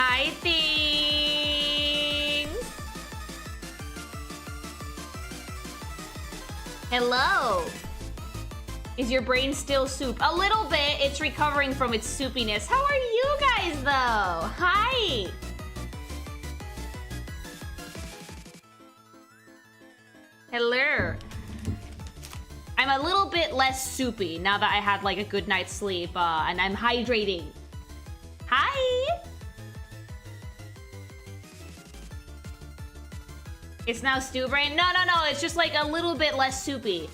Hi, things. Hello. Is your brain still soup? A little bit. It's recovering from its soupiness. How are you guys, though? Hi. Hello. I'm a little bit less soupy now that I had like a good night's sleep, and I'm hydrating. Hi. It's now stew brain? No, it's just like a little bit less soupy.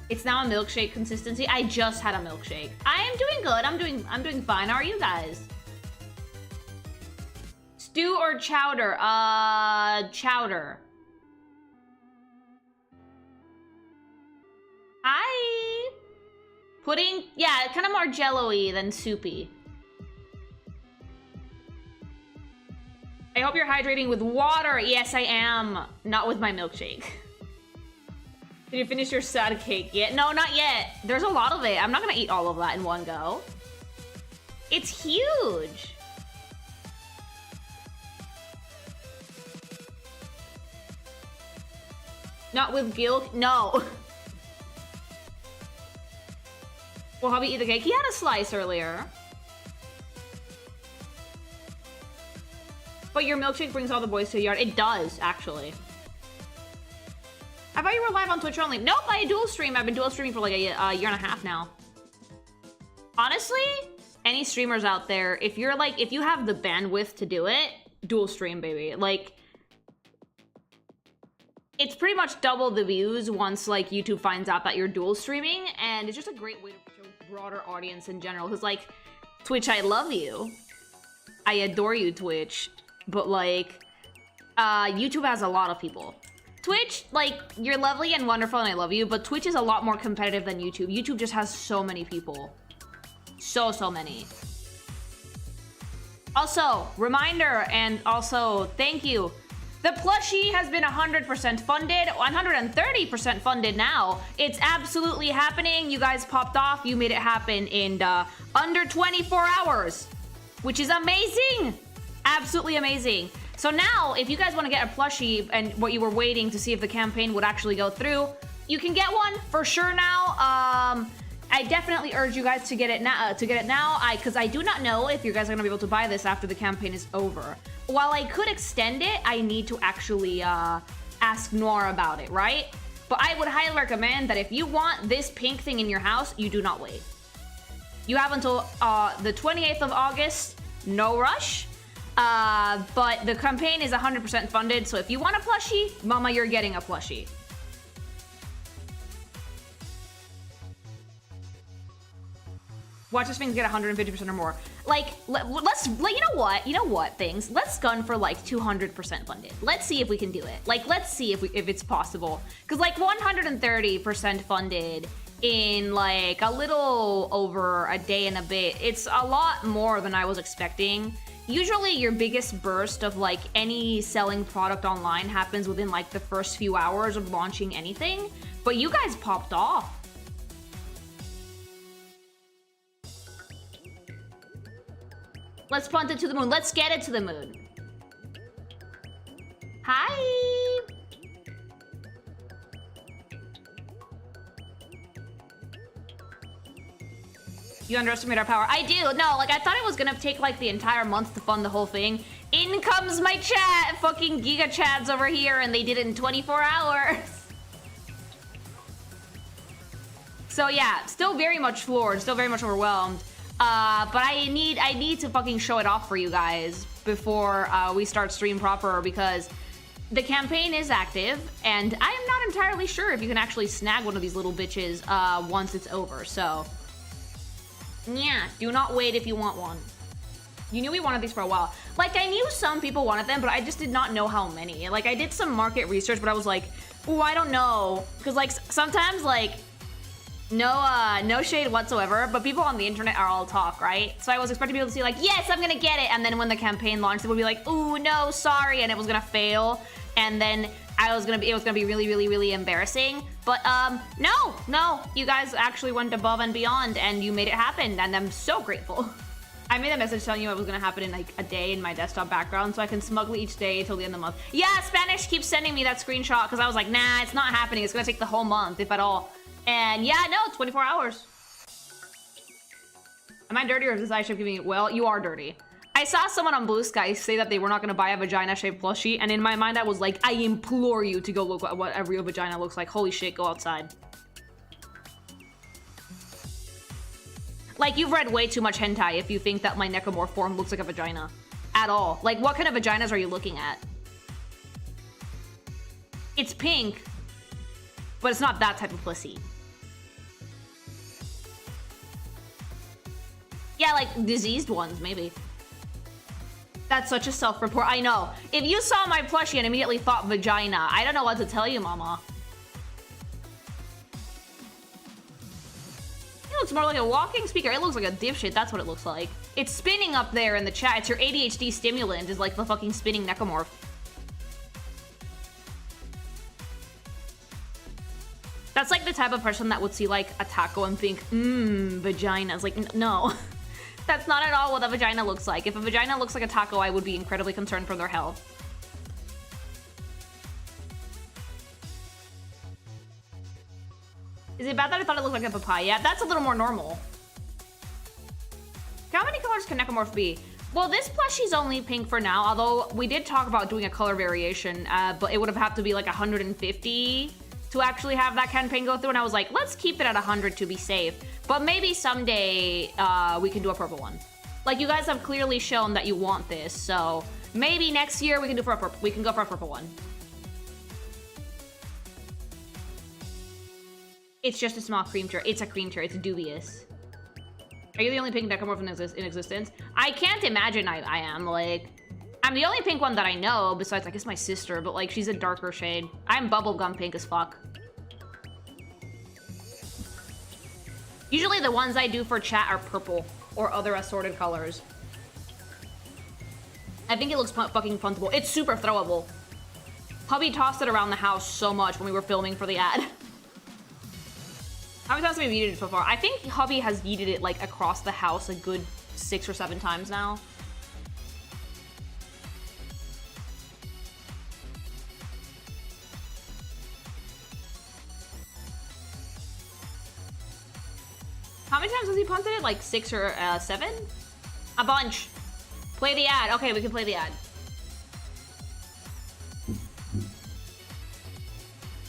It's now a milkshake consistency. I just had a milkshake. I am doing good. I'm doing fine. How are you guys? Stew or chowder? Chowder. Hi. Pudding? Yeah, kind of more jello-y than soupy. I hope you're hydrating with water. Yes, I am. Not with my milkshake. Did you finish your sad cake yet? No, not yet. There's a lot of it. I'm not gonna eat all of that in one go. It's huge. Not with guilt? No. Will Hubby eat the cake? He had a slice earlier. But your milkshake brings all the boys to the yard. It does, actually. I thought you were live on Twitch only. Nope, I dual stream. I've been dual streaming for like a year and a half now. Honestly, any streamers out there, if you have the bandwidth to do it, dual stream, baby. Like, it's pretty much double the views once like YouTube finds out that you're dual streaming, and it's just a great way to reach a broader audience in general. Because like, Twitch, I love you. I adore you, Twitch. But like, YouTube has a lot of people. Twitch, like, you're lovely and wonderful and I love you, but Twitch is a lot more competitive than YouTube. YouTube just has so many people. So many. Also, reminder, and also, thank you. The Plushie has been 100% funded, 130% funded now. It's absolutely happening. You guys popped off. You made it happen in under 24 hours, which is amazing. Absolutely amazing. So now, if you guys want to get a plushie and what you were waiting to see if the campaign would actually go through, you can get one for sure now. I definitely urge you guys to get it now. Because I do not know if you guys are gonna be able to buy this after the campaign is over. While I could extend it, I need to actually ask Noir about it, right? But I would highly recommend that if you want this pink thing in your house, you do not wait. You have until the 28th of August. No rush. But the campaign is 100% funded, so if you want a plushie, mama, you're getting a plushie. Watch this thing get 150% or more. Like, let's, like, you know what, things? Let's gun for like 200% funded. Let's see if we can do it. Like, let's see if it's possible. Because like 130% funded in like a little over a day and a bit, it's a lot more than I was expecting. Usually your biggest burst of like any selling product online happens within like the first few hours of launching anything, but you guys popped off. Let's punt it to the moon. Let's get it to the moon. Hi. You underestimate our power. I do. No, like, I thought it was gonna take, like, the entire month to fund the whole thing. In comes my chat! Fucking Giga Chads over here, and they did it in 24 hours. So, yeah, still very much floored, still very much overwhelmed. But I need to fucking show it off for you guys before we start stream proper, because the campaign is active, and I am not entirely sure if you can actually snag one of these little bitches once it's over, so... Yeah, do not wait if you want one. You knew we wanted these for a while. Like, I knew some people wanted them, but I just did not know how many. Like, I did some market research, but I was like, ooh, I don't know. Because, like, sometimes, like, no shade whatsoever, but people on the internet are all talk, right? So I was expecting people to see, like, yes, I'm gonna get it. And then when the campaign launched, it would be like, ooh, no, sorry. And it was gonna fail. And then it was gonna be really, really, really embarrassing. But no, you guys actually went above and beyond, and you made it happen, and I'm so grateful. I made a message telling you it was gonna happen in like a day in my desktop background, so I can smugly each day till the end of the month. Yeah, Spanish keeps sending me that screenshot because I was like, nah, it's not happening. It's gonna take the whole month, if at all. And yeah, no, 24 hours. Am I dirty or is this eye shape giving it? Well, you are dirty. I saw someone on Blue Sky say that they were not gonna buy a vagina-shaped plushie, and in my mind I was like, I implore you to go look at what a real vagina looks like. Holy shit, go outside. Like, you've read way too much hentai if you think that my necamorph form looks like a vagina. At all. Like, what kind of vaginas are you looking at? It's pink, but it's not that type of pussy. Yeah, like, diseased ones, maybe. That's such a self-report. I know. If you saw my plushie and immediately thought vagina, I don't know what to tell you, mama. It looks more like a walking speaker. It looks like a dipshit. That's what it looks like. It's spinning up there in the chat. It's your ADHD stimulant is like the fucking spinning necamorph. That's like the type of person that would see like a taco and think, vaginas. Like, no. That's not at all what a vagina looks like. If a vagina looks like a taco, I would be incredibly concerned for their health. Is it bad that I thought it looked like a papaya? Yeah, that's a little more normal. How many colors can necamorph be? Well, this plushie's only pink for now, although we did talk about doing a color variation, but it would have had to be like 150 to actually have that campaign go through, and I was like, let's keep it at 100 to be safe. But maybe someday we can do a purple one. Like, you guys have clearly shown that you want this, so maybe next year we can do for a purple. We can go for a purple one. It's just a small cream tear. It's a cream tear. It's dubious. Are you the only pink necamorph in existence? I can't imagine I am. Like, I'm the only pink one that I know, besides, I guess, my sister, but, like, she's a darker shade. I'm bubblegum pink as fuck. Usually the ones I do for chat are purple or other assorted colors. I think it looks fucking fungible. It's super throwable. Hubby tossed it around the house so much when we were filming for the ad. How many times have we yeeted it so far? I think Hubby has yeeted it, like, across the house a good 6 or 7 times now. How many times has he punted it? Like 6 or 7? A bunch. Play the ad. Okay, we can play the ad.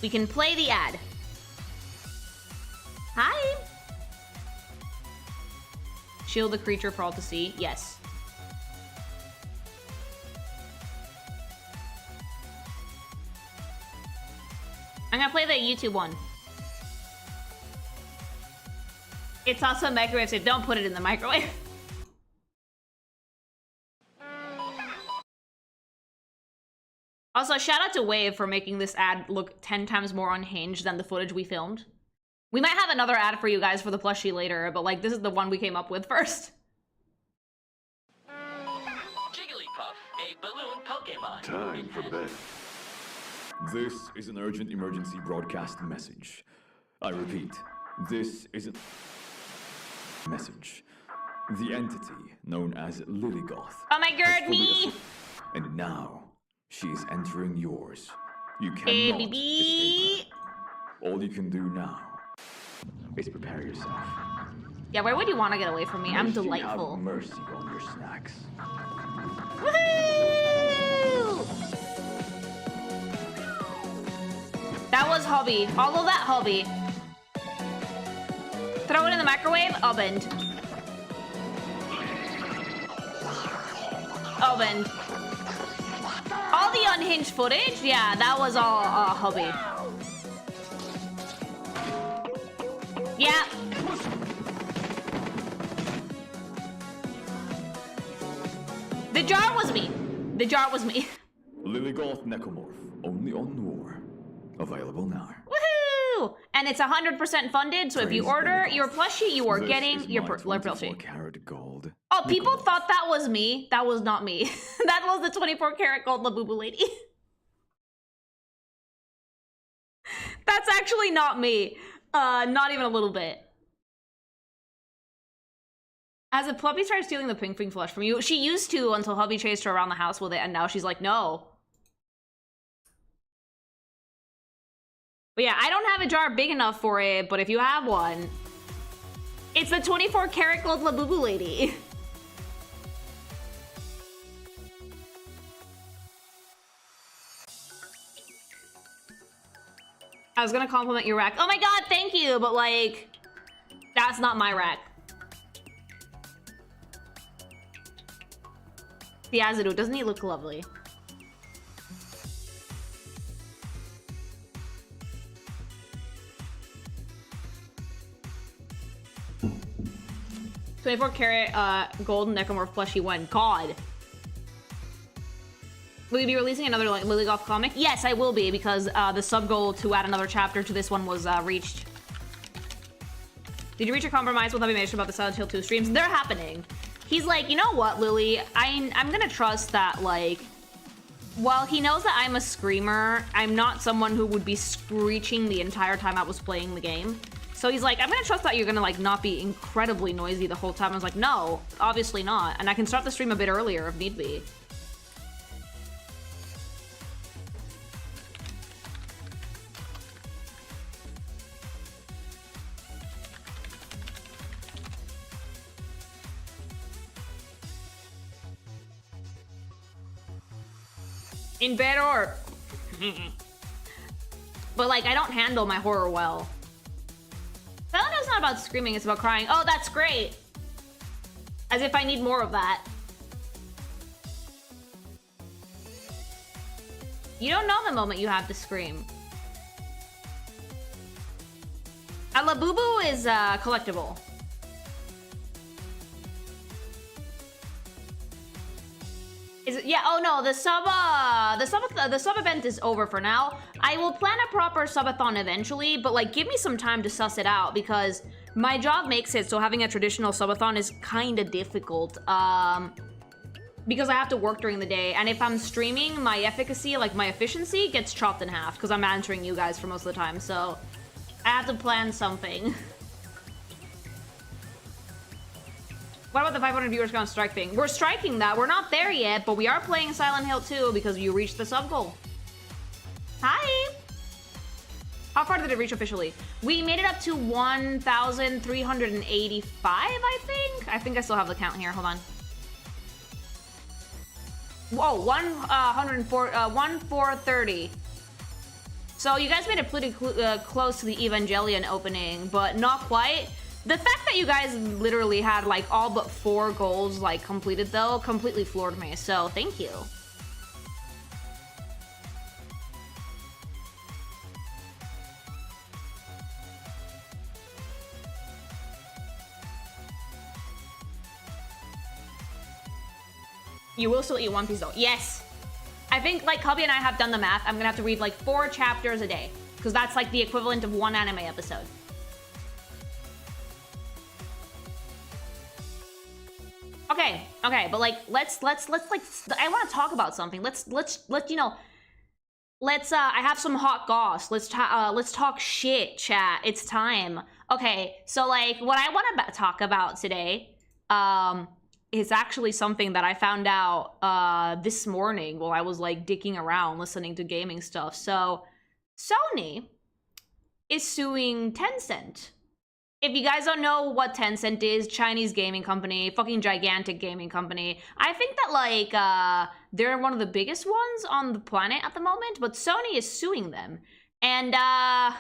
We can play the ad. Hi. Shield the creature for all to see. Yes. I'm gonna play the YouTube one. It's also a microwave, so don't put it in the microwave. Also, shout out to Wave for making this ad look 10 times more unhinged than the footage we filmed. We might have another ad for you guys for the plushie later, but like, this is the one we came up with first. Jigglypuff, a balloon Pokemon. Time for bed. This is an urgent emergency broadcast message. I repeat, this is a message. The entity known as Lilygoth. Oh my god, me! And now, she is entering yours. You cannot baby. escape her. All you can do now is prepare yourself. Yeah, where would you want to get away from me? I'm Lest you delightful. have mercy on your snacks. Woohoo! That was hobby. All of that hobby. Throw it in the microwave. Ovened. Ovened. All the unhinged footage? Yeah, that was all hobby. Yeah. The jar was me. The jar was me. Lilygoth Necamorph, only on Noor. Available now. Woohoo! And it's 100% funded, so if you order your plushie, you are getting your plushie. Karat gold. Oh, people thought that was me. That was not me. That was the 24 karat gold Labubu lady. That's actually not me. Not even a little bit. Has a puppy started stealing the pink flush from you? She used to until hubby chased her around the house with it, and now she's like, no. But yeah, I don't have a jar big enough for it, but if you have one, it's the 24 karat gold Labubu lady. I was gonna compliment your rack. Oh my god, thank you, but like, that's not my rack. The Azidu, doesn't he look lovely? $24 karat gold necamorph plushie when God. Will you be releasing another like Lily Golf comic? Yes, I will be, because the sub goal to add another chapter to this one was reached. Did you reach a compromise with Hubby Mation about the Silent Hill 2 streams? They're happening. He's like, you know what, Lily? I'm gonna trust that, like, while he knows that I'm a screamer, I'm not someone who would be screeching the entire time I was playing the game. So he's like, I'm gonna trust that you're gonna, like, not be incredibly noisy the whole time. I was like, no, obviously not. And I can start the stream a bit earlier if need be. In bed or... But, like, I don't handle my horror well. Silent Hill's not about screaming, it's about crying. Oh, that's great! As if I need more of that. You don't know the moment you have to scream. A Labubu is collectible. Is it, yeah, oh no, the sub event is over for now. I will plan a proper subathon eventually, but like give me some time to suss it out because my job makes it so having a traditional subathon is kind of difficult. Because I have to work during the day, and if I'm streaming, my efficacy, like my efficiency, gets chopped in half because I'm answering you guys for most of the time, so I have to plan something. What about the 500 viewers gonna strike thing? We're striking that. We're not there yet, but we are playing Silent Hill 2 because you reached the sub goal. Hi! How far did it reach officially? We made it up to 1,385, I think? I think I still have the count here. Hold on. Whoa, 1,430. So you guys made it pretty close to the Evangelion opening, but not quite. The fact that you guys literally had like all but 4 goals like completed though completely floored me, so thank you. You will still eat One Piece though. Yes! I think like Cubby and I have done the math. I'm gonna have to read like 4 chapters a day because that's like the equivalent of 1 anime episode. Okay, but like let's like I want to talk about something. Let's you know, I have some hot goss. Let's talk shit, chat. It's time. Okay, so like what I want to talk about today is actually something that I found out this morning while I was like dicking around listening to gaming stuff. So Sony is suing Tencent. If you guys don't know what Tencent is, Chinese gaming company, fucking gigantic gaming company. I think that like they're one of the biggest ones on the planet at the moment, but Sony is suing them. And I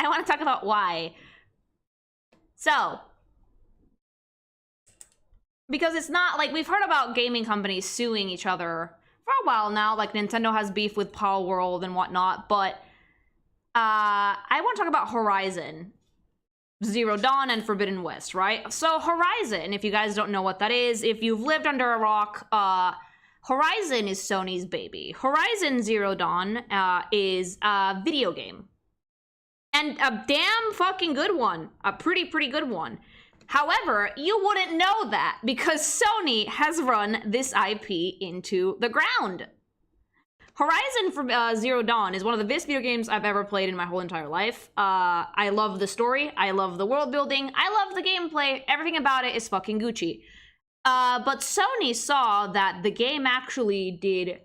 want to talk about why. So, because it's not like we've heard about gaming companies suing each other for a while now, like Nintendo has beef with Pal World and whatnot, but I want to talk about Horizon Zero Dawn and Forbidden West, right? So Horizon, if you guys don't know what that is, if you've lived under a rock, Horizon is Sony's baby. Horizon Zero Dawn is a video game. And a damn fucking good one. A pretty good one. However, you wouldn't know that because Sony has run this IP into the ground. Horizon Zero Dawn is one of the best video games I've ever played in my whole entire life. I love the story, I love the world building, I love the gameplay, everything about it is fucking Gucci. But Sony saw that the game actually did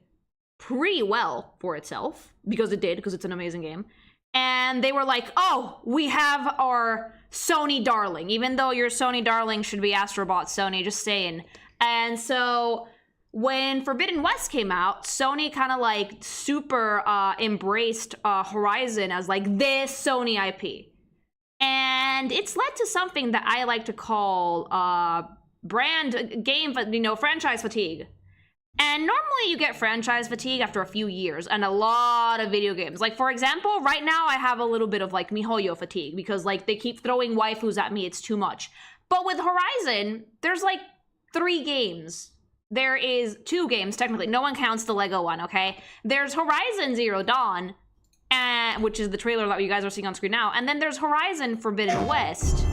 pretty well for itself, because it did, because it's an amazing game. And they were like, oh, we have our Sony darling, even though your Sony darling should be Astrobot Sony, just saying. And so when Forbidden West came out, Sony kind of like super embraced Horizon as like this Sony IP. And it's led to something that I like to call franchise fatigue. And normally you get franchise fatigue after a few years and a lot of video games. Like, for example, right now I have a little bit of like MiHoYo fatigue because like they keep throwing waifus at me, it's too much. But with Horizon, there's like 3 games. There is 2 games, technically. No one counts the Lego one, okay? There's Horizon Zero Dawn, which is the trailer that you guys are seeing on screen now. And then there's Horizon Forbidden West.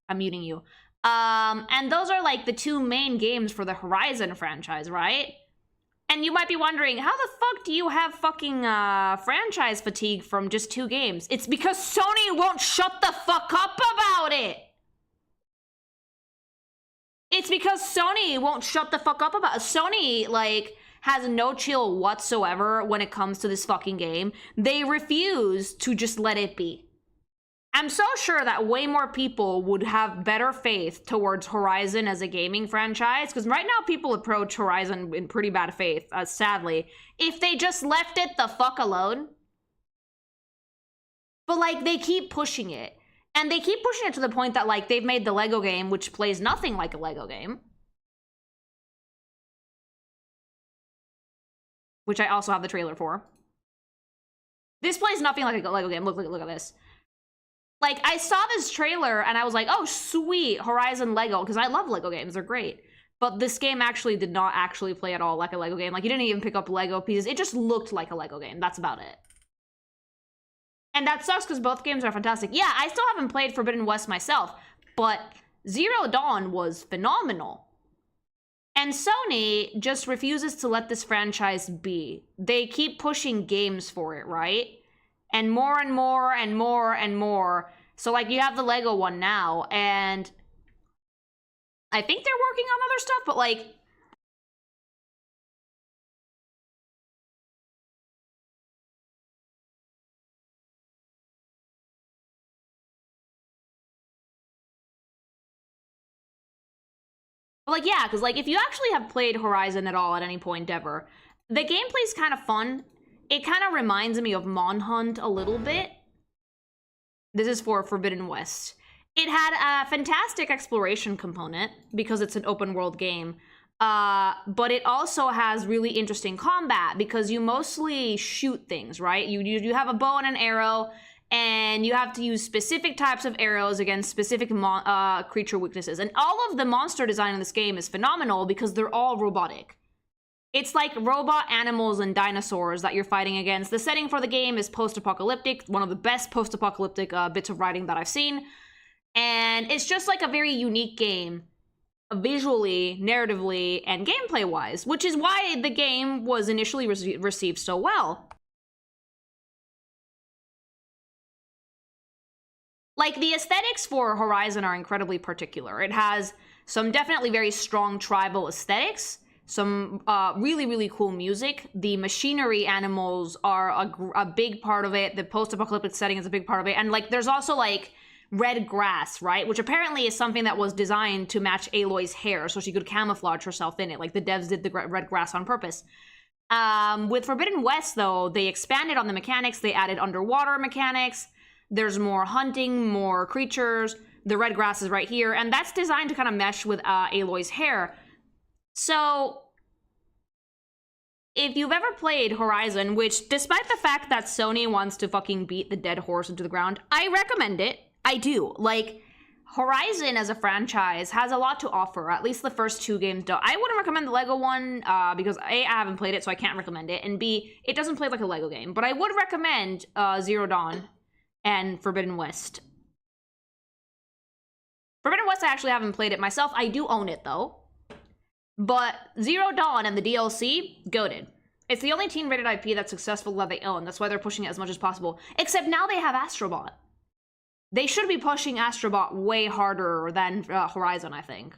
I'm muting you. And those are like the 2 main games for the Horizon franchise, right? And you might be wondering, how the fuck do you have fucking franchise fatigue from just 2 games? It's because Sony won't shut the fuck up about it! It's because Sony won't shut the fuck up about it. Sony, like, has no chill whatsoever when it comes to this fucking game. They refuse to just let it be. I'm so sure that way more people would have better faith towards Horizon as a gaming franchise, because right now people approach Horizon in pretty bad faith, sadly, if they just left it the fuck alone. But, like, they keep pushing it. And they keep pushing it to the point that, like, they've made the Lego game, which plays nothing like a Lego game. Which I also have the trailer for. This plays nothing like a Lego game. Look at this. Like, I saw this trailer and I was like, oh, sweet, Horizon Lego, because I love Lego games, they're great. But this game actually did not actually play at all like a Lego game. Like, you didn't even pick up Lego pieces. It just looked like a Lego game. That's about it. And that sucks because both games are fantastic. Yeah, I still haven't played Forbidden West myself, but Zero Dawn was phenomenal. And Sony just refuses to let this franchise be. They keep pushing games for it, right? And more and more and more and more. So, like, you have the Lego one now, and I think they're working on other stuff, but, like, yeah, because, like, if you actually have played Horizon at all at any point ever, the gameplay's kind of fun. It kind of reminds me of Monhunt a little bit. This is for Forbidden West. It had a fantastic exploration component because it's an open world game. But it also has really interesting combat because you mostly shoot things, right? You have a bow and an arrow, and you have to use specific types of arrows against specific creature weaknesses. And all of the monster design in this game is phenomenal because they're all robotic. It's like robot animals and dinosaurs that you're fighting against. The setting for the game is post-apocalyptic, one of the best post-apocalyptic bits of writing that I've seen. And it's just like a very unique game, visually, narratively, and gameplay-wise, which is why the game was initially received so well. Like, the aesthetics for Horizon are incredibly particular. It has some definitely very strong tribal aesthetics, some really, really cool music. The machinery animals are a big part of it. The post-apocalyptic setting is a big part of it. And, like, there's also, like, red grass, right? Which apparently is something that was designed to match Aloy's hair so she could camouflage herself in it. Like, the devs did the red grass on purpose. With Forbidden West, though, they expanded on the mechanics. They added underwater mechanics. There's more hunting, more creatures. The red grass is right here. And that's designed to kind of mesh with Aloy's hair. So, if you've ever played Horizon, which, despite the fact that Sony wants to fucking beat the dead horse into the ground, I recommend it. I do. Like, Horizon as a franchise has a lot to offer. At least the first 2 games do. I wouldn't recommend the Lego one because A, I haven't played it, so I can't recommend it. And B, it doesn't play like a Lego game. But I would recommend Zero Dawn and Forbidden West. Forbidden West, I actually haven't played it myself. I do own it, though. But Zero Dawn and the DLC, goated. It's the only teen-rated IP that's successful that they own. That's why they're pushing it as much as possible. Except now they have Astrobot. They should be pushing Astrobot way harder than Horizon, I think.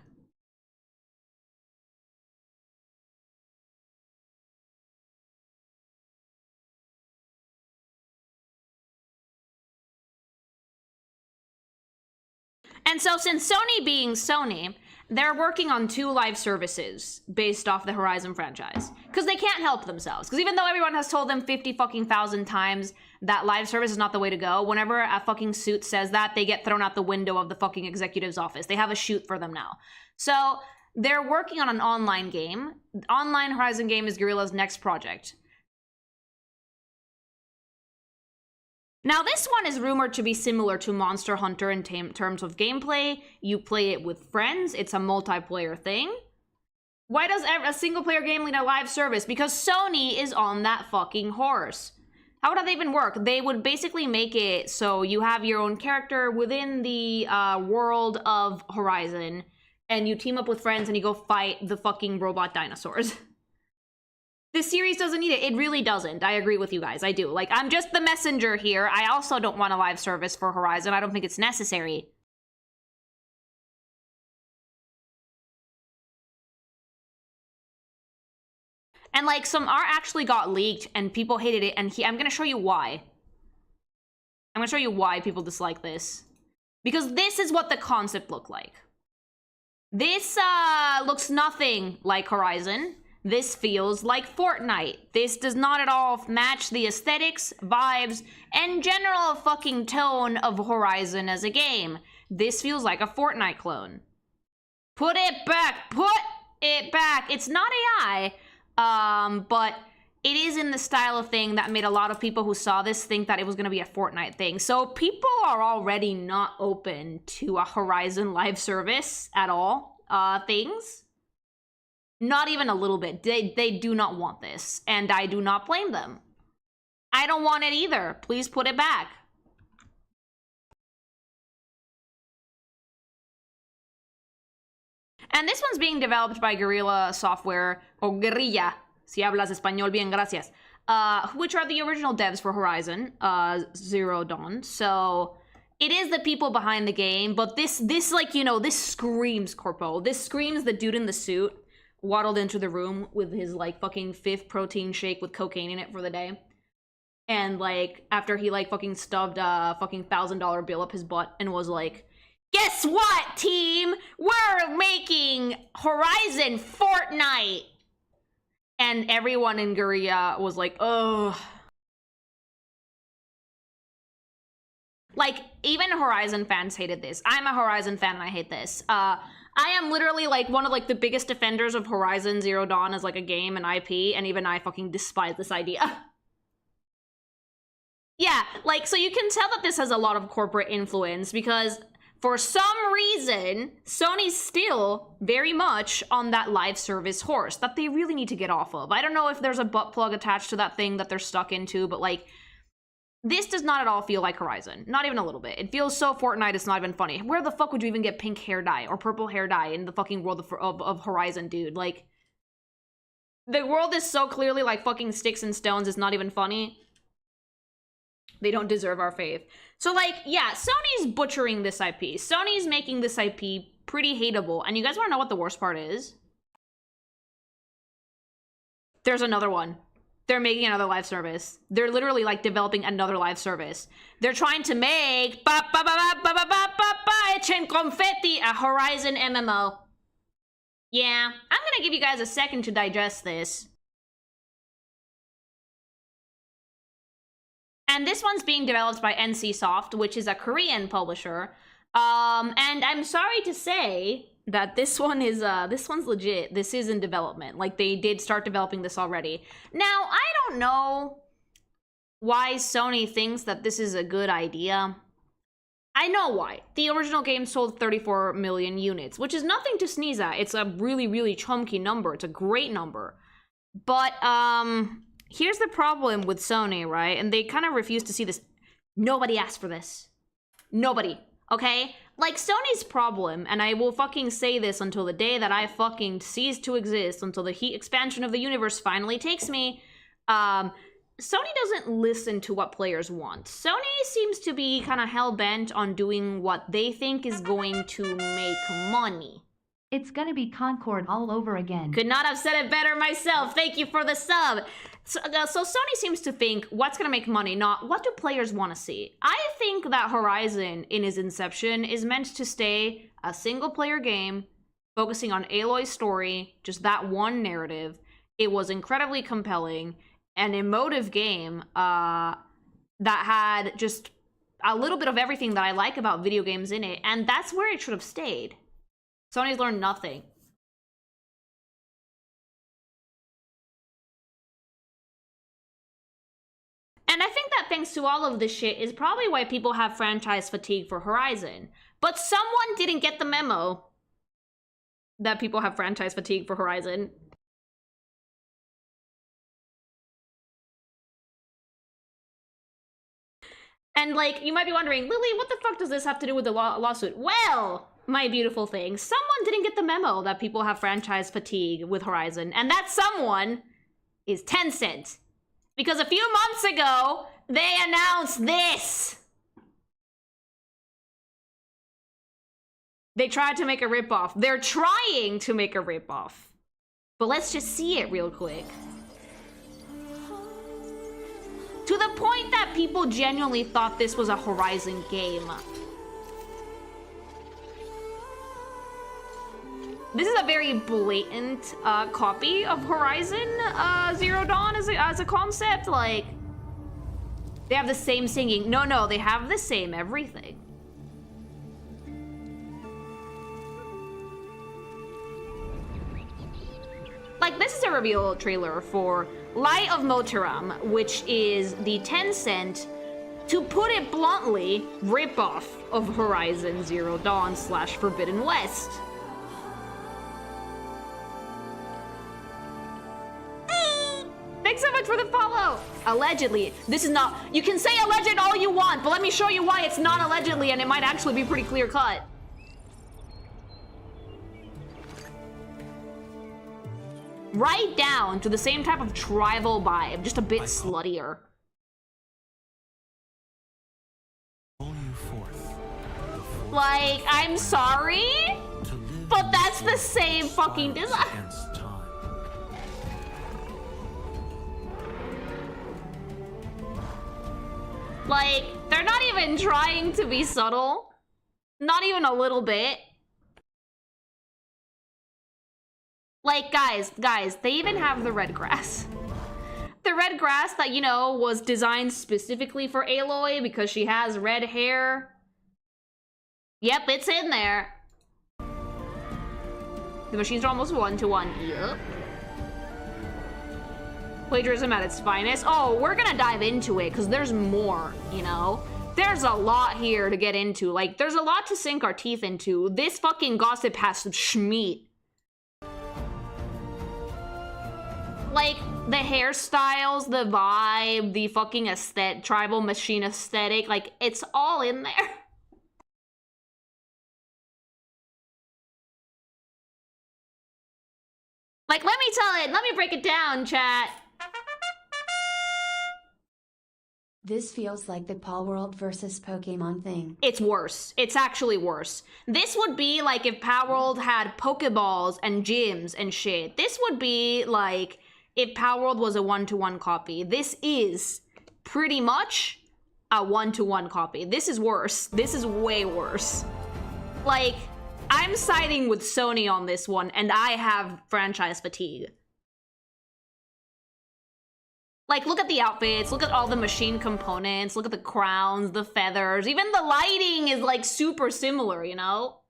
And so since Sony being Sony, they're working on 2 live services based off the Horizon franchise. Because they can't help themselves. Because even though everyone has told them 50,000 times that live service is not the way to go, whenever a fucking suit says that, they get thrown out the window of the fucking executive's office. They have a shoot for them now. So they're working on an online game. The online Horizon game is Guerrilla's next project. Now, this one is rumored to be similar to Monster Hunter in terms of gameplay. You play it with friends. It's a multiplayer thing. Why does a single-player game need a live service? Because Sony is on that fucking horse. How would that even work? They would basically make it so you have your own character within the world of Horizon, and you team up with friends and you go fight the fucking robot dinosaurs. This series doesn't need it. It really doesn't. I agree with you guys. I do. Like, I'm just the messenger here. I also don't want a live service for Horizon. I don't think it's necessary. And, like, some art actually got leaked, and people hated it, and I'm gonna show you why. I'm gonna show you why people dislike this. Because this is what the concept looked like. This, looks nothing like Horizon. This feels like Fortnite. This does not at all match the aesthetics, vibes, and general fucking tone of Horizon as a game. This feels like a Fortnite clone. Put it back! Put it back! It's not AI, but it is in the style of thing that made a lot of people who saw this think that it was gonna be a Fortnite thing. So people are already not open to a Horizon live service at all. Things. Not even a little bit. They do not want this, and I do not blame them. I don't want it either. Please put it back. And this one's being developed by Guerrilla Software, or Guerrilla, si hablas español bien, gracias, which are the original devs for Horizon Zero Dawn. So it is the people behind the game, but this like, you know, this screams Corpo. This screams the dude in the suit waddled into the room with his, like, fucking 5th protein shake with cocaine in it for the day. And, like, after he, like, fucking stubbed a fucking $1,000 bill up his butt and was like, guess what, team? We're making Horizon Fortnite! And everyone in Guerrilla was like, ugh. Like, even Horizon fans hated this. I'm a Horizon fan and I hate this. I am literally, like, one of, like, the biggest defenders of Horizon Zero Dawn as, like, a game and IP, and even I fucking despise this idea. Yeah, like, so you can tell that this has a lot of corporate influence, because for some reason, Sony's still very much on that live service horse that they really need to get off of. I don't know if there's a butt plug attached to that thing that they're stuck into, but, like, this does not at all feel like Horizon. Not even a little bit. It feels so Fortnite, it's not even funny. Where the fuck would you even get pink hair dye or purple hair dye in the fucking world of Horizon, dude? Like, the world is so clearly like fucking sticks and stones, it's not even funny. They don't deserve our faith. So, like, yeah, Sony's butchering this IP. Sony's making this IP pretty hateable. And you guys want to know what the worst part is? There's another one. They're making another live service. They're literally, like, developing another live service. They're trying to make Echen Confetti, a Horizon MMO. Yeah, I'm gonna give you guys a second to digest this. And this one's being developed by NCSoft, which is a Korean publisher. And I'm sorry to say that this one's legit. This is in development. Like, they did start developing this already. Now, I don't know why Sony thinks that this is a good idea. I know why. The original game sold 34 million units, which is nothing to sneeze at. It's a really, really chunky number. It's a great number. But, here's the problem with Sony, right? And they kind of refuse to see this. Nobody asked for this. Nobody. Okay? Like, Sony's problem, and I will fucking say this until the day that I fucking cease to exist, until the heat expansion of the universe finally takes me, Sony doesn't listen to what players want. Sony seems to be kind of hell-bent on doing what they think is going to make money. It's gonna be Concord all over again. Could not have said it better myself. Thank you for the sub. So Sony seems to think what's going to make money, not what do players want to see. I think that Horizon, in its inception, is meant to stay a single-player game, focusing on Aloy's story, just that one narrative. It was incredibly compelling, an emotive game that had just a little bit of everything that I like about video games in it, and that's where it should have stayed. Sony's learned nothing. And I think that thanks to all of this shit is probably why people have franchise fatigue for Horizon. But someone didn't get the memo that people have franchise fatigue for Horizon. And like, you might be wondering, Lily, what the fuck does this have to do with the lawsuit? Well, my beautiful thing, someone didn't get the memo that people have franchise fatigue with Horizon, and that someone is Tencent. Because a few months ago, they announced this. They tried to make a ripoff. They're trying to make a ripoff. But let's just see it real quick. To the point that people genuinely thought this was a Horizon game. This is a very blatant copy of Horizon Zero Dawn as a concept. Like, they have the same singing. No, they have the same everything. Like, this is a reveal trailer for Light of Motiram, which is the Tencent, to put it bluntly, ripoff of Horizon Zero Dawn / Forbidden West. Thanks so much for the follow! Allegedly. This is not... You can say alleged all you want, but let me show you why it's not allegedly, and it might actually be pretty clear cut. Right down to the same type of tribal vibe, just a bit sluttier. Like, I'm sorry, but that's the same fucking design. Like, they're not even trying to be subtle. Not even a little bit. Like, guys, they even have the red grass. The red grass that, you know, was designed specifically for Aloy because she has red hair. Yep, it's in there. The machines are almost one-to-one. Yep. Plagiarism at its finest. Oh, we're gonna dive into it because there's more, you know? There's a lot here to get into. Like, there's a lot to sink our teeth into. This fucking gossip has some schmeat. Like, the hairstyles, the vibe, the fucking aesthetic, tribal machine aesthetic, like, it's all in there. Like, let me break it down, chat. This feels like the Palworld versus Pokemon thing. It's worse. It's actually worse. This would be like if Palworld had Pokeballs and gyms and shit. This would be like if Palworld was a one-to-one copy. This is pretty much a one-to-one copy. This is worse. This is way worse. Like, I'm siding with Sony on this one, and I have franchise fatigue. Like, look at the outfits, look at all the machine components, look at the crowns, the feathers, even the lighting is, like, super similar, you know?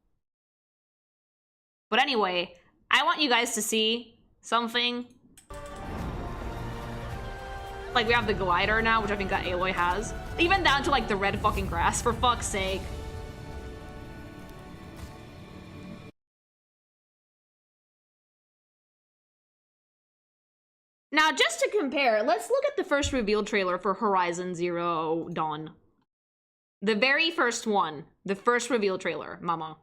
But anyway, I want you guys to see something. Like, we have the glider now, which I think that Aloy has. Even down to, like, the red fucking grass, for fuck's sake. Now, just to compare, let's look at the first reveal trailer for Horizon Zero Dawn. The very first one. The first reveal trailer, mama.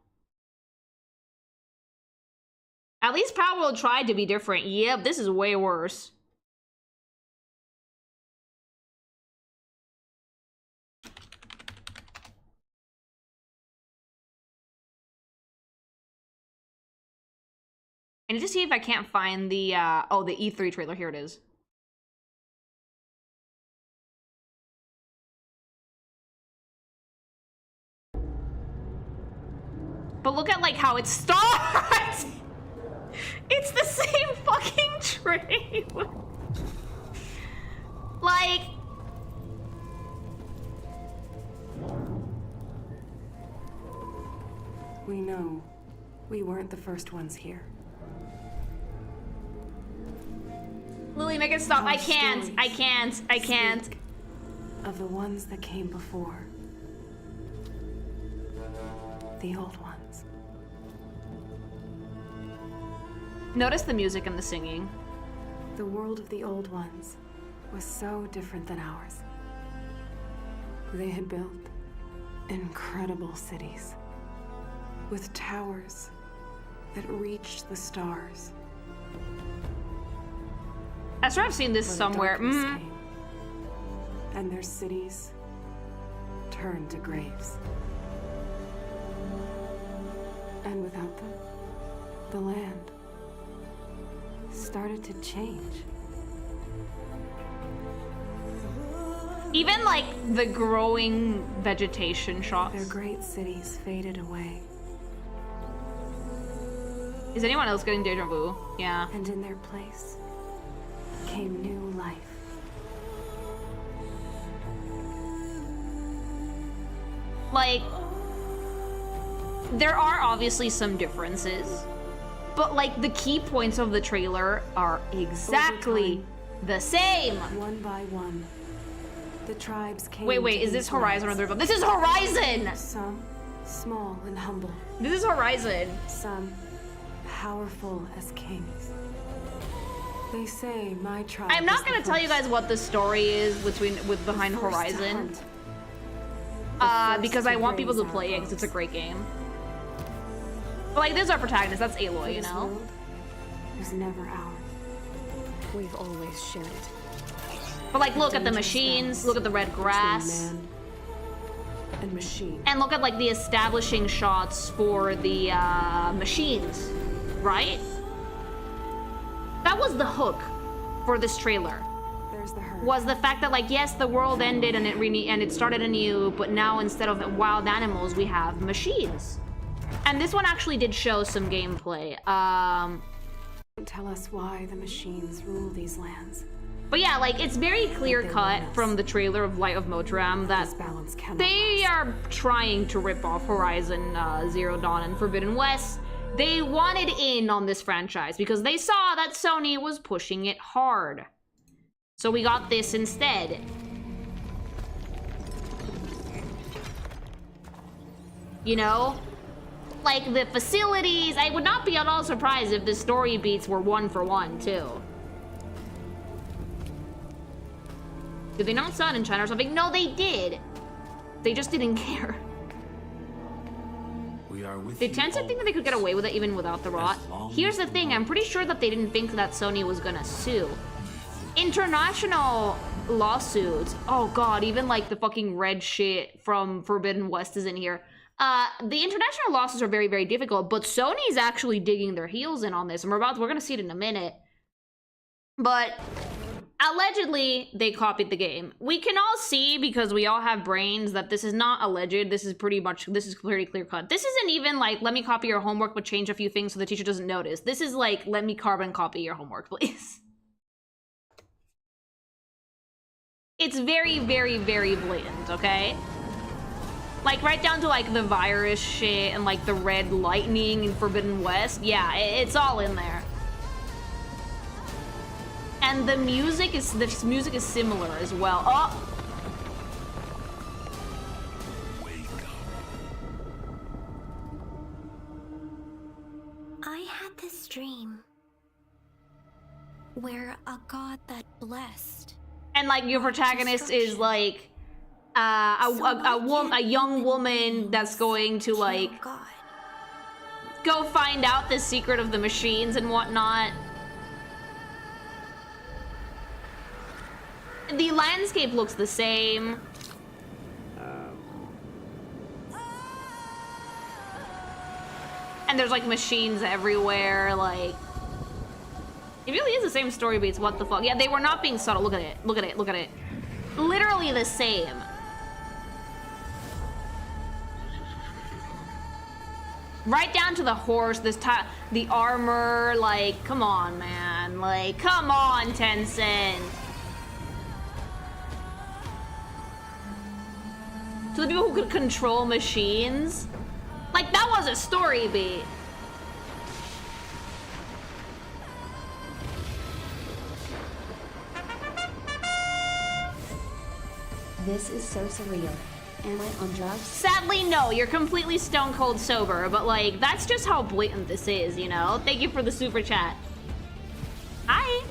At least Palworld tried to be different. Yep, this is way worse. I need to see if I can't find the, oh, the E3 trailer. Here it is. But look at, like, how it starts! It's the same fucking trailer! Like... We know we weren't the first ones here. Lily, make it stop. Our I can't. stories I can't. I can't. speak of the ones that came before. The old ones. Notice the music and the singing. The world of the old ones was so different than ours. They had built incredible cities with towers that reached the stars. I swear I've seen this Where the somewhere. darkness came, and their cities turned to graves. And without them, the land started to change. Even like the growing vegetation shots. Their great cities faded away, Is anyone else getting deja vu? Yeah. and in their place came new life. Like, there are obviously some differences, but like the key points of the trailer are exactly the same. One by one, the tribes came. Wait, to is this these Horizon or lands. this is Horizon! Some small and humble, This is Horizon. some powerful as kings. They say my tribe. I'm not was the gonna tell you first. guys what the story is behind The first to Horizon, hunt, first because I to want people to raise play it our because it's a hopes. great game. But like, this is our protagonist. That's Aloy, you This know. world was never ours. We've always shared it. But like, look at the Dangerous machines. balance Look at the red between grass. man and machine. And look at like the establishing shots for the machines, right? That was the hook for this trailer. There's the herd. Was the fact that like, yes, the world ended and it started anew, but now instead of wild animals, we have machines. And this one actually did show some gameplay. Tell us why the machines rule these lands. But yeah, like, it's very clear cut from the trailer of Light of Motiram that This balance cannot they last. are trying to rip off Horizon Zero Dawn and Forbidden West. They wanted in on this franchise because they saw that Sony was pushing it hard. So we got this instead. You know? Like, the facilities, I would not be at all surprised if the story beats were 1-for-1, too. Did they not sell it in China or something? No, they did. They just didn't care. We are with Did you Tencent think that they could get away with it even without the rot? long Here's the as thing, I'm pretty sure that they didn't think that Sony was gonna sue. International lawsuits, oh god, even like the fucking red shit from Forbidden West is in here. The international lawsuits are very, very difficult, but Sony's actually digging their heels in on this, and we're gonna see it in a minute. But allegedly, they copied the game. We can all see, because we all have brains, that this is not alleged. This is pretty clear cut. This isn't even like, let me copy your homework but change a few things so the teacher doesn't notice. This is like, let me carbon copy your homework, please. It's very, very, very blatant, okay? Like, right down to, like, the virus shit and, like, the red lightning in Forbidden West. Yeah, it's all in there. And the music is similar as well. Oh! I had this dream where a god that blessed. And, like, your protagonist is, like, a young woman that's going to, like, God. go find out the secret of the machines and whatnot. The landscape looks the same. And there's like machines everywhere, like It really is the same story beats. What the fuck? Yeah, they were not being subtle. Look at it. Look at it. Look at it. Literally the same. Right down to the horse, the armor, like, come on, man. Like, come on, Tencent. To the people who could control machines. Like, that was a story beat. This is so surreal. Am I on drugs? Sadly, no. You're completely stone cold sober, but like, that's just how blatant this is, you know? Thank you for the super chat. Hi.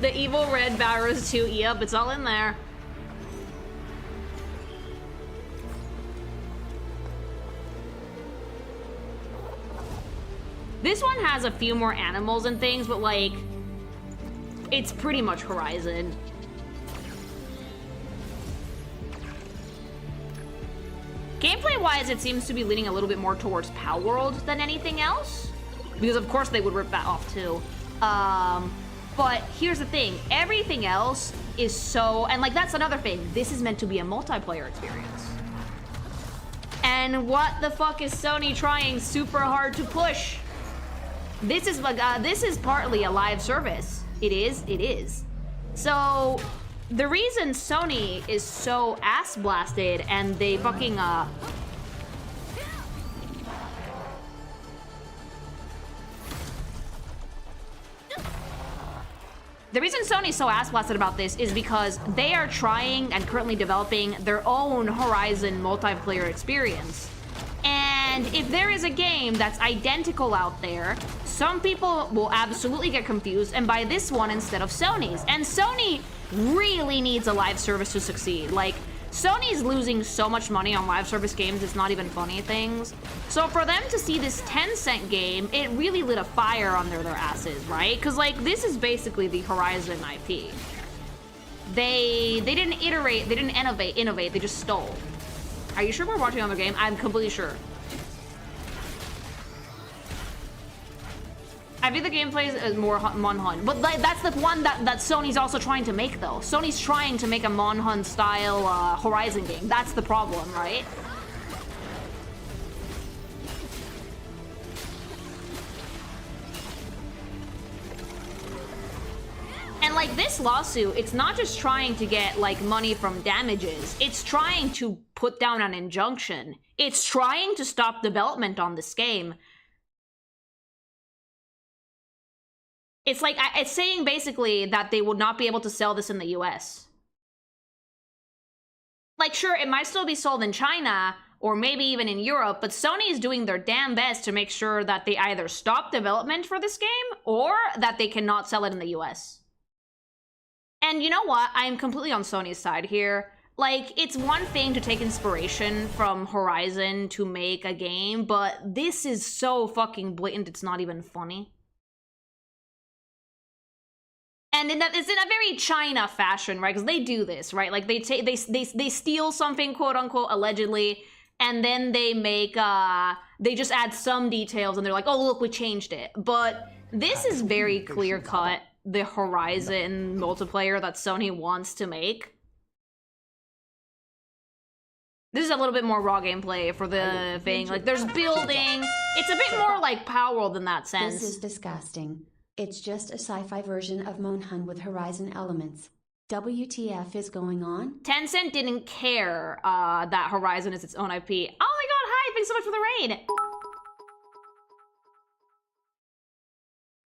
The evil red Barrows 2. Yep, it's all in there. This one has a few more animals and things, but like, it's pretty much Horizon. Gameplay-wise, it seems to be leaning a little bit more towards Power World than anything else. Because of course they would rip that off too. But here's the thing, everything else is so, and like that's another thing, this is meant to be a multiplayer experience. And what the fuck is Sony trying super hard to push? This is partly a live service. It is. So, the reason Sony is so ass blasted and they fucking the reason Sony's so ass blasted about this is because they are trying and currently developing their own Horizon multiplayer experience. And if there is a game that's identical out there, some people will absolutely get confused and buy this one instead of Sony's. And Sony really needs a live service to succeed. Like, Sony's losing so much money on live service games, it's not even funny things. So for them to see this Tencent game, it really lit a fire under their asses, right? Because, like, this is basically the Horizon IP. They didn't iterate, they didn't innovate, they just stole. Are you sure we're watching another game? I'm completely sure. I think the gameplay is more Monhun, but that's the one that Sony's also trying to make, though. Sony's trying to make a Monhun-style Horizon game. That's the problem, right? And like this lawsuit, it's not just trying to get like money from damages. It's trying to put down an injunction. It's trying to stop development on this game. It's like, it's saying basically that they would not be able to sell this in the US. Like, sure, it might still be sold in China, or maybe even in Europe, but Sony is doing their damn best to make sure that they either stop development for this game, or that they cannot sell it in the US. And you know what? I am completely on Sony's side here. Like, it's one thing to take inspiration from Horizon to make a game, but this is so fucking blatant, it's not even funny. And it's in a very China fashion, right? Because they do this, right? Like they steal something, quote unquote, allegedly, and then they make they just add some details, and they're like, oh look, we changed it. But this is very clear cut the Horizon multiplayer that Sony wants to make. This is a little bit more raw gameplay for the thing. Like there's building. It's a bit more like Power World in that sense. This is disgusting. It's just a sci-fi version of Monhun with Horizon elements. WTF is going on? Tencent didn't care that Horizon is its own IP. Oh my god, hi! Thanks so much for the raid!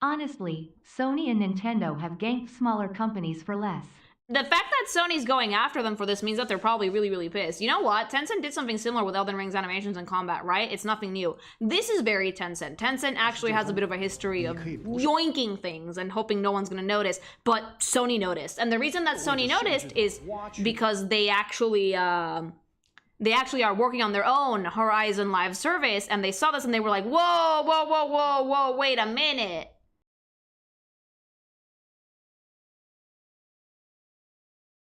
Honestly, Sony and Nintendo have ganked smaller companies for less. The fact that Sony's going after them for this means that they're probably really, really pissed. You know what? Tencent did something similar with Elden Ring's animations and combat, right? It's nothing new. This is very Tencent. Tencent actually has a bit of a history of yoinking things and hoping no one's gonna notice, but Sony noticed. And the reason that Sony noticed is because they actually are working on their own Horizon live service, and they saw this and they were like, whoa, whoa, whoa, whoa, whoa, wait a minute.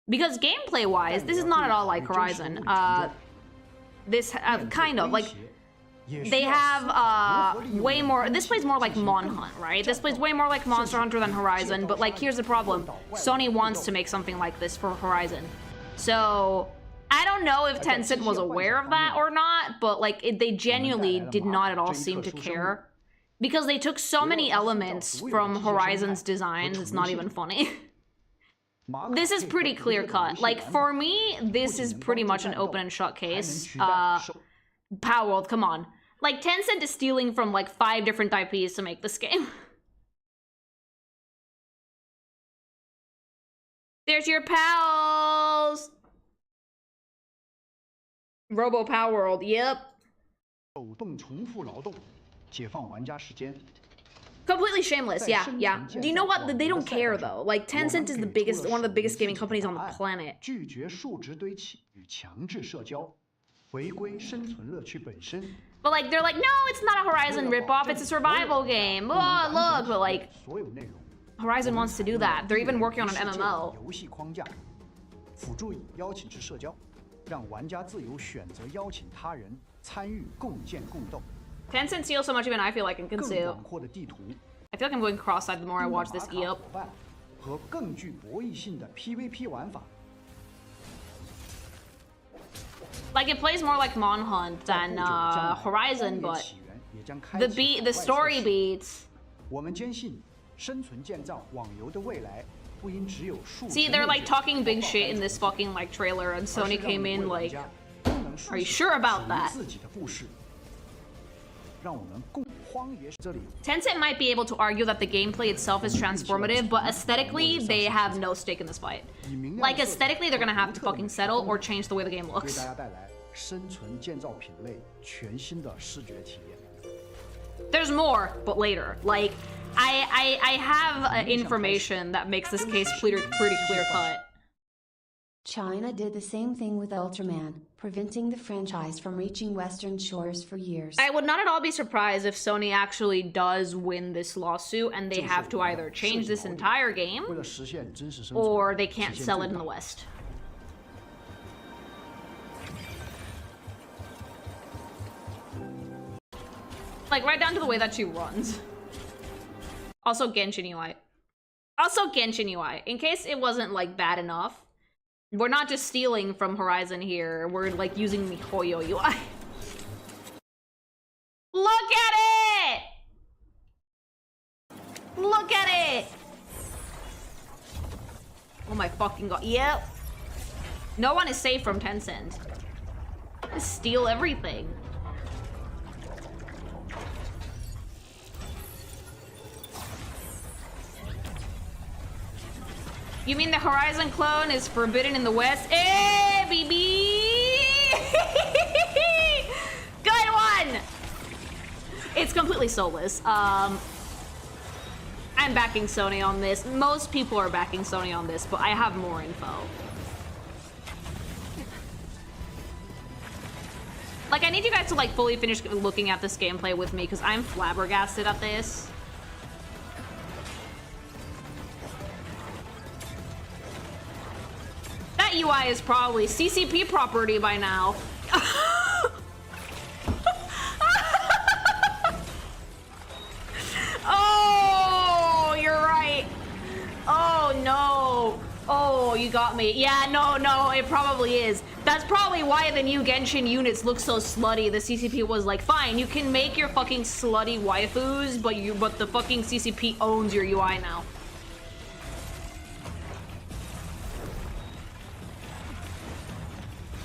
Because gameplay-wise, this is not at all like Horizon. This kind of like they have way more. This plays more like Monhunt, right? This plays way more like Monster Hunter than Horizon. But like, here's the problem: Sony wants to make something like this for Horizon. So I don't know if Tencent was aware of that or not, but like, they genuinely did not at all seem to care because they took so many elements from Horizon's designs. It's not even funny. This is pretty clear cut. Like, for me, this is pretty much an open and shut case. Power World, come on. Like, Tencent is stealing from like 5 different IPs to make this game. There's your pals! Robo Power World, yep. Completely shameless, yeah, yeah. Do you know what? They don't care though. Like, Tencent is the biggest, one of the biggest gaming companies on the planet. But like, they're like, no, it's not a Horizon ripoff, it's a survival game. Oh, look, but like, Horizon wants to do that. They're even working on an MMO. Tencent steals so much even I feel like I can consume. I feel like I'm going cross-eyed the more I watch this. Yep. Like, it plays more like Monhunt than Horizon, but the story beats. See, they're like talking big shit in this fucking like trailer, and Sony came in like, are you sure about that? Tencent might be able to argue that the gameplay itself is transformative, but aesthetically, they have no stake in this fight. Like, aesthetically, they're gonna have to fucking settle or change the way the game looks. There's more, but later. Like, I have information that makes this case pretty clear cut. China did the same thing with Ultraman, preventing the franchise from reaching Western shores for years. I would not at all be surprised if Sony actually does win this lawsuit and they have to either change this entire game or they can't sell it in the West. Like, right down to the way that she runs. Also Genshin UI. In case it wasn't like bad enough, we're not just stealing from Horizon here, we're like using the Hoyo UI. Look at it! Look at it! Oh my fucking god, yep. No one is safe from Tencent. Just steal everything. You mean the Horizon clone is forbidden in the West? Eh, baby! Good one! It's completely soulless. I'm backing Sony on this. Most people are backing Sony on this, but I have more info. Like, I need you guys to, like, fully finish looking at this gameplay with me, because I'm flabbergasted at this. That UI is probably CCP property by now. Oh, you're right. Oh, no. Oh, you got me. Yeah, no, it probably is. That's probably why the new Genshin units look so slutty. The CCP was like, fine, you can make your fucking slutty waifus, but the fucking CCP owns your UI now.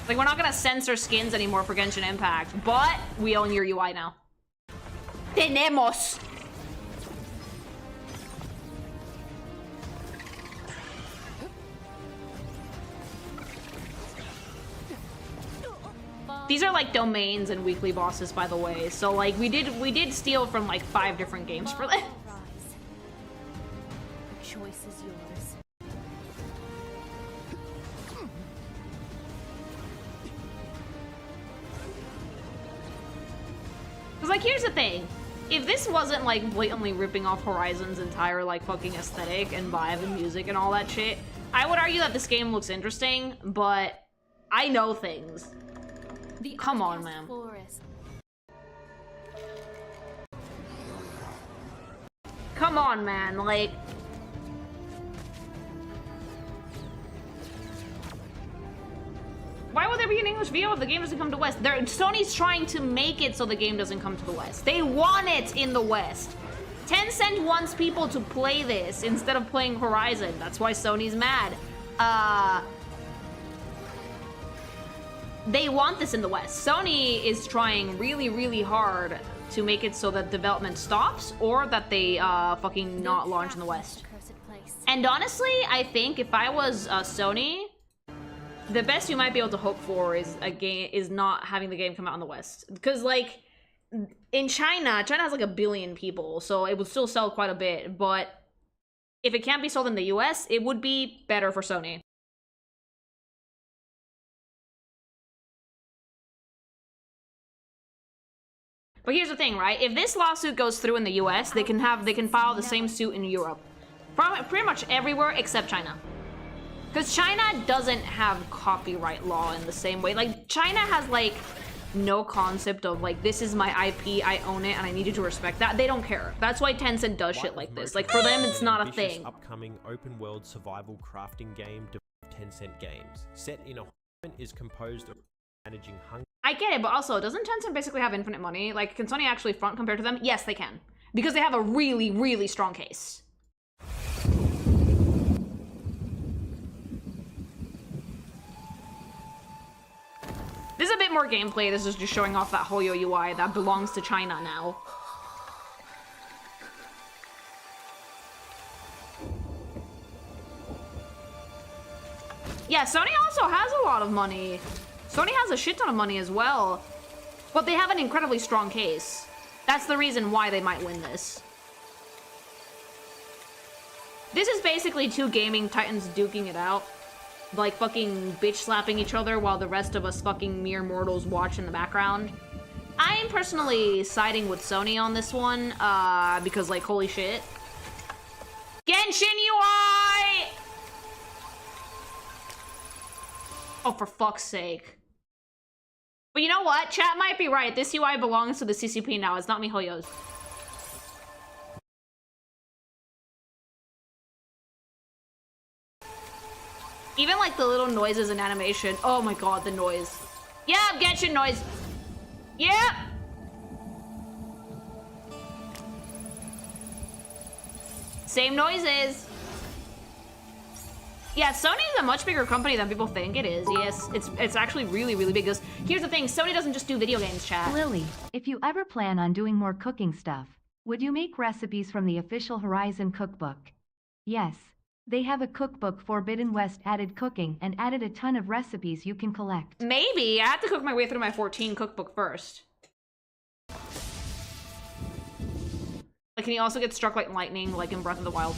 Like, we're not gonna censor skins anymore for Genshin Impact, but we own your UI now. Tenemos! These are like domains and weekly bosses, by the way. So like, we did steal from like 5 different games for this. The choice is yours. Cause like, here's the thing. If this wasn't like blatantly ripping off Horizon's entire like fucking aesthetic and vibe and music and all that shit, I would argue that this game looks interesting, but I know things. Come on, man. Come on, man, like... Why would there be an English VO if the game doesn't come to West? Sony's trying to make it so the game doesn't come to the West. They want it in the West. Tencent wants people to play this instead of playing Horizon. That's why Sony's mad. They want this in the West. Sony is trying really, really hard to make it so that development stops or that they fucking not launch in the West. And honestly, I think if I was Sony, the best you might be able to hope for is not having the game come out in the West. Because, like, in China has like 1 billion people, so it would still sell quite a bit. But if it can't be sold in the US, it would be better for Sony. But here's the thing, right? If this lawsuit goes through in the US, they can file the same suit in Europe. Pretty much everywhere except China. Because China doesn't have copyright law in the same way. Like, China has, like, no concept of, like, this is my IP, I own it, and I need you to respect that. They don't care. That's why Tencent does shit like this. Like, for them, it's not a thing. Upcoming open-world survival crafting game Tencent Games. Set in a is composed of managing hunger. I get it, but also, doesn't Tencent basically have infinite money? Like, can Sony actually front compared to them? Yes, they can. Because they have a really, really strong case. This is a bit more gameplay. This is just showing off that Hoyo UI that belongs to China now. Yeah, Sony also has a lot of money. Sony has a shit ton of money as well. But they have an incredibly strong case. That's the reason why they might win this. This is basically two gaming titans duking it out. Like, fucking bitch-slapping each other while the rest of us fucking mere mortals watch in the background. I'm personally siding with Sony on this one, because, like, holy shit. Genshin UI! Oh, for fuck's sake. But you know what? Chat might be right. This UI belongs to the CCP now. It's not MiHoYo's. Even, like, the little noises in animation. Oh my god, the noise. Yeah, Genshin noise. Yeah. Same noises. Yeah, Sony's a much bigger company than people think it is. Yes, it's actually really, really big. Because here's the thing, Sony doesn't just do video games, chat. Lily, if you ever plan on doing more cooking stuff, would you make recipes from the official Horizon cookbook? Yes. They have a cookbook, Forbidden West added cooking, and added a ton of recipes you can collect. Maybe. I have to cook my way through my 14 cookbook first. Like, can you also get struck like lightning, like in Breath of the Wild?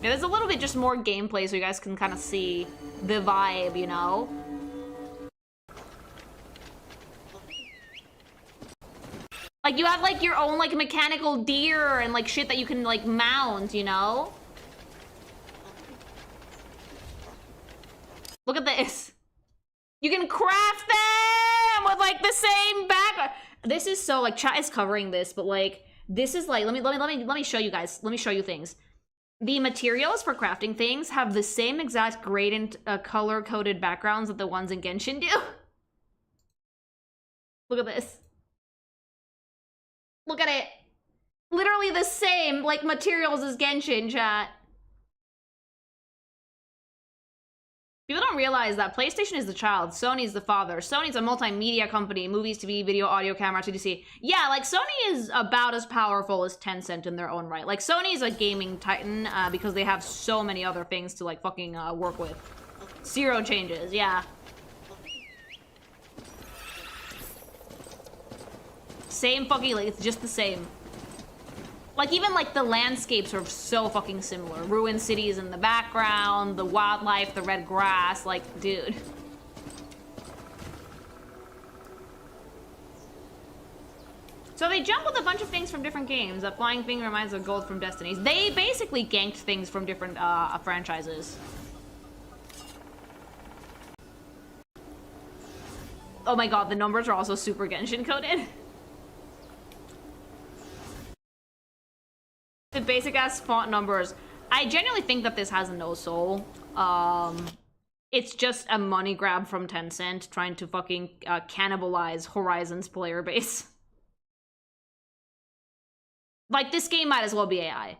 Yeah, there's a little bit just more gameplay so you guys can kind of see the vibe, you know? Like, you have, like, your own, like, mechanical deer and, like, shit that you can, like, mount, you know? Look at this. You can craft them with, like, the same background. This is so, like, chat is covering this, but, like, this is, like, let me show you guys. Let me show you things. The materials for crafting things have the same exact gradient, color-coded backgrounds that the ones in Genshin do. Look at this. Look at it. Literally the same, like, materials as Genshin, chat. People don't realize that PlayStation is the child, Sony's the father. Sony's a multimedia company, movies, TV, video, audio, camera, 2DC. Yeah, like, Sony is about as powerful as Tencent in their own right. Like, Sony's a gaming titan because they have so many other things to, like, fucking work with. Zero changes, yeah. Same fucking, like, it's just the same. Like, even, like, the landscapes are so fucking similar. Ruined cities in the background, the wildlife, the red grass, like, dude. So they jump with a bunch of things from different games. That flying thing reminds of gold from Destinies. They basically ganked things from different franchises. Oh my god, the numbers are also super Genshin coded. The basic ass font numbers. I genuinely think that this has no soul. It's just a money grab from Tencent trying to fucking cannibalize Horizon's player base. Like, this game might as well be AI.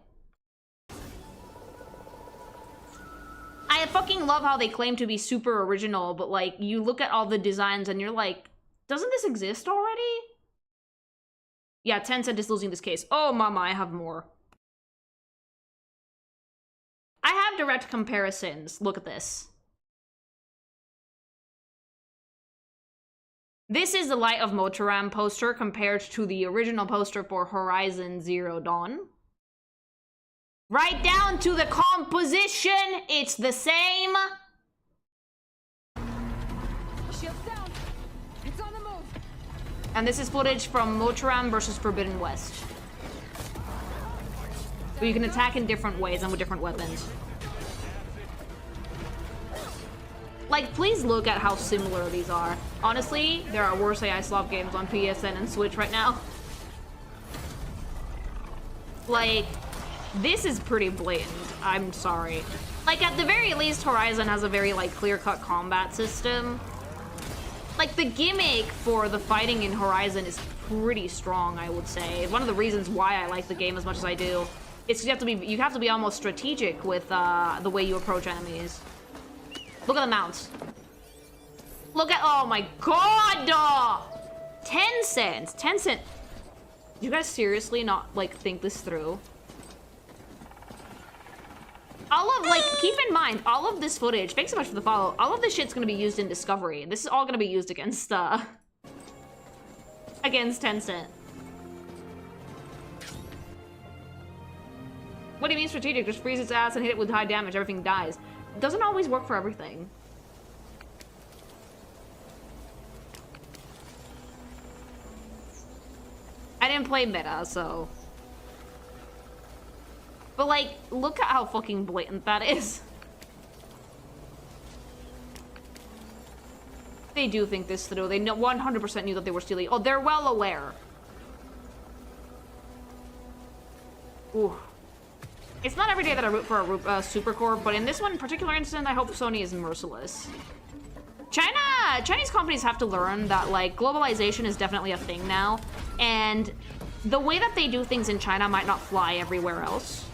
I fucking love how they claim to be super original, but like, you look at all the designs and you're like, doesn't this exist already? Yeah, Tencent is losing this case. Oh mama, I have more. I have direct comparisons. Look at this. This is the Light of Motiram poster compared to the original poster for Horizon Zero Dawn. Right down to the composition, it's the same. Shields down. It's on the move. And this is footage from Motiram versus Forbidden West. Where you can attack in different ways and with different weapons. Like, please look at how similar these are. Honestly, there are worse AI slop games on PSN and Switch right now. Like, this is pretty blatant. I'm sorry. Like, at the very least, Horizon has a very, like, clear-cut combat system. Like, the gimmick for the fighting in Horizon is pretty strong, I would say. One of the reasons why I like the game as much as I do. It's you have to be almost strategic with the way you approach enemies. Look at the mounts. Look at, oh my god! Tencent. You guys seriously not, like, think this through? All of, like, keep in mind, all of this footage, thanks so much for the follow, all of this shit's gonna be used in Discovery. This is all gonna be used against Tencent. What do you mean strategic? Just freeze its ass and hit it with high damage, everything dies. It doesn't always work for everything. I didn't play meta, so... But, like, look at how fucking blatant that is. They do think this through. They 100% knew that they were stealing. Oh, they're well aware. Ooh. It's not every day that I root for a Supercorp, but in this one particular instance, I hope Sony is merciless. Chinese companies have to learn that, like, globalization is definitely a thing now, and the way that they do things in China might not fly everywhere else.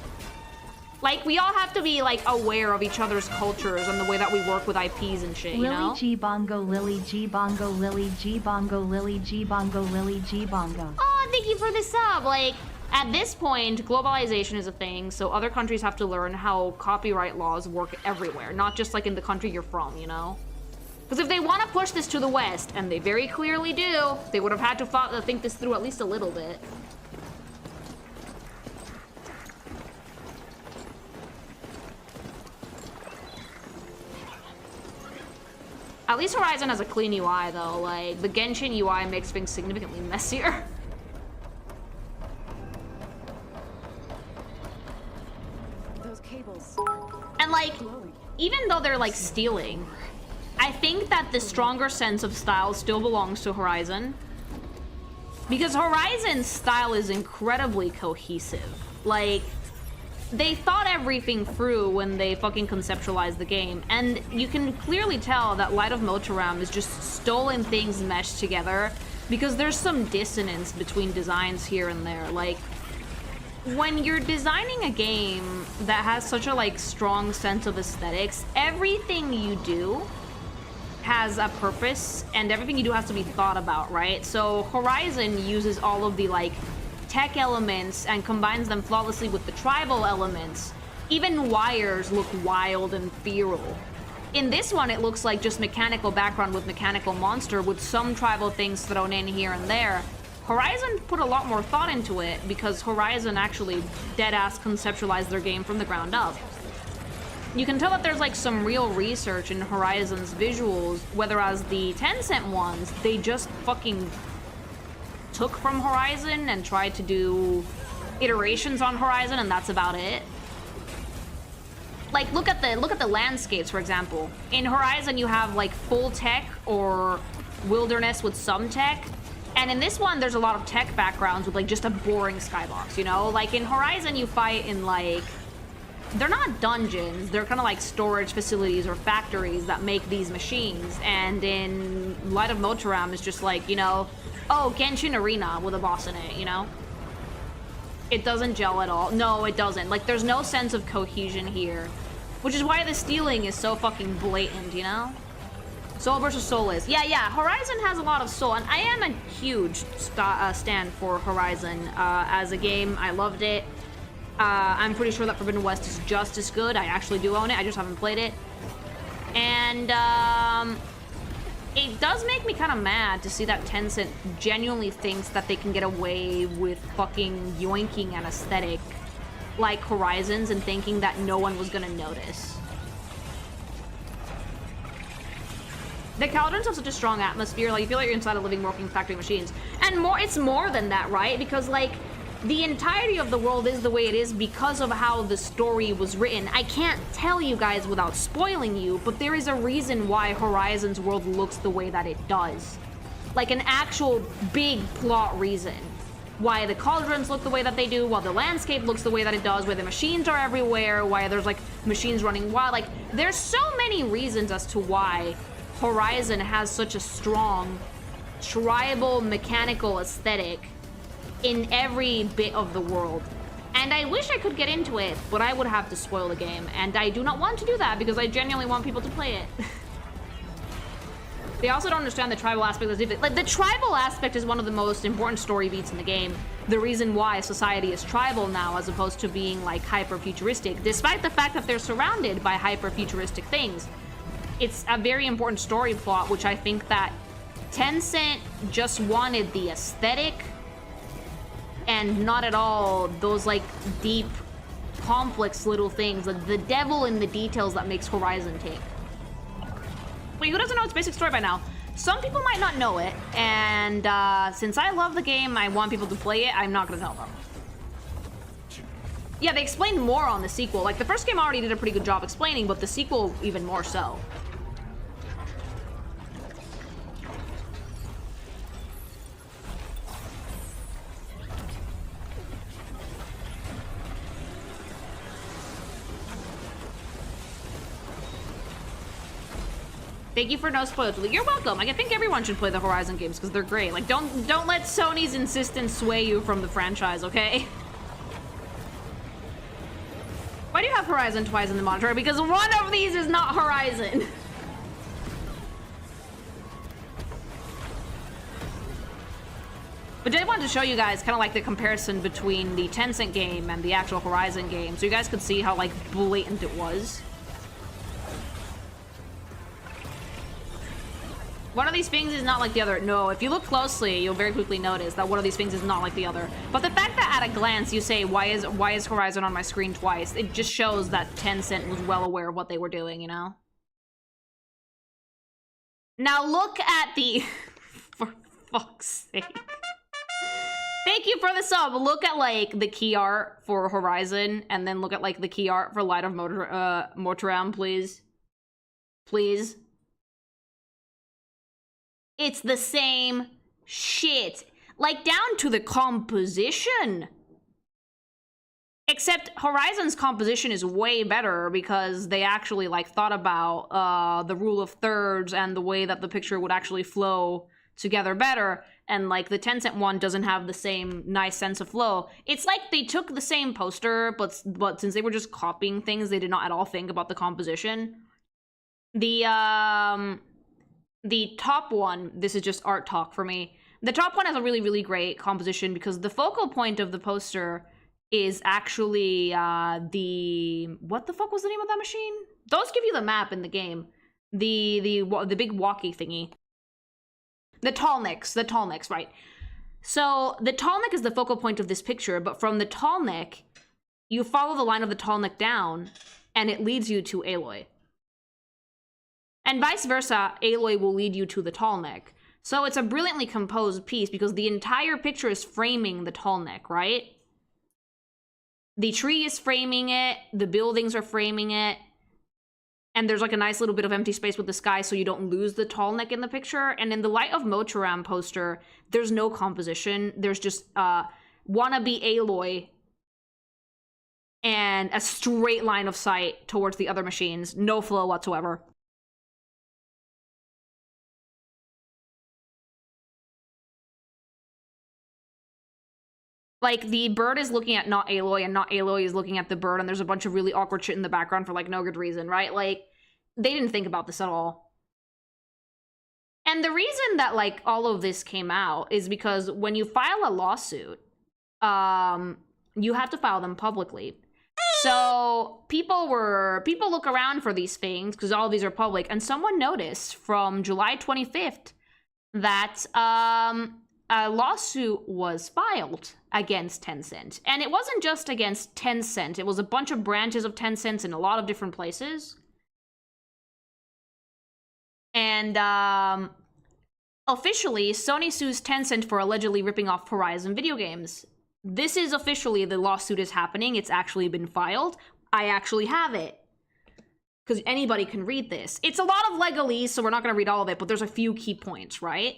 Like, we all have to be, like, aware of each other's cultures and the way that we work with IPs and shit, you know? Lily G Bongo, Lily G Bongo, Lily G Bongo, Lily G Bongo, Lily G Bongo. Oh, thank you for the sub. Like, at this point, globalization is a thing, so other countries have to learn how copyright laws work everywhere, not just, like, in the country you're from, you know? Because if they want to push this to the West, and they very clearly do, they would have had to think this through at least a little bit. At least Horizon has a clean UI, though. Like, the Genshin UI makes things significantly messier. Those cables. And, like, even though they're, like, stealing, I think that the stronger sense of style still belongs to Horizon. Because Horizon's style is incredibly cohesive. Like, they thought everything through when they fucking conceptualized the game, and you can clearly tell that Light of Motiram is just stolen things meshed together, because there's some dissonance between designs here and there. Like, when you're designing a game that has such a, like, strong sense of aesthetics, everything you do has a purpose, and everything you do has to be thought about, right? So Horizon uses all of the, like, tech elements and combines them flawlessly with the tribal elements. Even wires look wild and feral. In this one, it looks like just mechanical background with mechanical monster with some tribal things thrown in here and there. Horizon put a lot more thought into it because Horizon actually dead-ass conceptualized their game from the ground up. You can tell that there's, like, some real research in Horizon's visuals, whereas the Tencent ones, they just fucking took from Horizon and tried to do iterations on Horizon, and that's about it. Like, look at the landscapes, for example. In Horizon, you have, like, full tech or wilderness with some tech. And in this one, there's a lot of tech backgrounds with like just a boring skybox, you know? Like in Horizon, you fight in like, they're not dungeons, they're kind of like storage facilities or factories that make these machines. And in Light of Motiram, it's just like, you know, oh, Genshin Arena with a boss in it, you know? It doesn't gel at all. No, it doesn't. Like, there's no sense of cohesion here. Which is why the stealing is so fucking blatant, you know? Soul versus soulless. Yeah, Horizon has a lot of soul, and I am a huge stand for Horizon as a game. I loved it. I'm pretty sure that Forbidden West is just as good. I actually do own it. I just haven't played it. And it does make me kind of mad to see that Tencent genuinely thinks that they can get away with fucking yoinking an aesthetic like Horizons and thinking that no one was gonna notice. The Cauldrons have such a strong atmosphere, like you feel like you're inside of living, working factory machines. And more, it's more than that, right? Because like, the entirety of the world is the way it is because of how the story was written. I can't tell you guys without spoiling you, but there is a reason why Horizon's world looks the way that it does. Like an actual big plot reason. Why the Cauldrons look the way that they do, why the landscape looks the way that it does, why the machines are everywhere, why there's like machines running wild. Like, there's so many reasons as to why Horizon has such a strong tribal mechanical aesthetic in every bit of the world. And I wish I could get into it, but I would have to spoil the game, and I do not want to do that because I genuinely want people to play it. They also don't understand the tribal aspect. Like, the tribal aspect is one of the most important story beats in the game. The reason why society is tribal now as opposed to being like hyper-futuristic, despite the fact that they're surrounded by hyper-futuristic things. It's a very important story plot, which I think that Tencent just wanted the aesthetic and not at all those like deep, complex little things, like the devil in the details that makes Horizon tick. Wait, who doesn't know its basic story by now? Some people might not know it, and since I love the game, I want people to play it, I'm not gonna tell them. Yeah, they explained more on the sequel. Like, the first game already did a pretty good job explaining, but the sequel even more so. Thank you for no spoilers. You're welcome. Like, I think everyone should play the Horizon games because they're great. Like, don't let Sony's insistence sway you from the franchise, okay? Why do you have Horizon twice in the monitor? Because one of these is not Horizon. But I wanted to show you guys kind of like the comparison between the Tencent game and the actual Horizon game, so you guys could see how like blatant it was. One of these things is not like the other. No, if you look closely, you'll very quickly notice that one of these things is not like the other. But the fact that at a glance you say, why is Horizon on my screen twice? It just shows that Tencent was well aware of what they were doing, you know? Now look at the... For fuck's sake. Thank you for the sub. Look at, like, the key art for Horizon, and then look at, like, the key art for Light of Motiram, please. Please. It's the same shit. Like, down to the composition. Except Horizon's composition is way better because they actually, like, thought about the rule of thirds and the way that the picture would actually flow together better. And, like, the Tencent one doesn't have the same nice sense of flow. It's like they took the same poster, but since they were just copying things, they did not at all think about the composition. The top one, this is just art talk for me. The top one has a really, really great composition because the focal point of the poster is actually what the fuck was the name of that machine? Those give you the map in the game. The big walkie thingy. The Tallnecks, right. So the Tallneck is the focal point of this picture, but from the Tallneck, you follow the line of the Tallneck down, and it leads you to Aloy. And vice versa, Aloy will lead you to the Tallneck. So it's a brilliantly composed piece because the entire picture is framing the Tallneck, right? The tree is framing it, the buildings are framing it. And there's like a nice little bit of empty space with the sky so you don't lose the tall neck in the picture. And in the Light of Motiram poster, there's no composition. There's just wannabe Aloy and a straight line of sight towards the other machines. No flow whatsoever. Like, the bird is looking at not Aloy, and not Aloy is looking at the bird, and there's a bunch of really awkward shit in the background for, like, no good reason, right? Like, they didn't think about this at all. And the reason that, like, all of this came out is because when you file a lawsuit, you have to file them publicly. So people look around for these things, because all of these are public, and someone noticed from July 25th that, a lawsuit was filed against Tencent. And it wasn't just against Tencent. It was a bunch of branches of Tencent in a lot of different places. And officially, Sony sues Tencent for allegedly ripping off Horizon video games. This is officially, the lawsuit is happening. It's actually been filed. I actually have it. Because anybody can read this. It's a lot of legalese, so we're not going to read all of it, but there's a few key points, right?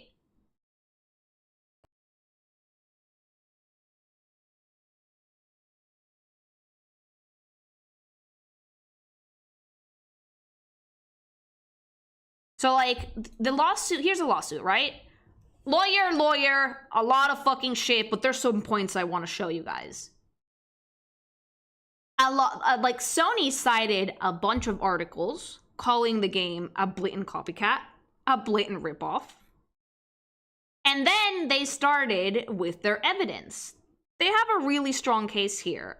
So, like, the lawsuit, here's a lawsuit, right? Lawyer, a lot of fucking shit, but there's some points I want to show you guys. Like, Sony cited a bunch of articles calling the game a blatant copycat, a blatant ripoff. And then they started with their evidence. They have a really strong case here.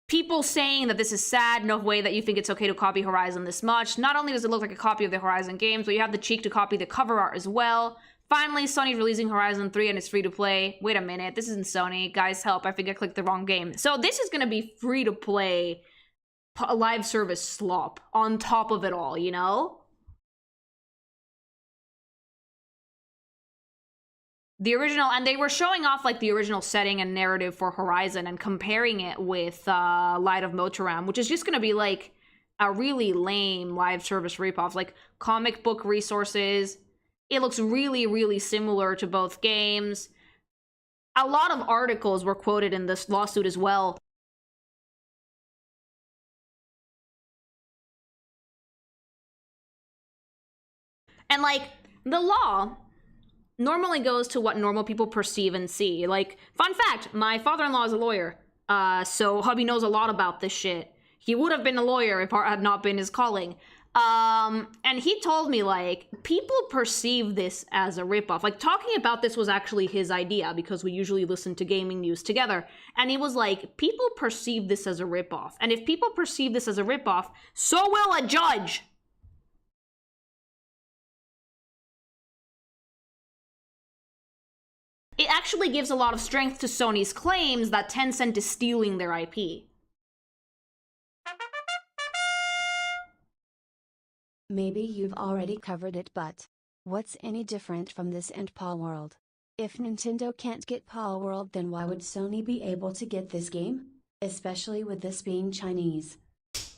People saying that this is sad, no way that you think it's okay to copy Horizon this much. Not only does it look like a copy of the Horizon games, but you have the cheek to copy the cover art as well. Finally, Sony's releasing Horizon 3 and it's free to play. Wait a minute, this isn't Sony. Guys, help, I think I clicked the wrong game. So this is gonna be free to play live service slop on top of it all, you know? The original, and they were showing off like the original setting and narrative for Horizon and comparing it with Light of Motiram, which is just going to be like a really lame live service ripoff, like comic book resources. It looks really, really similar to both games. A lot of articles were quoted in this lawsuit as well. And like, the law normally goes to what normal people perceive and see. Like, fun fact, my father-in-law is a lawyer, so hubby knows a lot about this shit. He would have been a lawyer if art had not been his calling. And he told me, like, people perceive this as a ripoff. Like, talking about this was actually his idea, because we usually listen to gaming news together. And he was like, people perceive this as a ripoff. And if people perceive this as a ripoff, so will a judge. It actually gives a lot of strength to Sony's claims that Tencent is stealing their IP. Maybe you've already covered it, but what's any different from this and Palworld? If Nintendo can't get Palworld, then why would Sony be able to get this game? Especially with this being Chinese.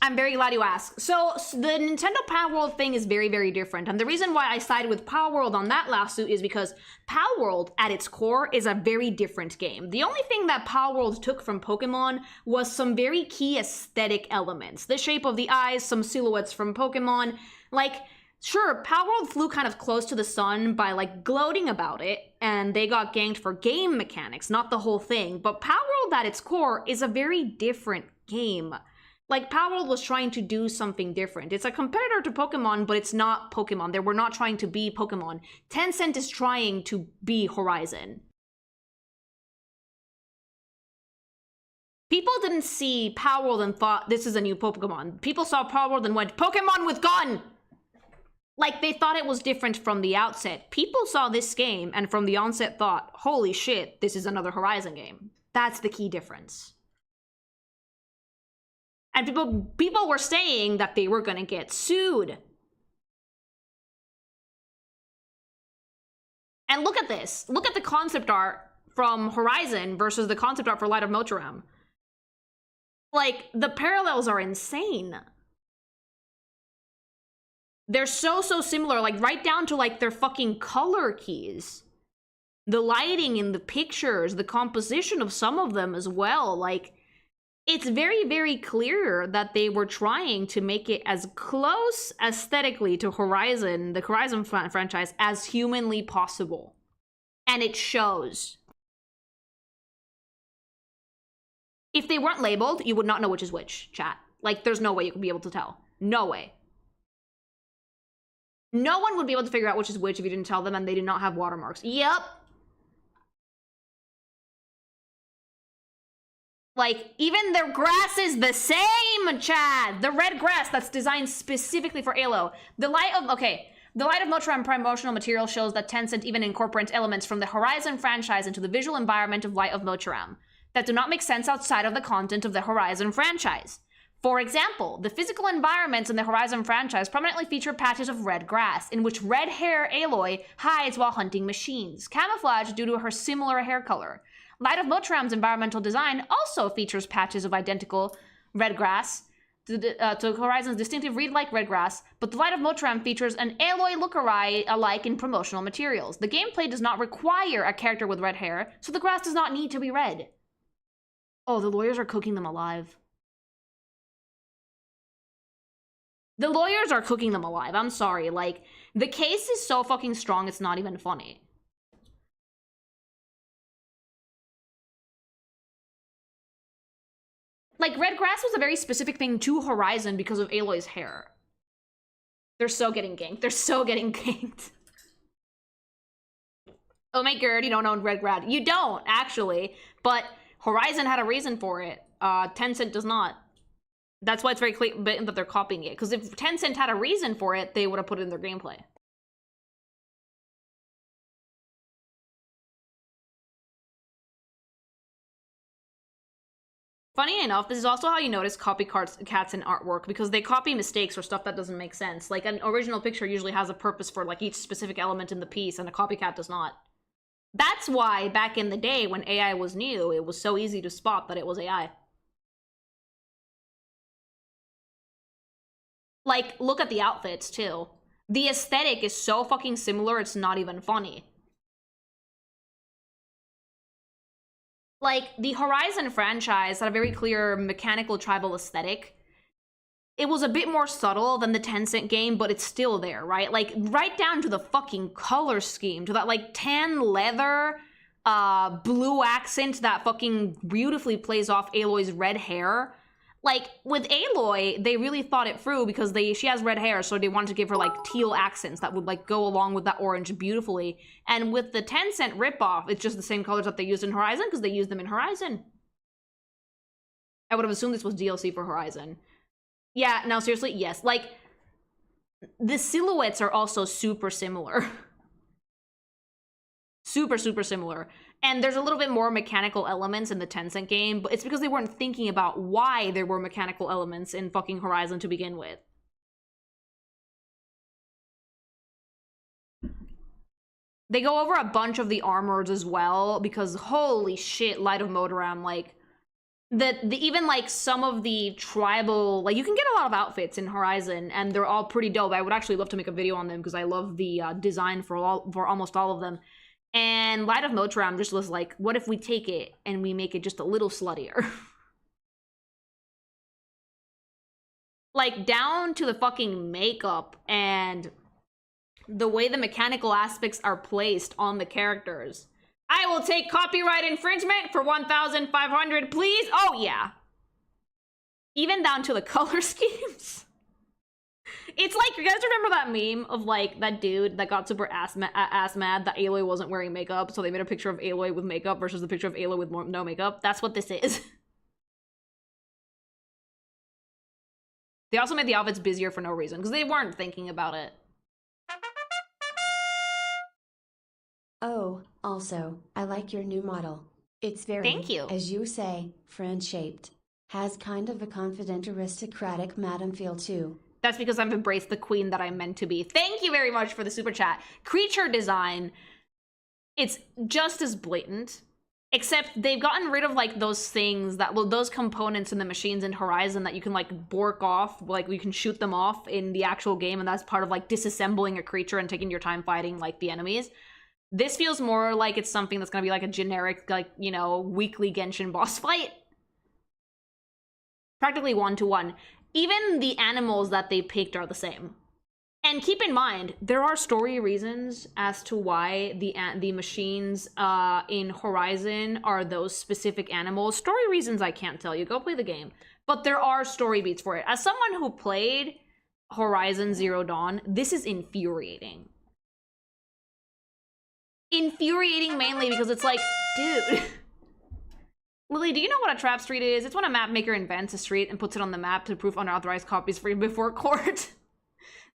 I'm very glad you asked. So the Nintendo Palworld thing is very, very different. And the reason why I sided with Palworld on that lawsuit is because Palworld, at its core, is a very different game. The only thing that Palworld took from Pokemon was some very key aesthetic elements. The shape of the eyes, some silhouettes from Pokemon. Like, sure, Palworld flew kind of close to the sun by, like, gloating about it, and they got ganked for game mechanics, not the whole thing. But Palworld, at its core, is a very different game. Like, Palworld was trying to do something different. It's a competitor to Pokemon, but it's not Pokemon. They were not trying to be Pokemon. Tencent is trying to be Horizon. People didn't see Palworld and thought, this is a new Pokemon. People saw Palworld and went, Pokemon with gun! Like, they thought it was different from the outset. People saw this game and from the onset thought, holy shit, this is another Horizon game. That's the key difference. And people were saying that they were going to get sued. And look at this. Look at the concept art from Horizon versus the concept art for Light of Motiram. Like, the parallels are insane. They're so similar, like right down to like their fucking color keys. The lighting in the pictures, the composition of some of them as well. Like, it's very clear that they were trying to make it as close aesthetically to Horizon, the Horizon franchise, as humanly possible. And it shows. If they weren't labeled, you would not know which is which, chat. Like, there's no way you could be able to tell. No way. No one would be able to figure out which is which if you didn't tell them and they did not have watermarks. Yep. Like, even their grass is the same, Chad. The red grass that's designed specifically for Halo. The Light of Motiram promotional material shows that Tencent even incorporates elements from the Horizon franchise into the visual environment of Light of Motiram that do not make sense outside of the content of the Horizon franchise. For example, the physical environments in the Horizon franchise prominently feature patches of red grass, in which red hair Aloy hides while hunting machines, camouflaged due to her similar hair color. Light of Motiram's environmental design also features patches of identical red grass to Horizon's distinctive reed-like red grass, but the Light of Motiram features an Aloy look-alike in promotional materials. The gameplay does not require a character with red hair, so the grass does not need to be red. Oh, the lawyers are cooking them alive. The lawyers are cooking them alive. I'm sorry. Like, the case is so fucking strong, it's not even funny. Like, red grass was a very specific thing to Horizon because of Aloy's hair. They're so getting ganked. They're so getting ganked. Oh my god, you don't own red grass. You don't, actually. But Horizon had a reason for it. Tencent does not. That's why it's very clear that they're copying it. Because if Tencent had a reason for it, they would have put it in their gameplay. Funny enough, this is also how you notice copycats in artwork, because they copy mistakes or stuff that doesn't make sense. Like, an original picture usually has a purpose for, like, each specific element in the piece, and a copycat does not. That's why, back in the day, when AI was new, it was so easy to spot that it was AI. Like, look at the outfits, too. The aesthetic is so fucking similar, it's not even funny. Like, the Horizon franchise had a very clear mechanical tribal aesthetic. It was a bit more subtle than the Tencent game, but it's still there, right? Like, right down to the fucking color scheme, to that, like, tan leather, blue accent that fucking beautifully plays off Aloy's red hair. Like, with Aloy, they really thought it through because she has red hair, so they wanted to give her, like, teal accents that would, like, go along with that orange beautifully. And with the Tencent ripoff, it's just the same colors that they used in Horizon because they used them in Horizon. I would have assumed this was DLC for Horizon. Yeah, no, seriously, yes. Like, the silhouettes are also super similar. Super similar. And there's a little bit more mechanical elements in the Tencent game, but it's because they weren't thinking about why there were mechanical elements in fucking Horizon to begin with. They go over a bunch of the armors as well, because holy shit, Light of Motiram, like, even like some of the tribal, like, you can get a lot of outfits in Horizon, and they're all pretty dope. I would actually love to make a video on them, because I love the design for almost all of them. And Light of Motiram just was like, what if we take it and we make it just a little sluttier? Like, down to the fucking makeup and the way the mechanical aspects are placed on the characters. I will take copyright infringement for 1,500, please. Oh, yeah. Even down to the color schemes. It's like, you guys remember that meme of, like, that dude that got super ass mad that Aloy wasn't wearing makeup, so they made a picture of Aloy with makeup versus the picture of Aloy with no makeup? That's what this is. They also made the outfits busier for no reason, because they weren't thinking about it. Oh, also, I like your new model. It's very, thank you, as you say, friend-shaped. Has kind of a confident aristocratic madam feel too. That's because I've embraced the queen that I'm meant to be. Thank you very much for the super chat. Creature design, it's just as blatant. Except they've gotten rid of like those things that, well, those components in the machines in Horizon that you can like bork off, like you can shoot them off in the actual game, and that's part of like disassembling a creature and taking your time fighting like the enemies. This feels more like it's something that's gonna be like a generic, like, you know, weekly Genshin boss fight. Practically 1-to-1. Even the animals that they picked are the same. And keep in mind, there are story reasons as to why the machines in Horizon are those specific animals. Story reasons I can't tell you. Go play the game. But there are story beats for it. As someone who played Horizon Zero Dawn, this is infuriating. Infuriating mainly because it's like, dude. Lily, do you know what a trap street is? It's when a map maker invents a street and puts it on the map to prove unauthorized copies free before court.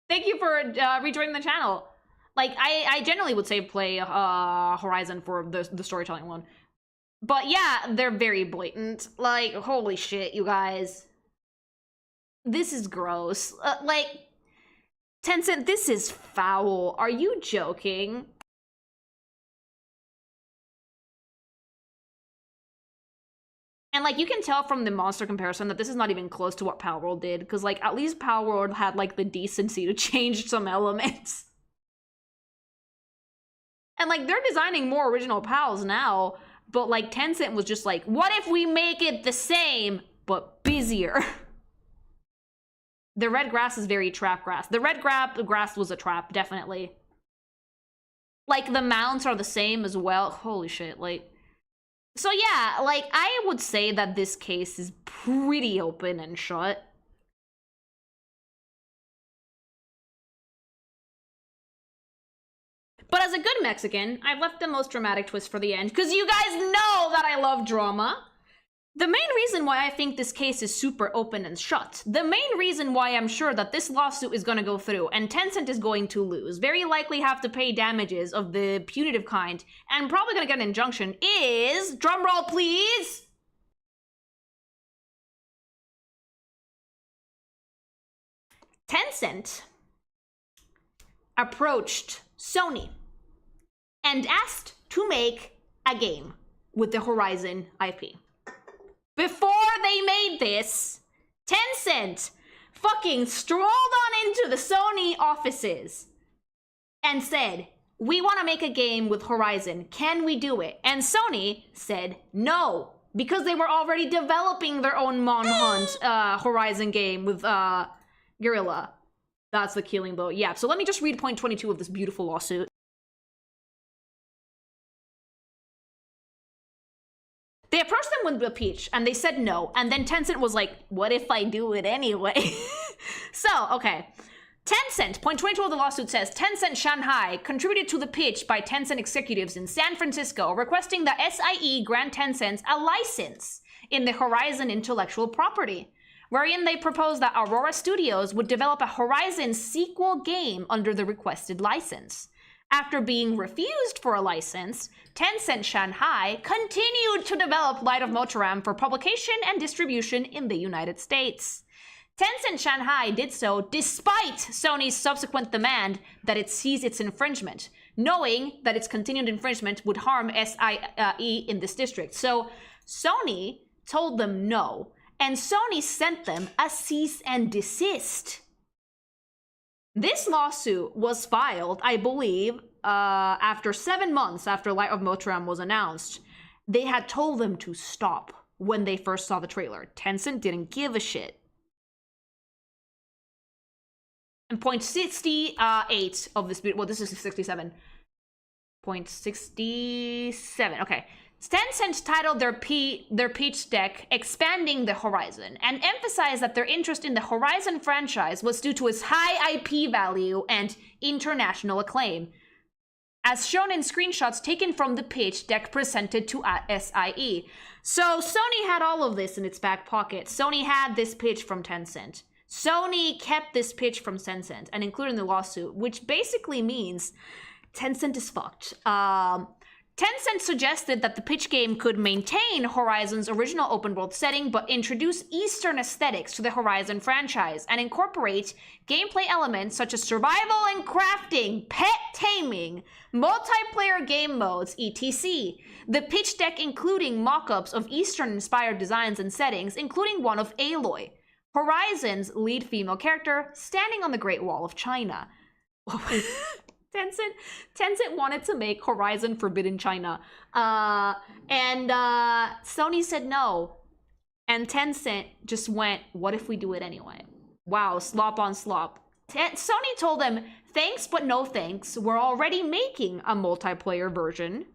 Thank you for rejoining the channel. Like, I generally would say play Horizon for the storytelling one. But yeah, they're very blatant. Like, holy shit, you guys. This is gross. Like, Tencent, this is foul. Are you joking? And, like, you can tell from the monster comparison that this is not even close to what Palworld did, because, like, at least Palworld had, like, the decency to change some elements. And, like, they're designing more original pals now, but, like, Tencent was just like, what if we make it the same, but busier? The red grass is very trap grass. The red grass was a trap, definitely. Like, the mounts are the same as well. Holy shit, like... So yeah, like, I would say that this case is pretty open and shut. But as a good Mexican, I've left the most dramatic twist for the end, because you guys know that I love drama. The main reason why I think this case is super open and shut, the main reason why I'm sure that this lawsuit is going to go through and Tencent is going to lose, very likely have to pay damages of the punitive kind, and probably going to get an injunction, is, drumroll please, Tencent approached Sony and asked to make a game with the Horizon IP. Before they made this, Tencent fucking strolled on into the Sony offices and said, we want to make a game with Horizon. Can we do it? And Sony said no, because they were already developing their own Monhunt Horizon game with Guerrilla. That's the killing blow. Yeah, so let me just read point 22 of this beautiful lawsuit. They approached them with a pitch, and they said no, and then Tencent was like, what if I do it anyway? So, okay. Tencent, point 22 of the lawsuit says, Tencent Shanghai contributed to the pitch by Tencent executives in San Francisco requesting that SIE grant Tencent a license in the Horizon intellectual property, wherein they proposed that Aurora Studios would develop a Horizon sequel game under the requested license. After being refused for a license, Tencent Shanghai continued to develop Light of Motiram for publication and distribution in the United States. Tencent Shanghai did so despite Sony's subsequent demand that it cease its infringement, knowing that its continued infringement would harm SIE in this district. So Sony told them no, and Sony sent them a cease and desist. This lawsuit was filed, I believe, after 7 months after Light of Motiram was announced. They had told them to stop when they first saw the trailer. Tencent didn't give a shit. And point 68 of this, well, this is 67. Point 67, okay. Tencent titled their pitch deck Expanding the Horizon and emphasized that their interest in the Horizon franchise was due to its high IP value and international acclaim, as shown in screenshots taken from the pitch deck presented to SIE. So Sony had all of this in its back pocket. Sony had this pitch from Tencent. Sony kept this pitch from Tencent and included in the lawsuit, which basically means Tencent is fucked. Tencent suggested that the pitch game could maintain Horizon's original open world setting but introduce Eastern aesthetics to the Horizon franchise and incorporate gameplay elements such as survival and crafting, pet taming, multiplayer game modes, etc. The pitch deck including mock-ups of Eastern-inspired designs and settings, including one of Aloy, Horizon's lead female character, standing on the Great Wall of China. Tencent wanted to make Horizon Forbidden China. And Sony said no. And Tencent just went, what if we do it anyway? Wow, slop on slop. Sony told them, thanks but no thanks. We're already making a multiplayer version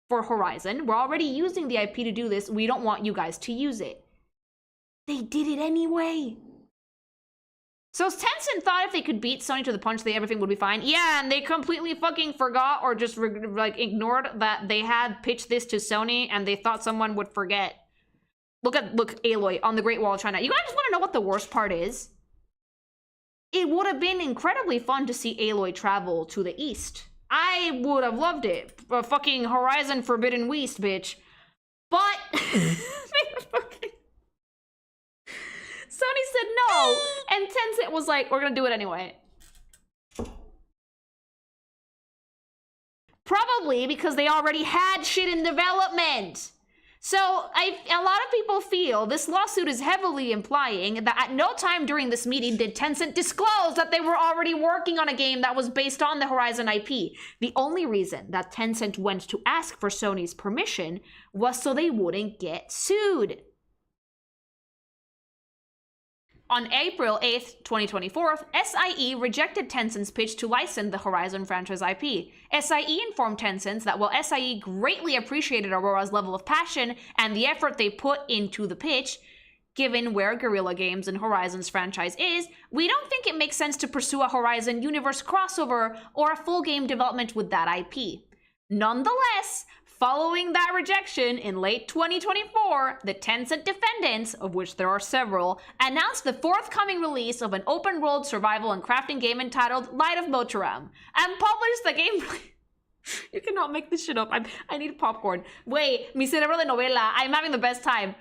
for Horizon. We're already using the IP to do this. We don't want you guys to use it. They did it anyway. So Tencent thought if they could beat Sony to the punch, everything would be fine. Yeah, and they completely fucking forgot or just ignored that they had pitched this to Sony and they thought someone would forget. Look, Aloy on the Great Wall of China. You guys just want to know what the worst part is? It would have been incredibly fun to see Aloy travel to the east. I would have loved it. A fucking Horizon Forbidden West, bitch. But Sony said no, and Tencent was like, we're gonna do it anyway. Probably because they already had shit in development. So a lot of people feel this lawsuit is heavily implying that at no time during this meeting did Tencent disclose that they were already working on a game that was based on the Horizon IP. The only reason that Tencent went to ask for Sony's permission was so they wouldn't get sued. On April 8th, 2024, SIE rejected Tencent's pitch to license the Horizon franchise IP. SIE informed Tencent that while SIE greatly appreciated Aurora's level of passion and the effort they put into the pitch, given where Guerrilla Games and Horizon's franchise is, we don't think it makes sense to pursue a Horizon universe crossover or a full game development with that IP. Nonetheless, following that rejection in late 2024, the Tencent defendants, of which there are several, announced the forthcoming release of an open-world survival and crafting game entitled Light of Motiram, and published the gameplay. You cannot make this shit up. I need popcorn. Wait, mi cerebro de novela. I'm having the best time.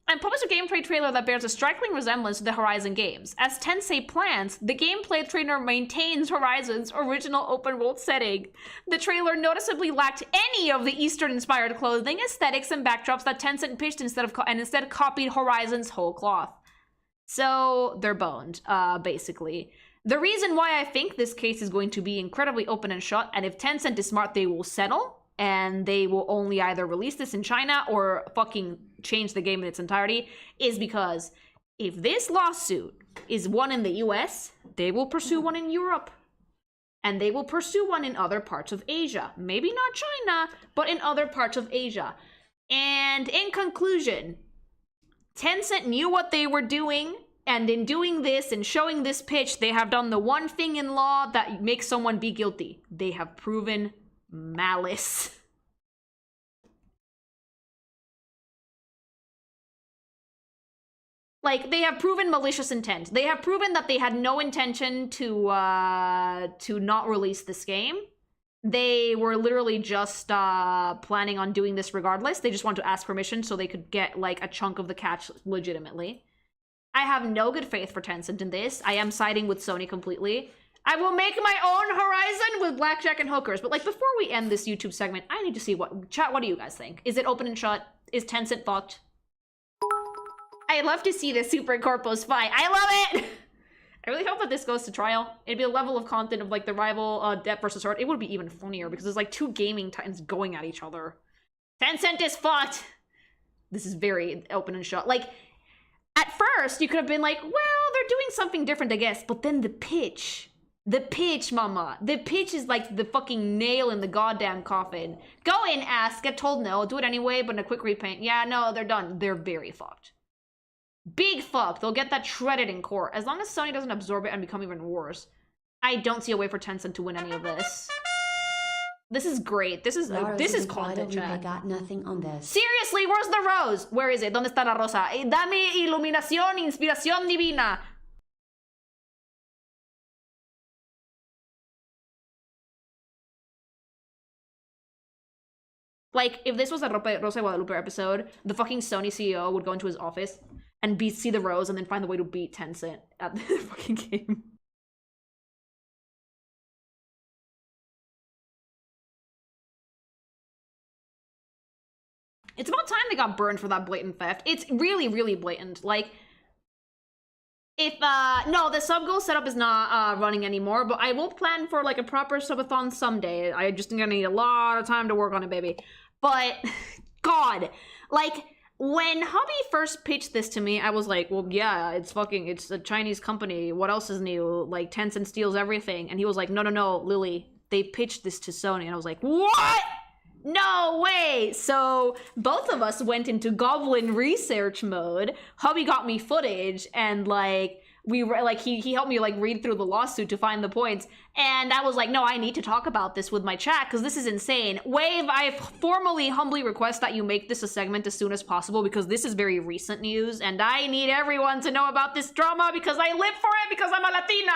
And published a gameplay trailer that bears a striking resemblance to the Horizon games. As Tencent plans, the gameplay trailer maintains Horizon's original open-world setting. The trailer noticeably lacked any of the Eastern-inspired clothing, aesthetics, and backdrops that Tencent pitched instead copied Horizon's whole cloth. So they're boned, basically. The reason why I think this case is going to be incredibly open and shut, and if Tencent is smart, they will settle, and they will only either release this in China or fucking change the game in its entirety, is because if this lawsuit is won in the US, they will pursue one in Europe. And they will pursue one in other parts of Asia. Maybe not China, but in other parts of Asia. And in conclusion, Tencent knew what they were doing, and in doing this and showing this pitch, they have done the one thing in law that makes someone be guilty. They have proven malice. Like, they have proven malicious intent. They have proven that they had no intention to not release this game. They were literally just planning on doing this regardless. They just want to ask permission so they could get, like, a chunk of the catch legitimately. I have no good faith for Tencent in this. I am siding with Sony completely. I will make my own Horizon with blackjack and hookers. But, like, before we end this YouTube segment, I need to see what do you guys think? Is it open and shut? Is Tencent fucked? I'd love to see the Super Corpos fight. I love it! I really hope that this goes to trial. It'd be a level of content of, like, the rival Depp versus Heart. It would be even funnier because there's, like, two gaming titans going at each other. Tencent is fucked! This is very open and shut. Like, at first, you could have been like, well, they're doing something different, I guess. But then the pitch, mama. The pitch is like the fucking nail in the goddamn coffin. Go in, ask, get told no, do it anyway, but in a quick repaint. Yeah, no, they're done. They're very fucked. Big fuck. They'll get that shredded in court. As long as Sony doesn't absorb it and become even worse. I don't see a way for Tencent to win any of this. This is great. This is content, chat. I got nothing on this. Seriously, where's the rose? Where is it? ¿Dónde está la rosa? Dame iluminación, inspiración divina. Like, if this was a Rosa Guadalupe episode, the fucking Sony CEO would go into his office and see the rose and then find the way to beat Tencent at the fucking game. It's about time they got burned for that blatant theft. It's really, really blatant. Like, if, no, the sub goal setup is not running anymore, but I will plan for, like, a proper subathon someday. I just gonna need a lot of time to work on it, baby. But, God, like, when Hobby first pitched this to me, I was like, well, yeah, it's a Chinese company. What else is new? Like, Tencent steals everything. And he was like, no, Lily, they pitched this to Sony. And I was like, what? No way! So both of us went into goblin research mode. Hubby got me footage, and like we were like he helped me like read through the lawsuit to find the points. And I was like, no, I need to talk about this with my chat because this is insane. Wave, I formally, humbly request that you make this a segment as soon as possible because this is very recent news, and I need everyone to know about this drama because I live for it because I'm a Latina.